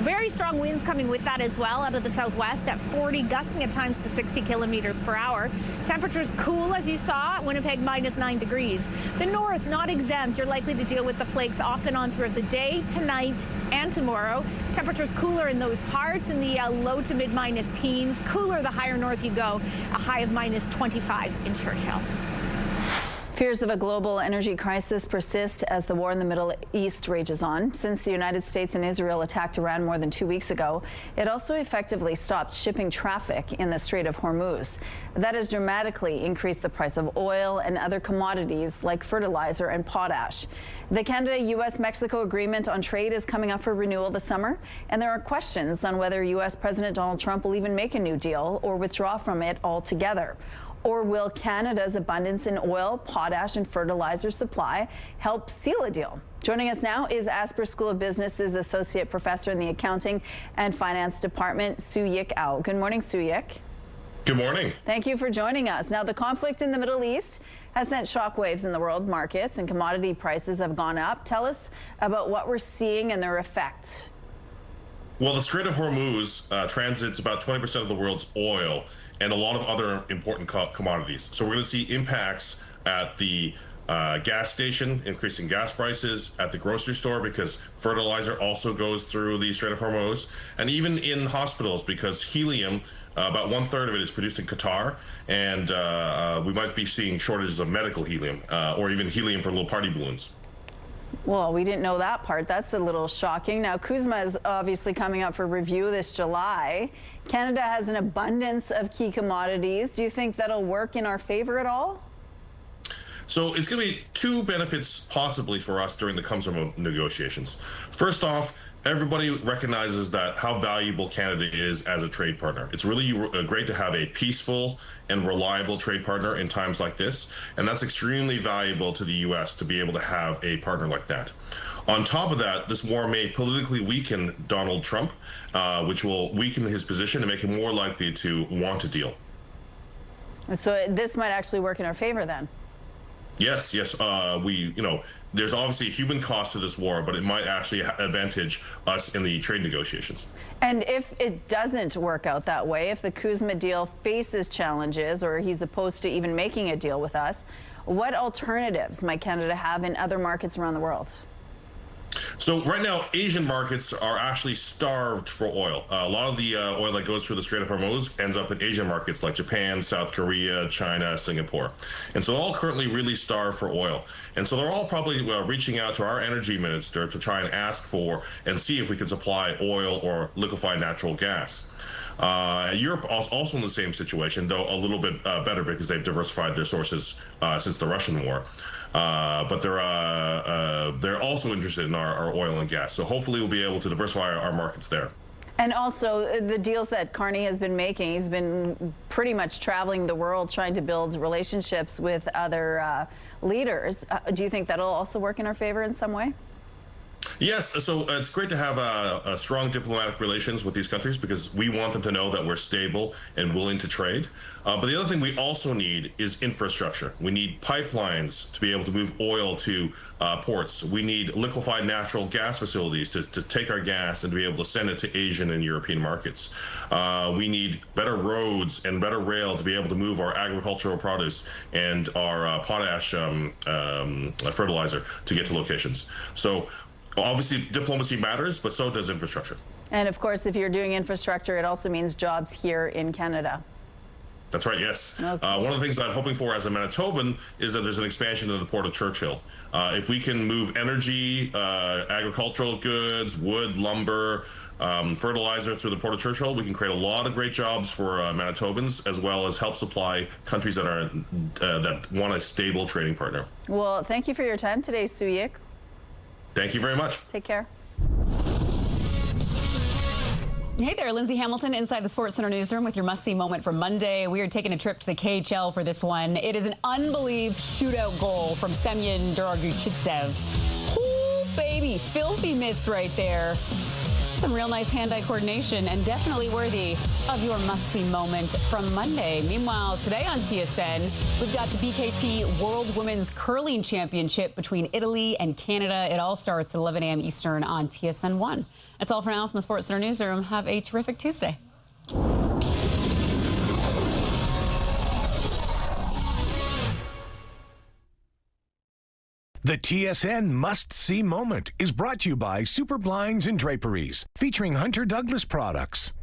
Very strong winds coming with that as well out of the southwest at 40, gusting at times to 60 kilometers per hour. Temperatures cool, as you saw, Winnipeg -9 degrees. The north not exempt. You're likely to deal with the flakes off and on throughout the day, tonight, and tomorrow. Temperatures cooler in those parts in the low to mid -teens. Cooler the higher north you go, a high of -25 in Churchill. Fears of a global energy crisis persist as the war in the Middle East rages on. Since the United States and Israel attacked Iran more than 2 weeks ago, it also effectively stopped shipping traffic in the Strait of Hormuz. That has dramatically increased the price of oil and other commodities like fertilizer and potash. The Canada-U.S.-Mexico agreement on trade is coming up for renewal this summer, and there are questions on whether U.S. President Donald Trump will even make a new deal or withdraw from it altogether. Or will Canada's abundance in oil, potash, and fertilizer supply help seal a deal? Joining us now is Asper School of Business's Associate Professor in the Accounting and Finance Department, Soo-Yik Au. Good morning, Soo-Yik. Good morning. Thank you for joining us. Now, the conflict in the Middle East has sent shockwaves in the world markets, and commodity prices have gone up. Tell us about what we're seeing and their effect. Well, the Strait of Hormuz transits about 20% of the world's oil and a lot of other important commodities. So we're going to see impacts at the gas station, increasing gas prices, at the grocery store because fertilizer also goes through the Strait of Hormuz, and even in hospitals because helium, about 1/3 of it is produced in Qatar, and we might be seeing shortages of medical helium or even helium for little party balloons. Well, we didn't know that part. That's a little shocking. Now, CUSMA is obviously coming up for review this July. Canada has an abundance of key commodities. Do you think that'll work in our favor at all? So it's going to be two benefits possibly for us during the CUSMA negotiations. First off, everybody recognizes that how valuable Canada is as a trade partner. It's really great to have a peaceful and reliable trade partner in times like this, and that's extremely valuable to the U.S. to be able to have a partner like that. On top of that, this war may politically weaken Donald Trump, which will weaken his position and make him more likely to want a deal. And so this might actually work in our favor then. Yes. There's obviously a human cost to this war, but it might actually advantage us in the trade negotiations. And if it doesn't work out that way, if the CUSMA deal faces challenges or he's opposed to even making a deal with us, what alternatives might Canada have in other markets around the world? So right now, Asian markets are actually starved for oil. A lot of the oil that goes through the Strait of Hormuz ends up in Asian markets like Japan, South Korea, China, Singapore. And so they're all currently really starved for oil. And so they're all probably reaching out to our energy minister to try and ask for and see if we can supply oil or liquefied natural gas. Europe also in the same situation, though a little bit better because they've diversified their sources since the Russian war. But they're also interested in our oil and gas. So hopefully we'll be able to diversify our markets there. And also the deals that Carney has been making, he's been pretty much traveling the world trying to build relationships with other leaders. Do you think that'll also work in our favor in some way? Yes, so it's great to have a strong diplomatic relations with these countries because we want them to know that we're stable and willing to trade. But the other thing we also need is infrastructure. We need pipelines to be able to move oil to ports. We need liquefied natural gas facilities to take our gas and to be able to send it to Asian and European markets. We need better roads and better rail to be able to move our agricultural produce and our potash fertilizer to get to locations. So obviously, diplomacy matters, but so does infrastructure. And of course, if you're doing infrastructure, it also means jobs here in Canada. That's right, yes. Okay. One of the things I'm hoping for as a Manitoban is that there's an expansion of the Port of Churchill. If we can move energy, agricultural goods, wood, lumber, fertilizer through the Port of Churchill, we can create a lot of great jobs for Manitobans, as well as help supply countries that want a stable trading partner. Well, thank you for your time today, Soo-Yik. Thank you very much. Take care. Hey there, Lindsay Hamilton inside the Sports Center newsroom with your must-see moment for Monday. We are taking a trip to the KHL for this one. It is an unbelievable shootout goal from Semyon Draguchitsev. Ooh, baby, filthy mitts right there. Some real nice hand-eye coordination and definitely worthy of your must-see moment from Monday. Meanwhile, today on TSN, we've got the BKT World Women's Curling Championship between Italy and Canada. It all starts at 11 a.m. Eastern on TSN 1. That's all for now from the Sports Center newsroom. Have a terrific Tuesday. The TSN must-see moment is brought to you by Super Blinds and Draperies, featuring Hunter Douglas products.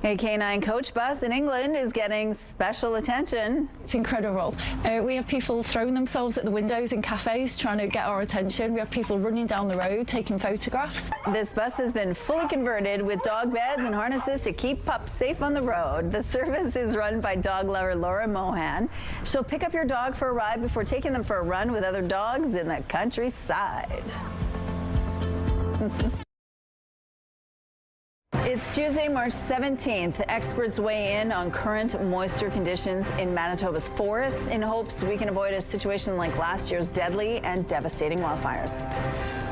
A canine coach bus in England is getting special attention. It's incredible. We have people throwing themselves at the windows in cafes trying to get our attention. We have people running down the road taking photographs. This bus has been fully converted with dog beds and harnesses to keep pups safe on the road. The service is run by dog lover Laura Mohan. She'll pick up your dog for a ride before taking them for a run with other dogs in the countryside. It's Tuesday, March 17th. Experts weigh in on current moisture conditions in Manitoba's forests in hopes we can avoid a situation like last year's deadly and devastating wildfires.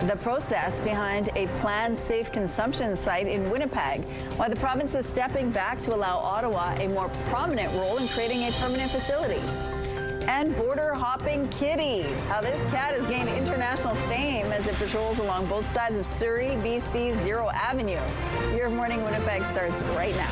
The process behind a planned safe consumption site in Winnipeg, why the province is stepping back to allow Ottawa a more prominent role in creating a permanent facility. And border hopping Kitty, how this cat has gained international fame as it patrols along both sides of Surrey, BC's Zero Avenue. Your Morning Winnipeg starts right now.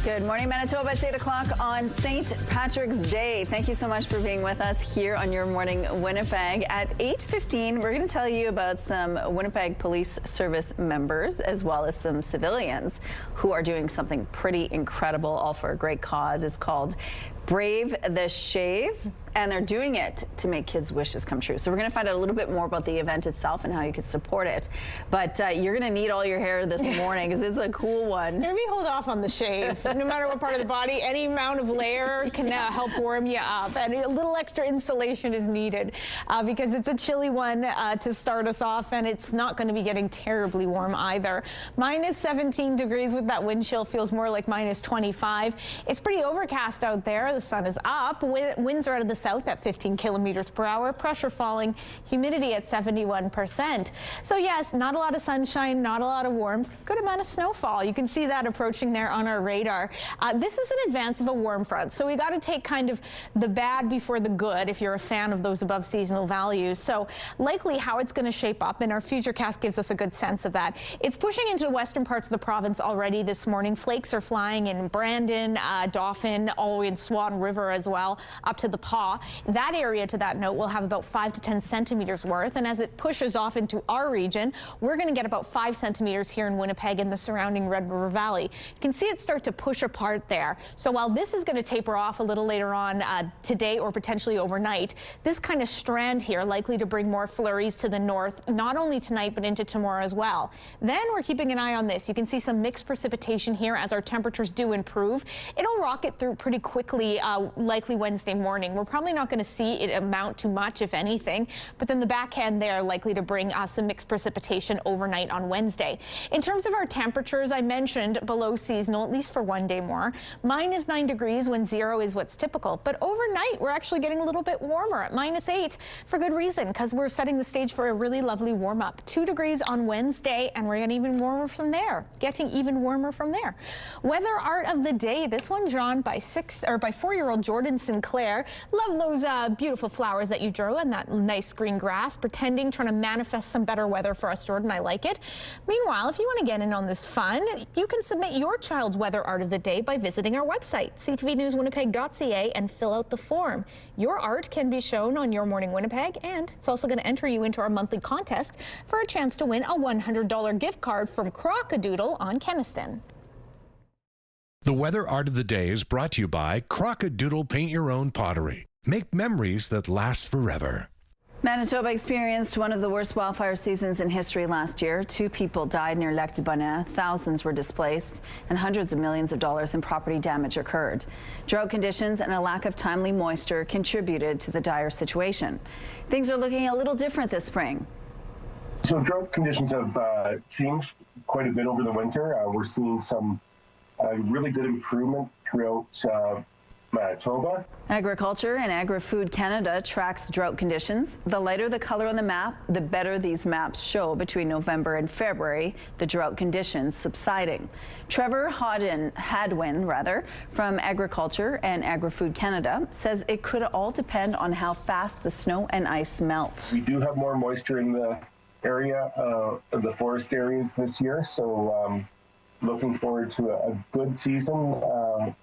Good morning, Manitoba. It's 8 o'clock on St. Patrick's Day. Thank you so much for being with us here on Your Morning Winnipeg. At 8:15, we're going to tell you about some Winnipeg Police Service members as well as some civilians who are doing something pretty incredible, all for a great cause. It's called Brave the Shave, and they're doing it to make kids' wishes come true. So we're going to find out a little bit more about the event itself and how you could support it. But you're going to need all your hair this morning because it's a cool one. Maybe hold off on the shave. No matter what part of the body, any amount of layer can help warm you up. And a little extra insulation is needed because it's a chilly one to start us off, and it's not going to be getting terribly warm either. Minus 17 degrees with that wind chill, feels more like minus 25. It's pretty overcast out there. The sun is up. Winds are out of the south at 15 kilometers per hour. Pressure falling. Humidity at 71%. So yes, not a lot of sunshine, not a lot of warmth. Good amount of snowfall. You can see that approaching there on our radar. This is in advance of a warm front, so we got to take kind of the bad before the good if you're a fan of those above seasonal values. So likely how it's going to shape up, and our futurecast gives us a good sense of that. It's pushing into the western parts of the province already this morning. Flakes are flying in Brandon, Dauphin, all the way in Swan River as well, up to the Paw. That area, to that note, will have about 5 to 10 centimeters worth, and as it pushes off into our region, we're going to get about 5 centimeters here in Winnipeg and the surrounding Red River Valley. You can see it start to push apart there. So while this is going to taper off a little later on today or potentially overnight, this kind of strand here likely to bring more flurries to the north, not only tonight but into tomorrow as well. Then we're keeping an eye on this. You can see some mixed precipitation here as our temperatures do improve. It'll rocket through pretty quickly, likely Wednesday morning. We're probably not going to see it amount to much, if anything, but then the backhand there likely to bring some mixed precipitation overnight on Wednesday. In terms of our temperatures, I mentioned below seasonal, at least for one day more. Minus 9 degrees when 0 is what's typical, but overnight we're actually getting a little bit warmer at minus 8 for good reason, because we're setting the stage for a really lovely warm up. 2 degrees on Wednesday, and we're getting even warmer from there. Weather art of the day, this one drawn by 4-year-old Jordan Sinclair. Love those beautiful flowers that you drew and that nice green grass, trying to manifest some better weather for us, Jordan. I like it. Meanwhile, if you want to get in on this fun, you can submit your child's weather art of the day by visiting our website, ctvnewswinnipeg.ca, and fill out the form. Your art can be shown on Your Morning Winnipeg, and it's also going to enter you into our monthly contest for a chance to win a $100 gift card from Crocodoodle on Kenniston. The weather art of the day is brought to you by Crocodoodle Paint Your Own Pottery. Make memories that last forever. Manitoba experienced one of the worst wildfire seasons in history last year. 2 people died near Lac du Bonnet, thousands were displaced, and hundreds of millions of dollars in property damage occurred. Drought conditions and a lack of timely moisture contributed to the dire situation. Things are looking a little different this spring. So drought conditions have changed quite a bit over the winter. We're seeing some really good improvement throughout Manitoba. Agriculture and Agri-Food Canada tracks drought conditions. The lighter the color on the map, the better these maps show between November and February, the drought conditions subsiding. Trevor Hadwin from Agriculture and Agri-Food Canada says it could all depend on how fast the snow and ice melt. We do have more moisture in the area, the forest areas this year, so looking forward to a good season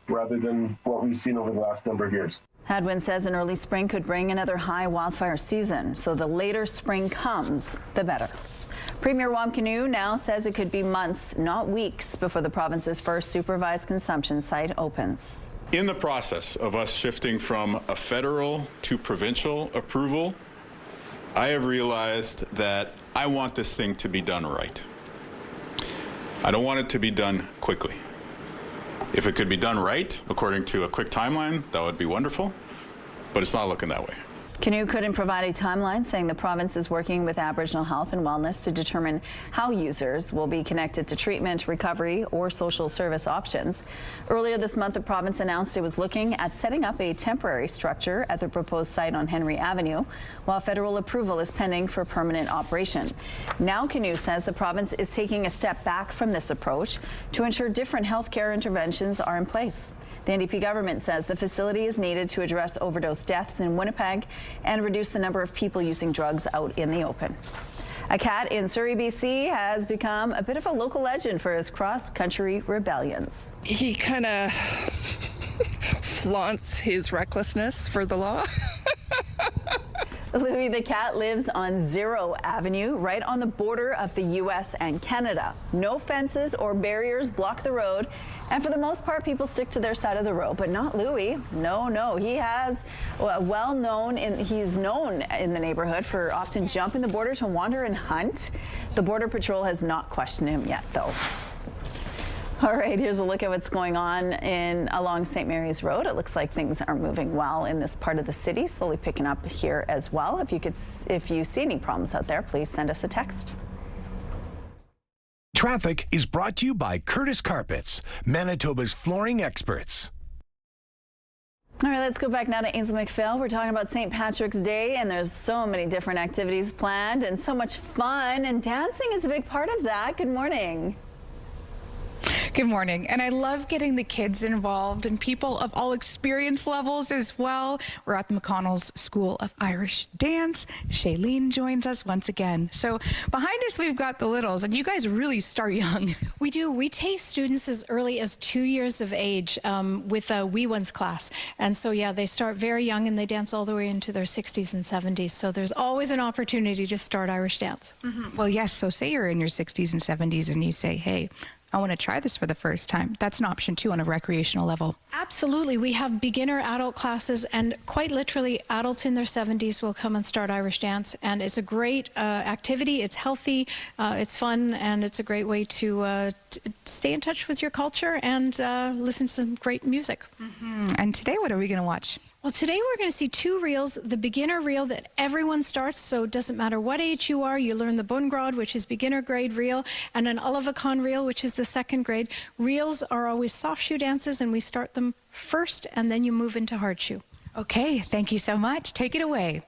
rather than what we've seen over the last number of years. Hadwin says an early spring could bring another high wildfire season, so the later spring comes, the better. Premier Wamkanu now says it could be months, not weeks, before the province's first supervised consumption site opens. In the process of us shifting from a federal to provincial approval, I have realized that I want this thing to be done right. I don't want it to be done quickly. If it could be done right, according to a quick timeline, that would be wonderful, but it's not looking that way. Canoe couldn't provide a timeline, saying the province is working with Aboriginal Health and Wellness to determine how users will be connected to treatment, recovery, or social service options. Earlier this month, the province announced it was looking at setting up a temporary structure at the proposed site on Henry Avenue, while federal approval is pending for permanent operation. Now, Canoe says the province is taking a step back from this approach to ensure different healthcare interventions are in place. The NDP government says the facility is needed to address overdose deaths in Winnipeg and reduce the number of people using drugs out in the open. A cat in Surrey, BC has become a bit of a local legend for his cross-country rebellions. He kind of flaunts his recklessness for the law. Louis the cat lives on Zero Avenue, right on the border of the U.S. and Canada. No fences or barriers block the road, and for the most part, people stick to their side of the road, but not Louis. No, he has he's known in the neighborhood for often jumping the border to wander and hunt. The Border Patrol has not questioned him yet, though. All right, here's a look at what's going on along St. Mary's Road. It looks like things are moving well in this part of the city, slowly picking up here as well. If you see any problems out there, please send us a text. Traffic is brought to you by Curtis Carpets, Manitoba's flooring experts. All right, let's go back now to Ainsley McPhail. We're talking about St. Patrick's Day, and there's so many different activities planned and so much fun, and dancing is a big part of that. Good morning. Good morning. And I love getting the kids involved and people of all experience levels as well. We're at the McConnell's School of Irish Dance. Shailene joins us once again. So behind us, we've got the littles, and you guys really start young. We do. We take students as early as 2 years of age with a Wee Ones class. And so, yeah, they start very young and they dance all the way into their 60s and 70s. So there's always an opportunity to start Irish dance. Mm-hmm. Well, yes. So say you're in your 60s and 70s and you say, hey, I want to try this for the first time. That's an option too on a recreational level. Absolutely. We have beginner adult classes, and quite literally adults in their 70s will come and start Irish dance. And it's a great activity. It's healthy, it's fun, and it's a great way to stay in touch with your culture and listen to some great music. Mm-hmm. And today, what are we going to watch? Well, today we're going to see two reels. The beginner reel that everyone starts, so it doesn't matter what age you are. You learn the Bungrod, which is beginner grade reel, and an Ullavacan reel, which is the second grade. Reels are always soft shoe dances, and we start them first, and then you move into hard shoe. Okay, thank you so much. Take it away.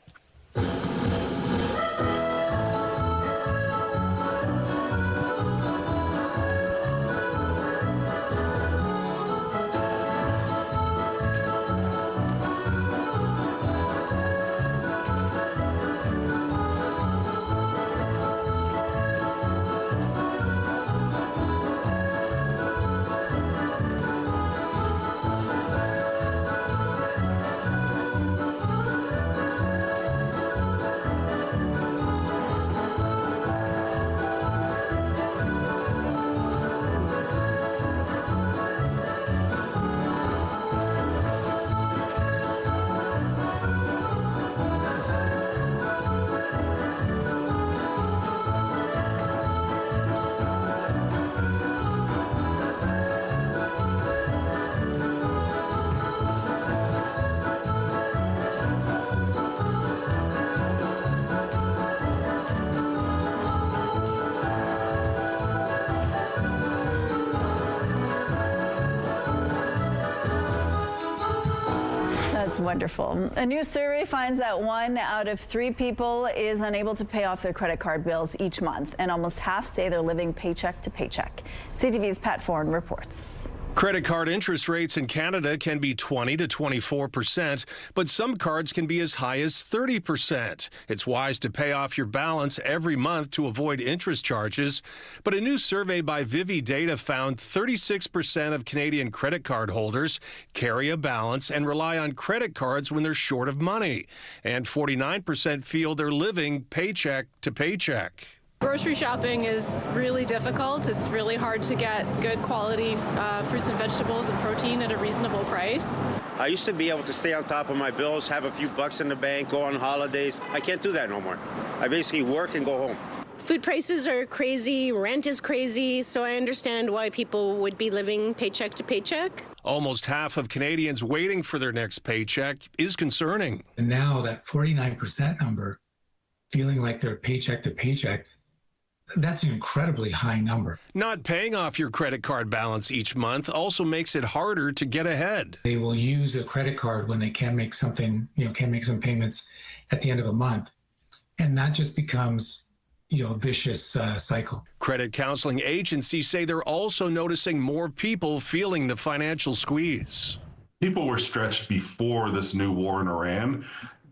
That's wonderful. A new survey finds that 1 out of 3 people is unable to pay off their credit card bills each month, and almost half say they're living paycheck to paycheck. CTV's Pat Foran reports. Credit card interest rates in Canada can be 20 to 24%, but some cards can be as high as 30%. It's wise to pay off your balance every month to avoid interest charges. But a new survey by Vivi Data found 36% of Canadian credit card holders carry a balance and rely on credit cards when they're short of money. And 49% feel they're living paycheck to paycheck. Grocery shopping is really difficult. It's really hard to get good quality fruits and vegetables and protein at a reasonable price. I used to be able to stay on top of my bills, have a few bucks in the bank, go on holidays. I can't do that no more. I basically work and go home. Food prices are crazy, rent is crazy, so I understand why people would be living paycheck to paycheck. Almost half of Canadians waiting for their next paycheck is concerning. And now that 49% number, feeling like they're paycheck to paycheck, that's an incredibly high number. Not paying off your credit card balance each month also makes it harder to get ahead. They will use a credit card when they can make something, can make some payments at the end of a month. And that just becomes, a vicious cycle. Credit counseling agencies say they're also noticing more people feeling the financial squeeze. People were stretched before this new war in Iran.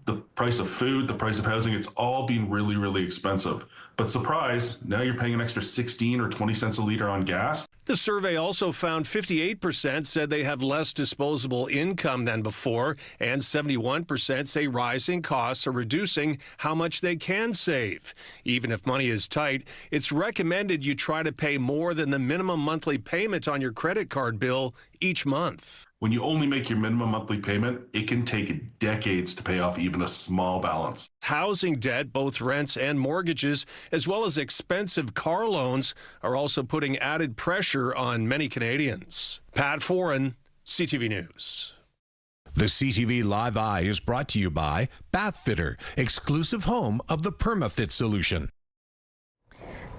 The price of food, the price of housing, it's all been really, really expensive. But surprise, now you're paying an extra 16 or 20 cents a liter on gas. The survey also found 58% said they have less disposable income than before, and 71% say rising costs are reducing how much they can save. Even if money is tight, it's recommended you try to pay more than the minimum monthly payment on your credit card bill each month. When you only make your minimum monthly payment, it can take decades to pay off even a small balance. Housing debt, both rents and mortgages, as well as expensive car loans, are also putting added pressure on many Canadians. Pat Foran, CTV News. The CTV Live Eye is brought to you by Bath Fitter, exclusive home of the PermaFit solution.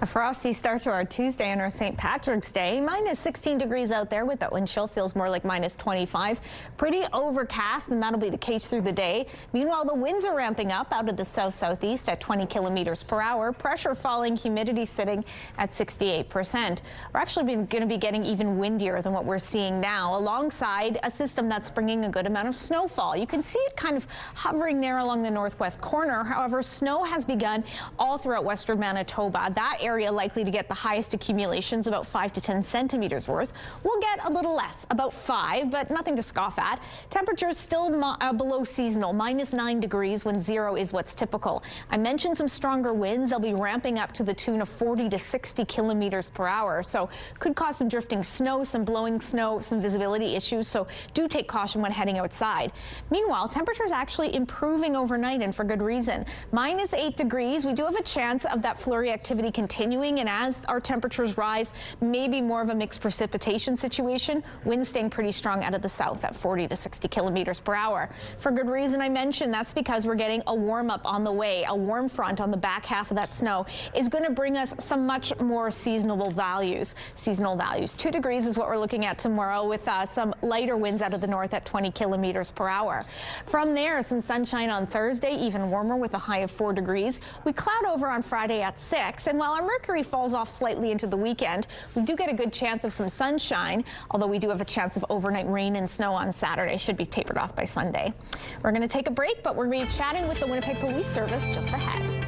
A frosty start to our Tuesday and our St. Patrick's Day. Minus 16 degrees out there with that wind chill. Feels more like minus 25. Pretty overcast, and that'll be the case through the day. Meanwhile, the winds are ramping up out of the south-southeast at 20 kilometers per hour. Pressure falling, humidity sitting at 68%. We're actually going to be getting even windier than what we're seeing now, alongside a system that's bringing a good amount of snowfall. You can see it kind of hovering there along the northwest corner. However, snow has begun all throughout western Manitoba. That area likely to get the highest accumulations, about 5 to 10 centimeters worth. We'll get a little less, about 5, but nothing to scoff at. Temperatures still below seasonal, minus 9 degrees when 0 is what's typical. I mentioned some stronger winds. They'll be ramping up to the tune of 40 to 60 kilometers per hour. So could cause some drifting snow, some blowing snow, some visibility issues. So do take caution when heading outside. Meanwhile, temperatures actually improving overnight, and for good reason. Minus 8 degrees. We do have a chance of that flurry activity continuing, and as our temperatures rise, maybe more of a mixed precipitation situation. Winds staying pretty strong out of the south at 40 to 60 kilometers per hour. For good reason, I mentioned that's because we're getting a warm up on the way. A warm front on the back half of that snow is going to bring us some much more seasonal values. 2 degrees is what we're looking at tomorrow, with some lighter winds out of the north at 20 kilometers per hour. From there, some sunshine on Thursday, even warmer with a high of 4 degrees. We cloud over on Friday at 6, and while our mercury falls off slightly into the weekend, we do get a good chance of some sunshine, although we do have a chance of overnight rain and snow on Saturday. Should be tapered off by Sunday. We're going to take a break, but we're going to be chatting with the Winnipeg Police Service just ahead.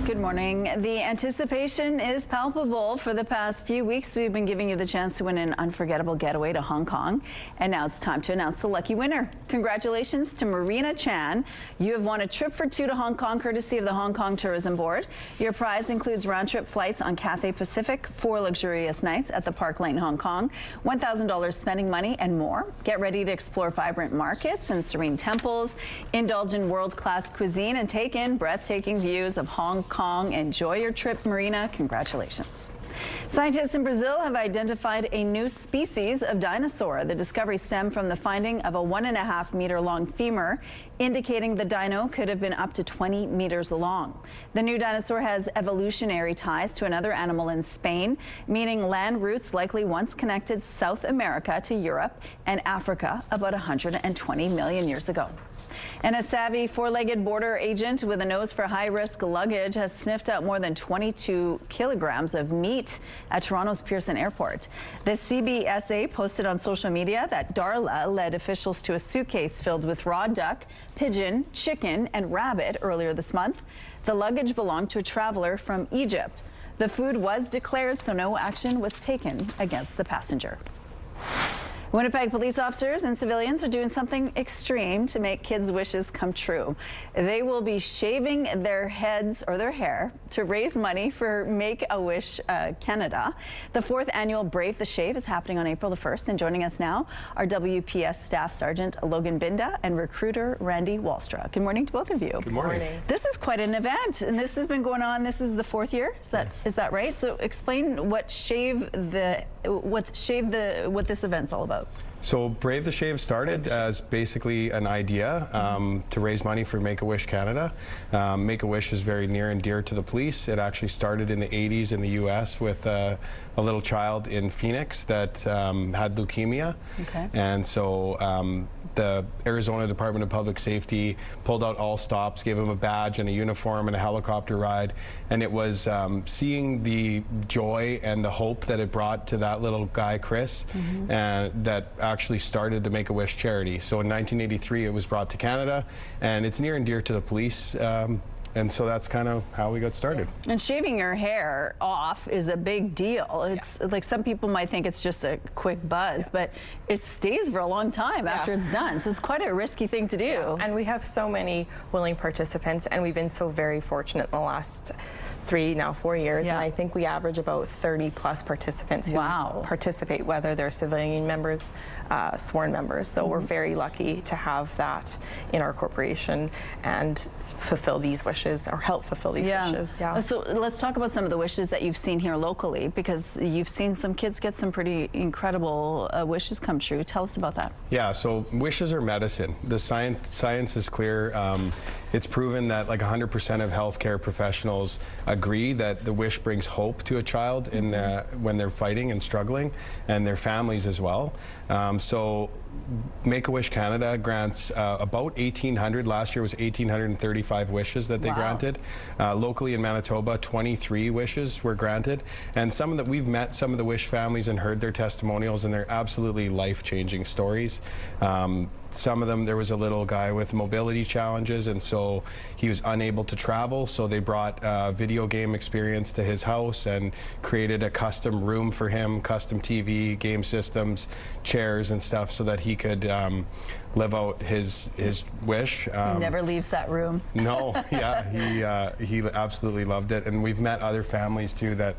Good morning. The anticipation is palpable. For the past few weeks, we've been giving you the chance to win an unforgettable getaway to Hong Kong. And now it's time to announce the lucky winner. Congratulations to Marina Chan. You have won a trip for 2 to Hong Kong, courtesy of the Hong Kong Tourism Board. Your prize includes round-trip flights on Cathay Pacific, 4 luxurious nights at the Park Lane, Hong Kong, $1,000 spending money, and more. Get ready to explore vibrant markets and serene temples, indulge in world-class cuisine, and take in breathtaking views of Hong Kong. Enjoy your trip, Marina. Congratulations. Scientists in Brazil have identified a new species of dinosaur. The discovery stemmed from the finding of a 1.5 meter long femur, indicating the dino could have been up to 20 meters long. The new dinosaur has evolutionary ties to another animal in Spain, meaning land roots likely once connected South America to Europe and Africa about 120 million years ago. And a savvy four-legged border agent with a nose for high-risk luggage has sniffed out more than 22 kilograms of meat at Toronto's Pearson Airport. The CBSA posted on social media that Darla led officials to a suitcase filled with raw duck, pigeon, chicken, and rabbit earlier this month. The luggage belonged to a traveler from Egypt. The food was declared, so no action was taken against the passenger. Winnipeg police officers and civilians are doing something extreme to make kids' wishes come true. They will be shaving their heads or their hair to raise money for Make-A-Wish Canada. The 4th annual Brave the Shave is happening on April the 1st. And joining us now are WPS Staff Sergeant Logan Binda and recruiter Randy Wallstra. Good morning to both of you. Good morning. This is quite an event, and this has been going on. This is the 4th year. Is that right? So explain what this event's all about. So Brave the Shave started as basically an idea to raise money for Make-A-Wish Canada. Make-A-Wish is very near and dear to the police. It actually started in the 80s in the US with a little child in Phoenix that had leukemia. Okay. And so the Arizona Department of Public Safety pulled out all stops, gave him a badge and a uniform and a helicopter ride. And it was seeing the joy and the hope that it brought to that little guy, Chris, that actually started the Make-A-Wish charity. So in 1983 it was brought to Canada, and it's near and dear to the police. And so that's kind of how we got started. And shaving your hair off is a big deal. It's like some people might think it's just a quick buzz, but it stays for a long time after it's done. So it's quite a risky thing to do. Yeah. And we have so many willing participants, and we've been so very fortunate in the last 4 years. And I think we average about 30 plus participants who participate, whether they're civilian members, sworn members. So we're very lucky to have that in our corporation and fulfill these wishes, or help fulfill these wishes. Yeah. So let's talk about some of the wishes that you've seen here locally, because you've seen some kids get some pretty incredible wishes come true. Tell us about that. Yeah, so wishes are medicine. The science is clear. It's proven that like 100% of healthcare professionals agree that the wish brings hope to a child in when they're fighting and struggling, and their families as well. So Make-A-Wish Canada grants about 1,800. Last year was 1,835 wishes that they granted. Locally in Manitoba, 23 wishes were granted. And we've met some of the wish families and heard their testimonials, and they're absolutely life-changing stories. Some of them, there was a little guy with mobility challenges, and so he was unable to travel, so they brought video game experience to his house and created a custom room for him, custom TV, game systems, chairs and stuff, so that he could live out his wish. He never leaves that room. No, he absolutely loved it. And we've met other families too that,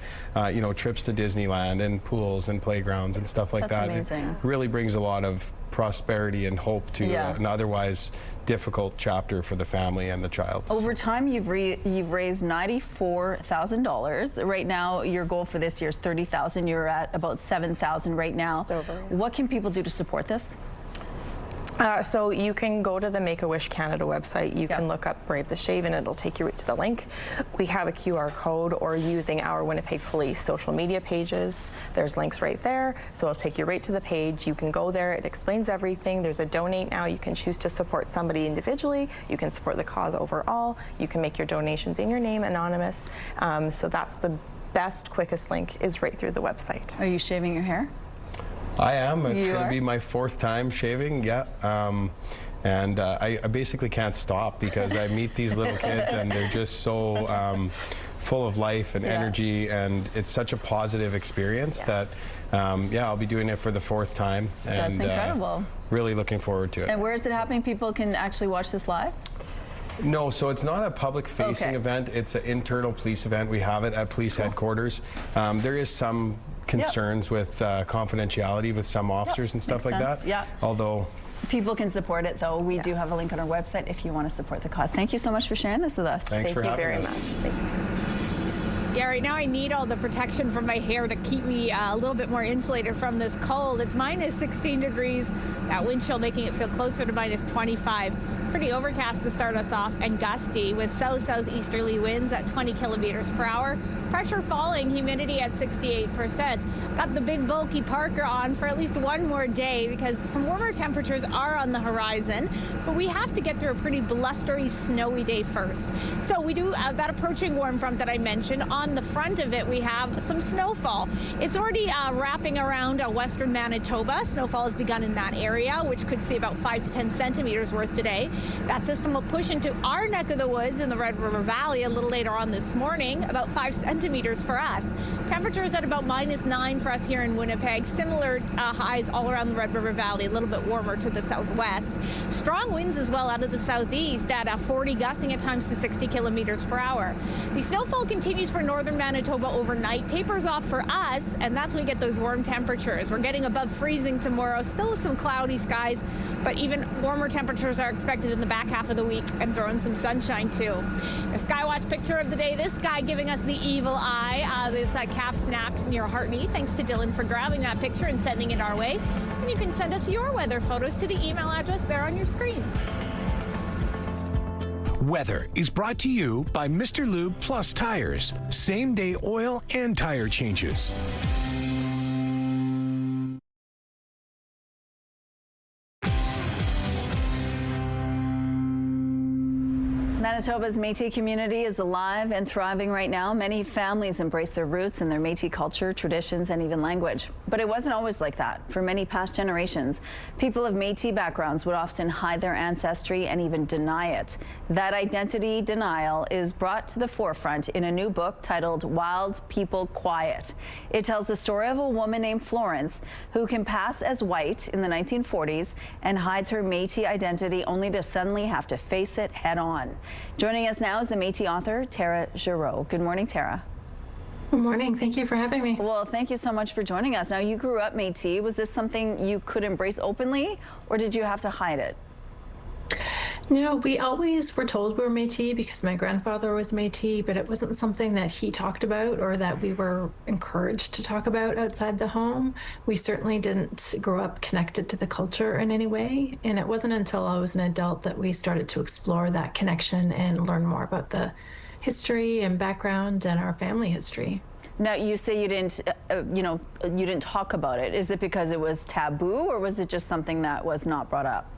trips to Disneyland and pools and playgrounds and stuff like that. That's amazing. It really brings a lot of prosperity and hope to an otherwise difficult chapter for the family and the child. Over time, you've raised $94,000. Right now, your goal for this year is $30,000. You're at about $7,000 right now. Just over, What can people do to support this? So you can go to the Make-A-Wish Canada website. You can look up Brave the Shave, and it'll take you right to the link. We have a QR code, or using our Winnipeg Police social media pages. There's links right there, so it'll take you right to the page. You can go there. It explains everything. There's a donate now. You can choose to support somebody individually. You can support the cause overall. You can make your donations in your name, anonymous. So that's the best, quickest link, is right through the website. Are you shaving your hair? I am. It's going to be my 4th time shaving, and I basically can't stop because I meet these little kids and they're just so full of life and energy, and it's such a positive experience that, I'll be doing it for the 4th time. And, that's incredible. Really looking forward to it. And where is it happening? People can actually watch this live? No, so it's not a public-facing event. It's an internal police event. We have it at police headquarters. There is some concerns with confidentiality with some officers and stuff like that. Although people can support it, though. We do have a link on our website if you want to support the cause. Thank you so much for sharing this with us. Thank you very much. Thank you so much. Yeah, right now I need all the protection from my hair to keep me a little bit more insulated from this cold. It's minus 16 degrees. That wind chill making it feel closer to minus 25. Pretty overcast to start us off and gusty with south-southeasterly winds at 20 kilometers per hour. Pressure falling, humidity at 68%. Got the big bulky Parker on for at least one more day because some warmer temperatures are on the horizon, but we have to get through a pretty blustery, snowy day first. So we do that approaching warm front that I mentioned. On the front of it, we have some snowfall. It's already wrapping around western Manitoba. Snowfall has begun in that area, which could see about 5 to 10 centimeters worth today. That system will push into our neck of the woods in the Red River Valley a little later on this morning, about 5 centimeters for us. Temperatures at about -9 for us here in Winnipeg. Similar highs all around the Red River Valley, a little bit warmer to the southwest. Strong winds as well out of the southeast at 40, gusting at times to 60 kilometers per hour. The snowfall continues for northern Manitoba overnight, tapers off for us, and that's when we get those warm temperatures. We're getting above freezing tomorrow, still with some cloudy skies, but even warmer temperatures are expected in the back half of the week and throwing some sunshine too. A Skywatch picture of the day, this guy giving us the evil eye. This calf snapped near Hartney. Thanks to Dylan for grabbing that picture and sending it our way. And you can send us your weather photos to the email address there on your screen. Weather is brought to you by Mr. Lube Plus Tires. Same-day oil and tire changes. Manitoba's Métis community is alive and thriving right now. Many families embrace their roots and their Métis culture, traditions, and even language. But it wasn't always like that. For many past generations, people of Métis backgrounds would often hide their ancestry and even deny it. That identity denial is brought to the forefront in a new book titled Wild People Quiet. It tells the story of a woman named Florence who can pass as white in the 1940s and hides her Métis identity only to suddenly have to face it head on. Joining us now is the Métis author, Tara Giroux. Good morning, Tara. Good morning. Thank you for having me. Well, thank you so much for joining us. Now, you grew up Métis. Was this something you could embrace openly, or did you have to hide it? No, we always were told we were Métis because my grandfather was Métis, but it wasn't something that he talked about or that we were encouraged to talk about outside the home. We certainly didn't grow up connected to the culture in any way, and it wasn't until I was an adult that we started to explore that connection and learn more about the history and background and our family history. Now, you say you didn't, you didn't talk about it. Is it because it was taboo, or was it just something that was not brought up?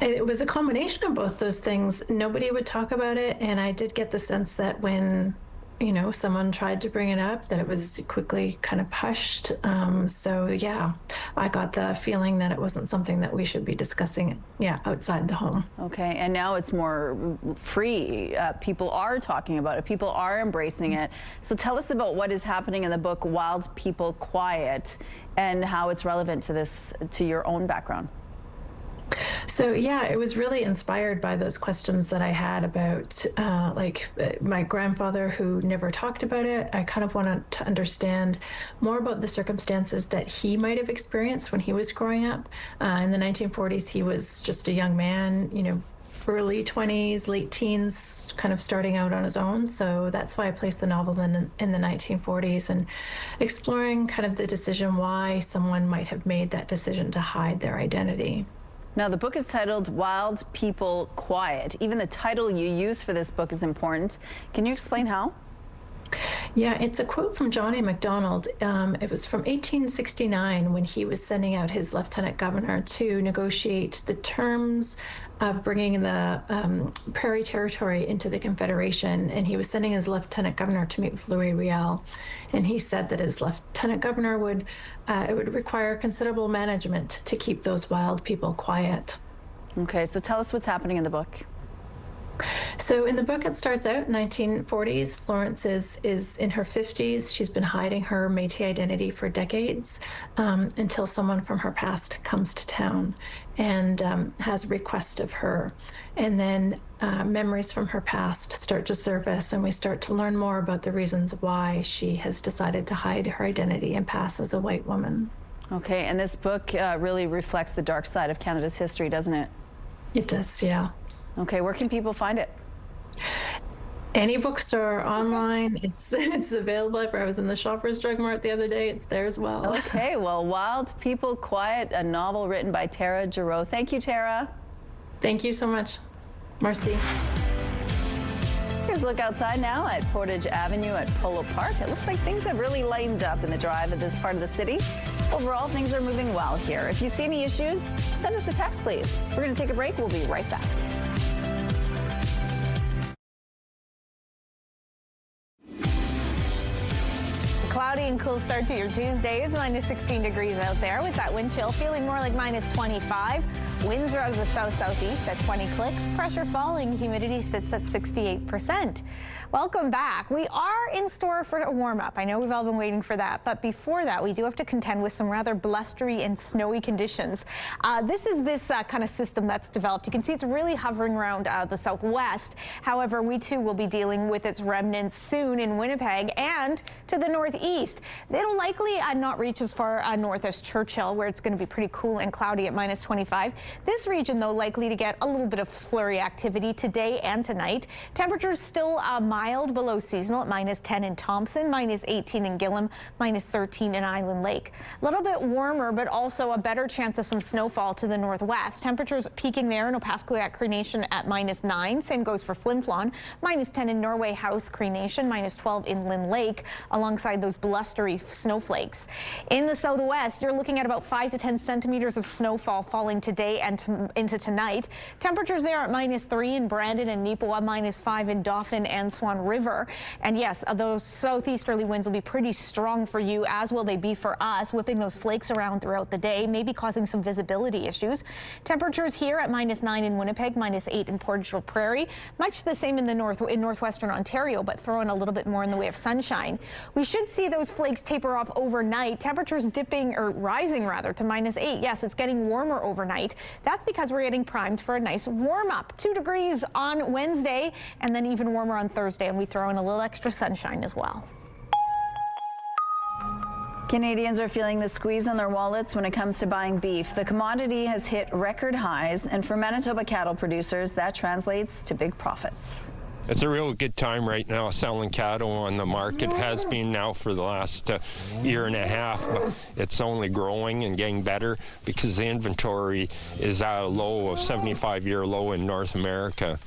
It was a combination of both those things. Nobody would talk about it, and I did get the sense that when, someone tried to bring it up, that it was quickly kind of hushed. So yeah, I got the feeling that it wasn't something that we should be discussing, outside the home. Okay, and now it's more free. People are talking about it. People are embracing it. So tell us about what is happening in the book Wild People Quiet and how it's relevant to your own background. So yeah, it was really inspired by those questions that I had about my grandfather who never talked about it. I kind of wanted to understand more about the circumstances that he might have experienced when he was growing up. In the 1940s, he was just a young man, early 20s, late teens, kind of starting out on his own. So that's why I placed the novel in the 1940s and exploring kind of the decision why someone might have made that decision to hide their identity. Now, the book is titled Wild People Quiet. Even the title you use for this book is important. Can you explain how? Yeah, it's a quote from John A. Macdonald. It was from 1869 when he was sending out his lieutenant governor to negotiate the terms of bringing the Prairie Territory into the Confederation, and he was sending his lieutenant governor to meet with Louis Riel, and he said that his lieutenant governor would require considerable management to keep those wild people quiet. Okay, so tell us what's happening in the book. So in the book, it starts out 1940s. Florence is in her 50s. She's been hiding her Métis identity for decades until someone from her past comes to town and has a request of her. And then memories from her past start to surface, and we start to learn more about the reasons why she has decided to hide her identity and pass as a white woman. Okay, and this book really reflects the dark side of Canada's history, doesn't it? It does, yeah. Okay, where can people find it? Any bookstore, online. It's available. If I was in the Shoppers Drug Mart the other day, it's there as well. Okay, well, Wild People Quiet, a novel written by Tara Giroux. Thank you, Tara. Thank you so much. Merci. Here's a look outside now at Portage Avenue at Polo Park. It looks like things have really lightened up in the drive of this part of the city. Overall, things are moving well here. If you see any issues, send us a text, please. We're going to take a break. We'll be right back. Cloudy and cool start to your Tuesday. Minus 16 degrees out there with that wind chill feeling more like minus 25. Winds are out of the south-southeast at 20 clicks. Pressure falling. Humidity sits at 68%. Welcome back. We are in store for a warm-up. I know we've all been waiting for that, but before that, we do have to contend with some rather blustery and snowy conditions. This is this kind of system that's developed. You can see it's really hovering around the southwest. However, we too will be dealing with its remnants soon in Winnipeg and to the northeast. It'll likely not reach as far north as Churchill, where it's going to be pretty cool and cloudy at minus 25. This region, though, likely to get a little bit of flurry activity today and tonight. Temperatures still mild below seasonal at minus 10 in Thompson, minus 18 in Gillam, minus 13 in Island Lake. A little bit warmer, but also a better chance of some snowfall to the northwest. Temperatures peaking there in Opaskwayak Cree Nation at minus 9. Same goes for Flin Flon, minus 10 in Norway House Cree Nation, minus 12 in Lynn Lake, alongside those blustery snowflakes. In the southwest, you're looking at about 5 to 10 centimeters of snowfall falling today and into tonight. Temperatures there at minus 3 in Brandon and Neepawa, minus 5 in Dauphin and Swan River. And yes, those southeasterly winds will be pretty strong for you, as will they be for us, whipping those flakes around throughout the day, maybe causing some visibility issues. Temperatures here at minus 9 in Winnipeg, minus 8 in Portageville Prairie, much the same in the northwestern Ontario, but throwing a little bit more in the way of sunshine. We should see those flakes taper off overnight. Temperatures dipping, or rising rather, to minus 8. Yes, it's getting warmer overnight. That's because we're getting primed for a nice warm up. 2 degrees on Wednesday, and then even warmer on Thursday, and we throw in a little extra sunshine as well. Canadians are feeling the squeeze on their wallets when it comes to buying beef. The commodity has hit record highs, and for Manitoba cattle producers, that translates to big profits. It's a real good time right now selling cattle on the market. It has been now for the last year and a half, but it's only growing and getting better because the inventory is at a low of 75-year low in North America.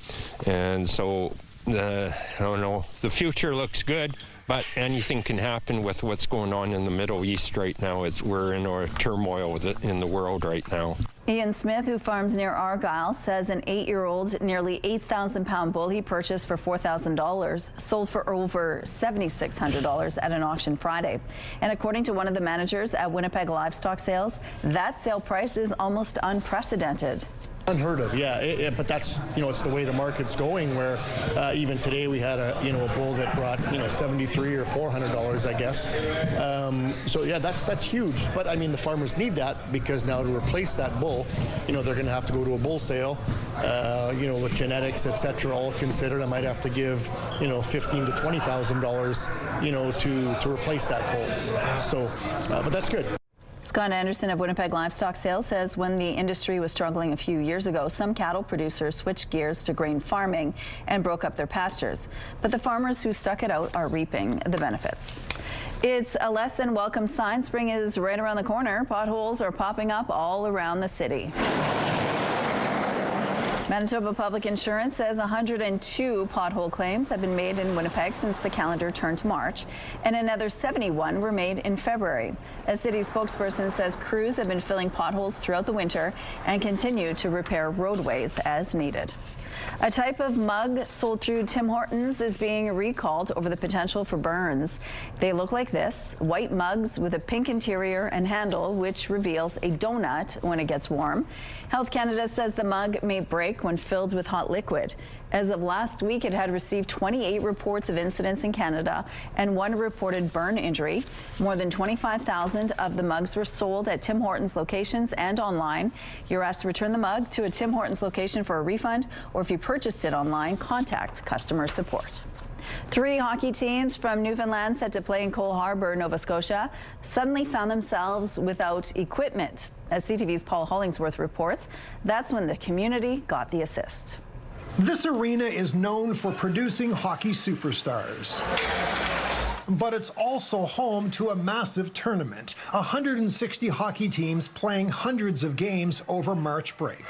And so, I don't know, the future looks good, but anything can happen with what's going on in the Middle East right now. We're in a turmoil in the world right now. Ian Smith, who farms near Argyle, says an 8-year-old, nearly 8,000-pound bull he purchased for $4,000 sold for over $7,600 at an auction Friday. And according to one of the managers at Winnipeg Livestock Sales, that sale price is almost unprecedented. Unheard of, yeah. But that's, it's the way the market's going, where even today we had a bull that brought, $73 or $400, I guess. So yeah, that's huge. But I mean, the farmers need that because now to replace that bull, they're going to have to go to a bull sale, with genetics, etc. all considered. I might have to give, $15,000 to $20,000, to replace that bull. So, but that's good. Scott Anderson of Winnipeg Livestock Sales says when the industry was struggling a few years ago, some cattle producers switched gears to grain farming and broke up their pastures. But the farmers who stuck it out are reaping the benefits. It's a less than welcome sign. Spring is right around the corner. Potholes are popping up all around the city. Manitoba Public Insurance says 102 pothole claims have been made in Winnipeg since the calendar turned to March, and another 71 were made in February. A city spokesperson says crews have been filling potholes throughout the winter and continue to repair roadways as needed. A type of mug sold through Tim Hortons is being recalled over the potential for burns. They look like this, white mugs with a pink interior and handle, which reveals a donut when it gets warm. Health Canada says the mug may break when filled with hot liquid. As of last week, it had received 28 reports of incidents in Canada and 1 reported burn injury. More than 25,000 of the mugs were sold at Tim Hortons locations and online. You're asked to return the mug to a Tim Hortons location for a refund, or if you purchased it online, contact customer support. 3 hockey teams from Newfoundland set to play in Cole Harbour, Nova Scotia, suddenly found themselves without equipment. As CTV's Paul Hollingsworth reports, that's when the community got the assist. This arena is known for producing hockey superstars. But it's also home to a massive tournament, 160 hockey teams playing hundreds of games over March break.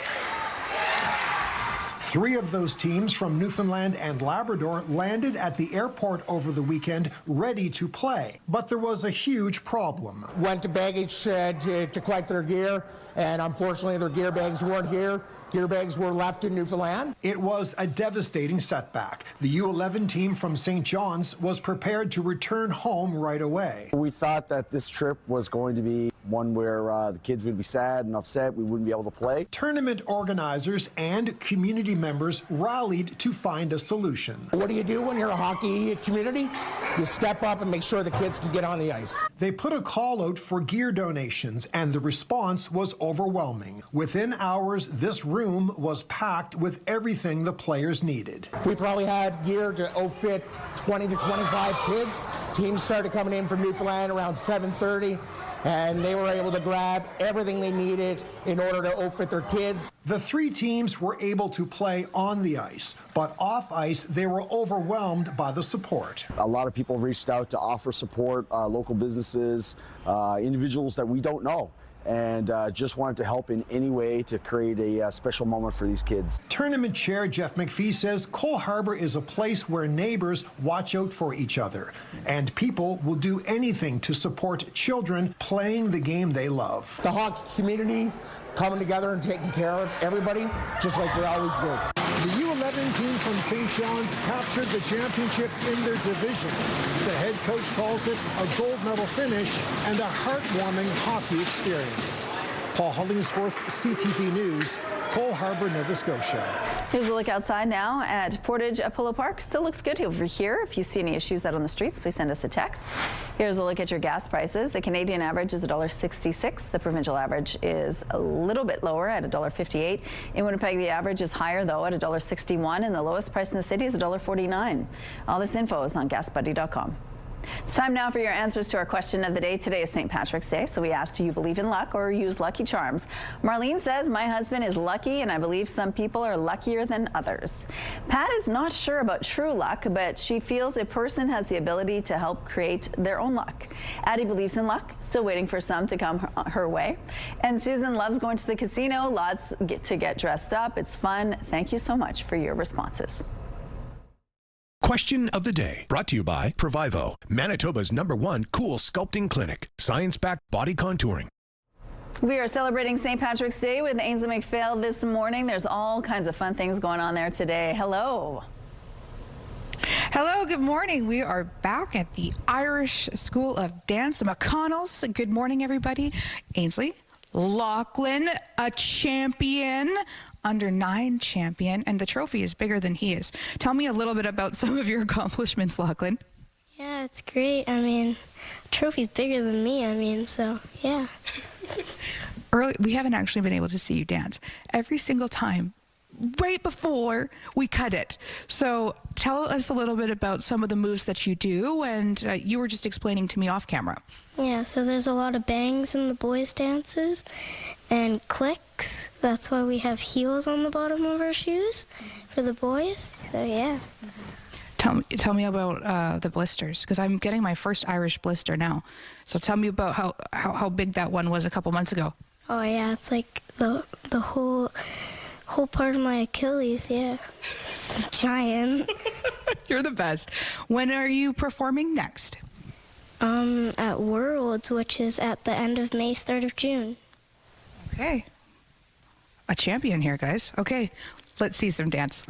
3 of those teams from Newfoundland and Labrador landed at the airport over the weekend ready to play. But there was a huge problem. Went to baggage shed to collect their gear, and unfortunately their gear bags weren't here. Gear bags were left in Newfoundland. It was a devastating setback. The U11 team from St. John's was prepared to return home right away. We thought that this trip was going to be one where the kids would be sad and upset we wouldn't be able to play. Tournament organizers and community members rallied to find a solution. What do you do when you're a hockey community? You step up and make sure the kids can get on the ice. They put a call out for gear donations, and the response was overwhelming. Within hours, this room was packed with everything the players needed. We probably had gear to outfit 20 to 25 kids. Teams started coming in from Newfoundland around 7:30. And they were able to grab everything they needed in order to outfit their kids. The 3 teams were able to play on the ice, but off ice, they were overwhelmed by the support. A lot of people reached out to offer support, local businesses, individuals that we don't know, and just wanted to help in any way to create a special moment for these kids. Tournament chair Jeff McPhee says Cole Harbour is a place where neighbors watch out for each other, and people will do anything to support children playing the game they love. The hockey community coming together and taking care of everybody, just like we always do. The U11 team from St. John's captured the championship in their division. The head coach calls it a gold medal finish and a heartwarming hockey experience. Paul Hollingsworth, CTV News, Cole Harbour, Nova Scotia. Here's a look outside now at Portage Apollo Park. Still looks good over here. If you see any issues out on the streets, please send us a text. Here's a look at your gas prices. The Canadian average is $1.66. The provincial average is a little bit lower at $1.58. In Winnipeg, the average is higher, though, at $1.61, and the lowest price in the city is $1.49. All this info is on gasbuddy.com. It's time now for your answers to our question of the day. Today is St. Patrick's Day, so we asked, do you believe in luck or use Lucky Charms? Marlene says, my husband is lucky, and I believe some people are luckier than others. Pat is not sure about true luck, but she feels a person has the ability to help create their own luck. Addie believes in luck, still waiting for some to come her way. And Susan loves going to the casino, lots to get dressed up. It's fun. Thank you so much for your responses. Question of the day, brought to you by Provivo, Manitoba's #1 cool sculpting clinic, science-backed body contouring. We are celebrating St. Patrick's Day with Ainsley McPhail this morning. There's all kinds of fun things going on there today. Hello. Hello, good morning. We are back at the Irish School of Dance, McConnell's. Good morning, everybody. Ainsley, Lachlan, a champion, under-9 champion, and the trophy is bigger than he is. Tell me a little bit about some of your accomplishments, Lachlan. Yeah, it's great. I mean, the trophy's bigger than me, so yeah. We haven't actually been able to see you dance. Every single time, right before we cut it. So tell us a little bit about some of the moves that you do, and you were just explaining to me off camera. Yeah, so there's a lot of bangs in the boys' dances and clicks. That's why we have heels on the bottom of our shoes for the boys. So yeah. Tell me about the blisters, because I'm getting my first Irish blister now. So tell me about how big that one was a couple months ago. Oh yeah, it's like the whole part of my Achilles. Yeah, it's giant. You're the best. When are you performing next? At Worlds, which is at the end of May, start of June. Okay. A champion here, guys. Okay, let's see some dance.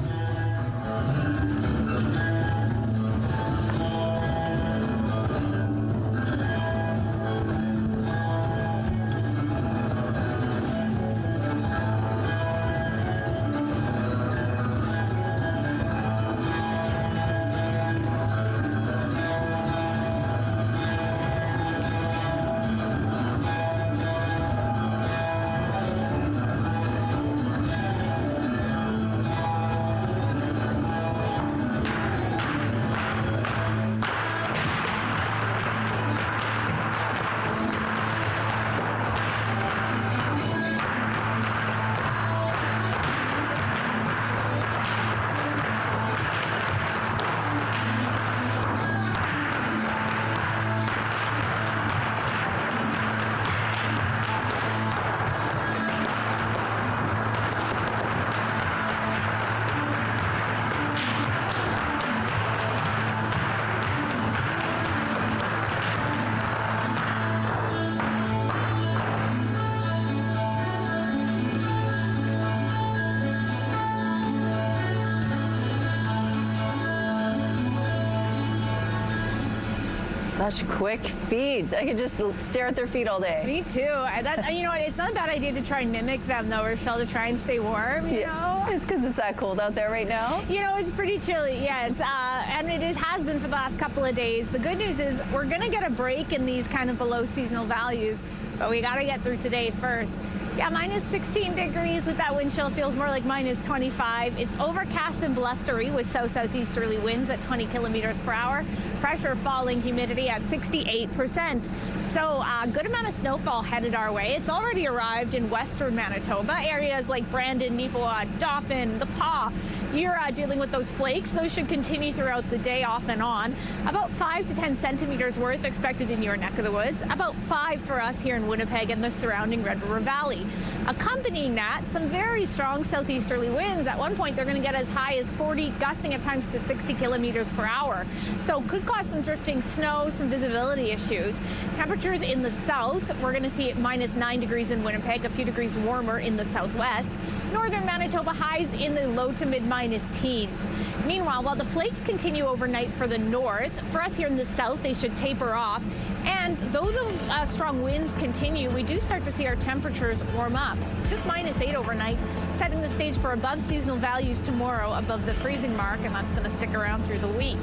Such quick feet. I could just stare at their feet all day. Me too. You know what? It's not a bad idea to try and mimic them, though, Rochelle, to try and stay warm. You know, it's because it's that cold out there right now. You know, it's pretty chilly. Yes, and it has been for the last couple of days. The good news is we're going to get a break in these kind of below seasonal values, but we got to get through today first. Yeah, minus 16 degrees with that wind chill. Feels more like minus 25. It's overcast and blustery with south-southeasterly winds at 20 kilometers per hour. Pressure falling, humidity at 68%. So a good amount of snowfall headed our way. It's already arrived in western Manitoba. Areas like Brandon, Neepawa, Dauphin, the Paw. You're dealing with those flakes. Those should continue throughout the day off and on. About 5 to 10 centimeters worth expected in your neck of the woods. About 5 for us here in Winnipeg and the surrounding Red River Valley. Accompanying that, some very strong southeasterly winds. At one point, they're going to get as high as 40, gusting at times to 60 kilometers per hour. So could cause some drifting snow, some visibility issues. Temperatures in the south, we're going to see minus 9 degrees in Winnipeg, a few degrees warmer in the southwest. Northern Manitoba highs in the low to mid minus teens. Meanwhile, while the flakes continue overnight for the north, for us here in the south, they should taper off. And though the strong winds continue, we do start to see our temperatures warm up. Just minus 8 overnight, setting the stage for above seasonal values tomorrow above the freezing mark, and that's going to stick around through the week.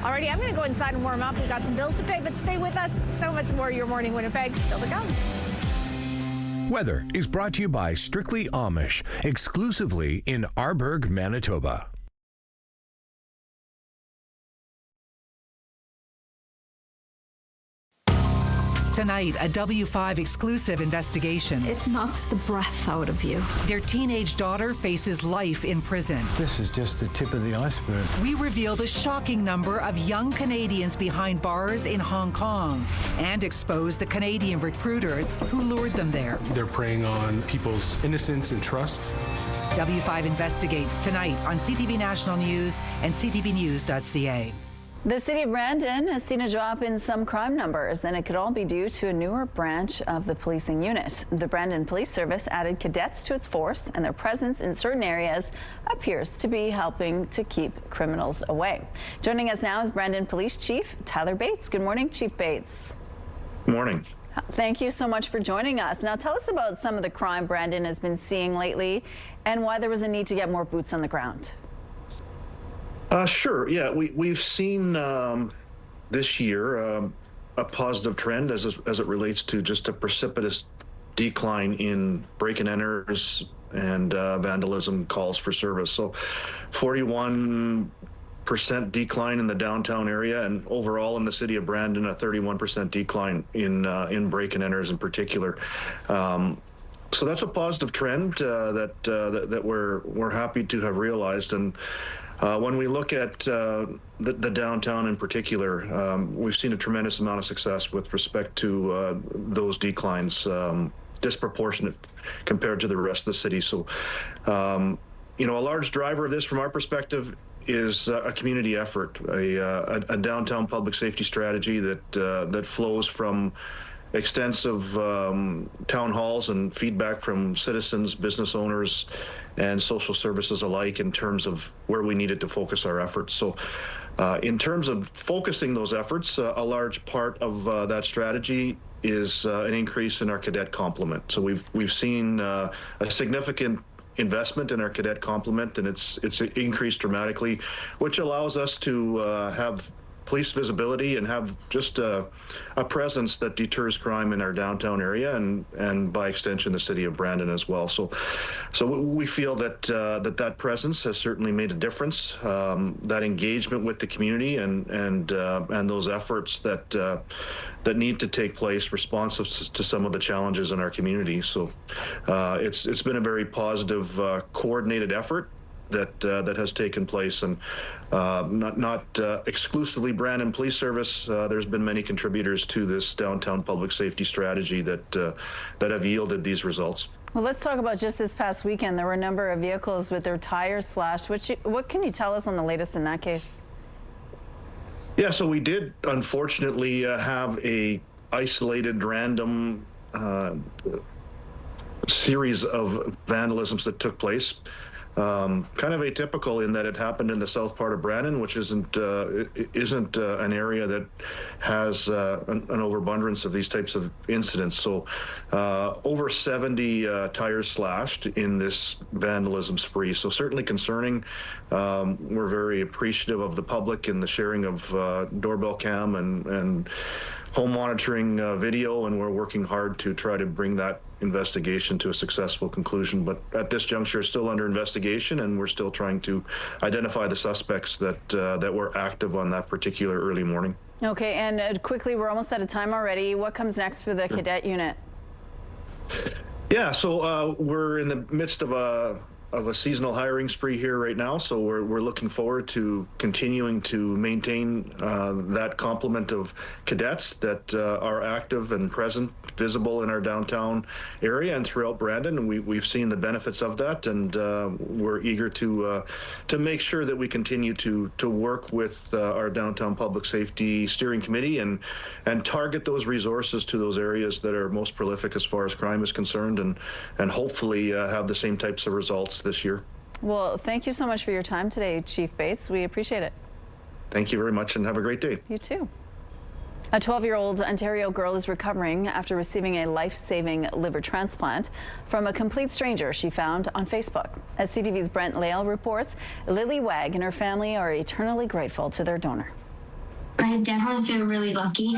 Alrighty, I'm going to go inside and warm up. We've got some bills to pay, but stay with us. So much more Your Morning Winnipeg still to come. Weather is brought to you by Strictly Amish, exclusively in Arborg, Manitoba. Tonight, a W5 exclusive investigation. It knocks the breath out of you. Their teenage daughter faces life in prison. This is just the tip of the iceberg. We reveal the shocking number of young Canadians behind bars in Hong Kong and expose the Canadian recruiters who lured them there. They're preying on people's innocence and trust. W5 investigates tonight on CTV National News and ctvnews.ca. The city of Brandon has seen a drop in some crime numbers, and it could all be due to a newer branch of the policing unit. The Brandon Police Service added cadets to its force, and their presence in certain areas appears to be helping to keep criminals away. Joining us now is Brandon Police Chief Tyler Bates. Good morning, Chief Bates. Good morning. Thank you so much for joining us. Now tell us about some of the crime Brandon has been seeing lately and why there was a need to get more boots on the ground. Sure. Yeah, we've seen this year a positive trend as it relates to just a precipitous decline in break-and-enters and vandalism calls for service. So 41% decline in the downtown area, and overall in the city of Brandon, a 31% decline in break-and-enters in particular. So that's a positive trend that we're happy to have realized. And when we look at the downtown in particular, we've seen a tremendous amount of success with respect to those declines, disproportionate compared to the rest of the city. So, a large driver of this from our perspective is a community effort, a downtown public safety strategy that flows from extensive town halls and feedback from citizens, business owners, and social services alike in terms of where we needed to focus our efforts. So in terms of focusing those efforts, a large part of that strategy is an increase in our cadet complement. So we've seen a significant investment in our cadet complement, and it's increased dramatically, which allows us to have police visibility and have just a presence that deters crime in our downtown area and by extension the city of Brandon as well. So we feel that that presence has certainly made a difference. That engagement with the community and those efforts that need to take place responsive to some of the challenges in our community. So it's been a very positive coordinated effort that has taken place, and not exclusively Brandon Police Service. There's been many contributors to this downtown public safety strategy that have yielded these results. Well, let's talk about just this past weekend. There were a number of vehicles with their tires slashed. What can you tell us on the latest in that case? Yeah, so we did unfortunately have a isolated random series of vandalisms that took place. kind of atypical in that it happened in the south part of Brandon, which isn't an area that has an overabundance of these types of incidents. So over 70 tires slashed in this vandalism spree. So certainly concerning. We're very appreciative of the public and the sharing of doorbell cam and home monitoring video, and we're working hard to try to bring that investigation to a successful conclusion. But at this juncture, it's still under investigation, and we're still trying to identify the suspects that were active on that particular early morning. Okay, and quickly, we're almost out of time already. What comes next for the cadet unit? Yeah, so we're in the midst of a seasonal hiring spree here right now, so we're looking forward to continuing to maintain that complement of cadets that are active and present, visible in our downtown area and throughout Brandon. And we've seen the benefits of that, and we're eager to make sure that we continue to work with our downtown public safety steering committee and target those resources to those areas that are most prolific as far as crime is concerned, and hopefully have the same types of results this year. Well, thank you so much for your time today, Chief Bates. We appreciate it. Thank you very much, and have a great day. You too. A 12-year-old Ontario girl is recovering after receiving a life-saving liver transplant from a complete stranger she found on Facebook. As CTV's Brent Lale reports, Lily Wag and her family are eternally grateful to their donor. I definitely feel really lucky.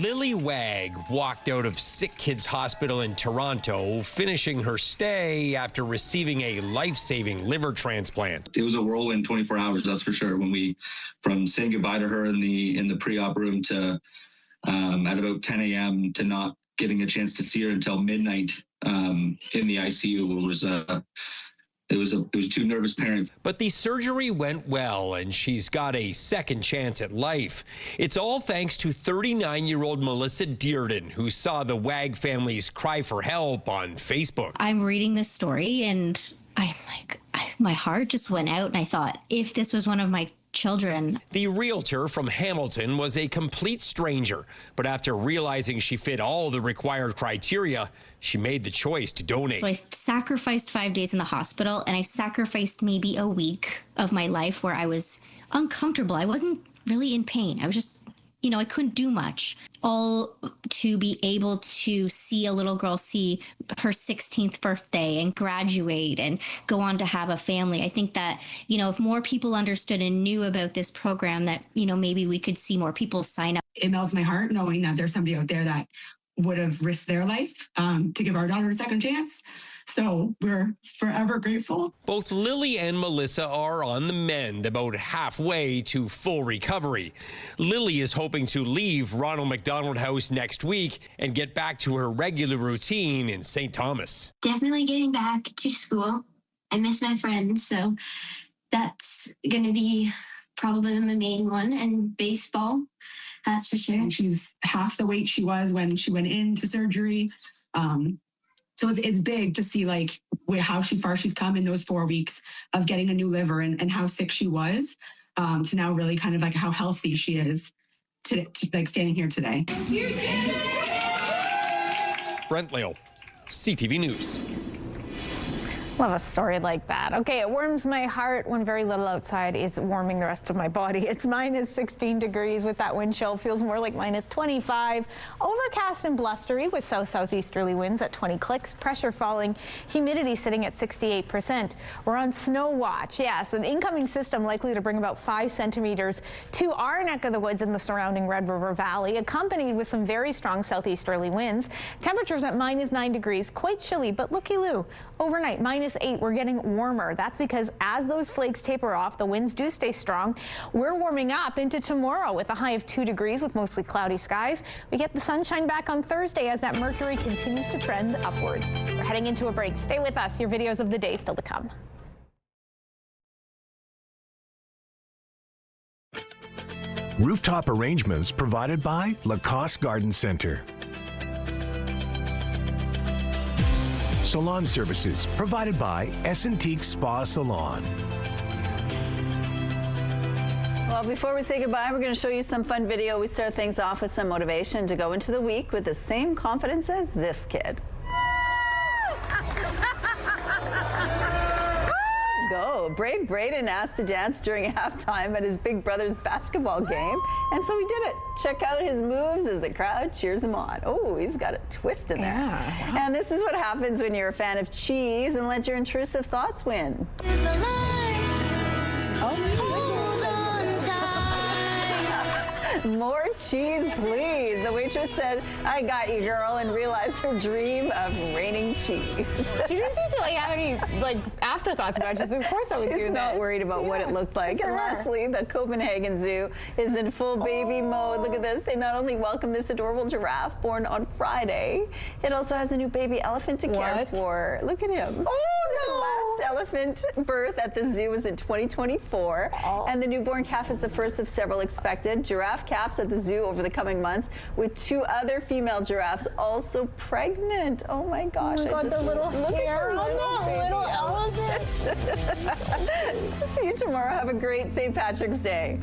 Lily Wag walked out of Sick Kids Hospital in Toronto, finishing her stay after receiving a life-saving liver transplant. It was a whirlwind 24 hours, that's for sure. From saying goodbye to her in the pre-op room to at about 10 a.m. to not getting a chance to see her until midnight in the ICU, it was two nervous parents. But the surgery went well, and she's got a second chance at life. It's all thanks to 39-year-old Melissa Dearden, who saw the Wag family's cry for help on Facebook. I'm reading this story, and I'm like, my heart just went out, and I thought, if this was one of my children. The realtor from Hamilton was a complete stranger, but after realizing she fit all the required criteria, she made the choice to donate. So I sacrificed 5 days in the hospital, and I sacrificed maybe a week of my life where I was uncomfortable. I wasn't really in pain. I was just, I couldn't do much. All to be able to see a little girl see her 16th birthday and graduate and go on to have a family. I think that, if more people understood and knew about this program, that, maybe we could see more people sign up. It melts my heart knowing that there's somebody out there that would have risked their life to give our daughter a second chance. So we're forever grateful. Both Lily and Melissa are on the mend, about halfway to full recovery. Lily is hoping to leave Ronald McDonald House next week and get back to her regular routine in St. Thomas. Definitely getting back to school. I miss my friends, so that's going to be probably my main one. And baseball, that's for sure. And she's half the weight she was when she went into surgery. So it's big to see how far she's come in those 4 weeks of getting a new liver and how sick she was to now really kind of how healthy she is to standing here today. Brent Lale, CTV News. Love a story like that. Okay, it warms my heart when very little outside is warming the rest of my body. It's minus 16 degrees with that wind chill. Feels more like minus 25. Overcast and blustery with south-southeasterly winds at 20 clicks. Pressure falling. Humidity sitting at 68%. We're on snow watch. Yes, an incoming system likely to bring about 5 centimeters to our neck of the woods in the surrounding Red River Valley, accompanied with some very strong southeasterly winds. Temperatures at minus 9 degrees. Quite chilly, but looky-loo. Overnight, minus 8, we're getting warmer. That's because as those flakes taper off, the winds do stay strong. We're warming up into tomorrow with a high of 2 degrees with mostly cloudy skies. We get the sunshine back on Thursday as that mercury continues to trend upwards. We're heading into a break. Stay with us. Your videos of the day still to come. Rooftop arrangements provided by Lacoste Garden Center. Salon services provided by Essentique Spa Salon. Well, before we say goodbye, we're going to show you some fun video. We start things off with some motivation to go into the week with the same confidence as this kid. go. Brave Braden asked to dance during halftime at his big brother's basketball game, and so he did it. Check out his moves as the crowd cheers him on. Oh, he's got a twist in there. Yeah. And this is what happens when you're a fan of cheese and let your intrusive thoughts win. More cheese, please. The waitress said, I got you, girl, and realized her dream of raining cheese. She didn't seem to have any afterthoughts about it. Just, of course I would do that. She's not worried about what it looked like. And lastly, the Copenhagen Zoo is in full baby mode. Look at this. They not only welcome this adorable giraffe born on Friday, it also has a new baby elephant to care for. Look at him. The last elephant birth at the zoo was in 2024, and the newborn calf is the first of several expected. Giraffe calves at the zoo over the coming months, with 2 other female giraffes also pregnant. Oh my gosh. Oh my God, the little hair on that little elephant. See you tomorrow. Have a great St. Patrick's Day.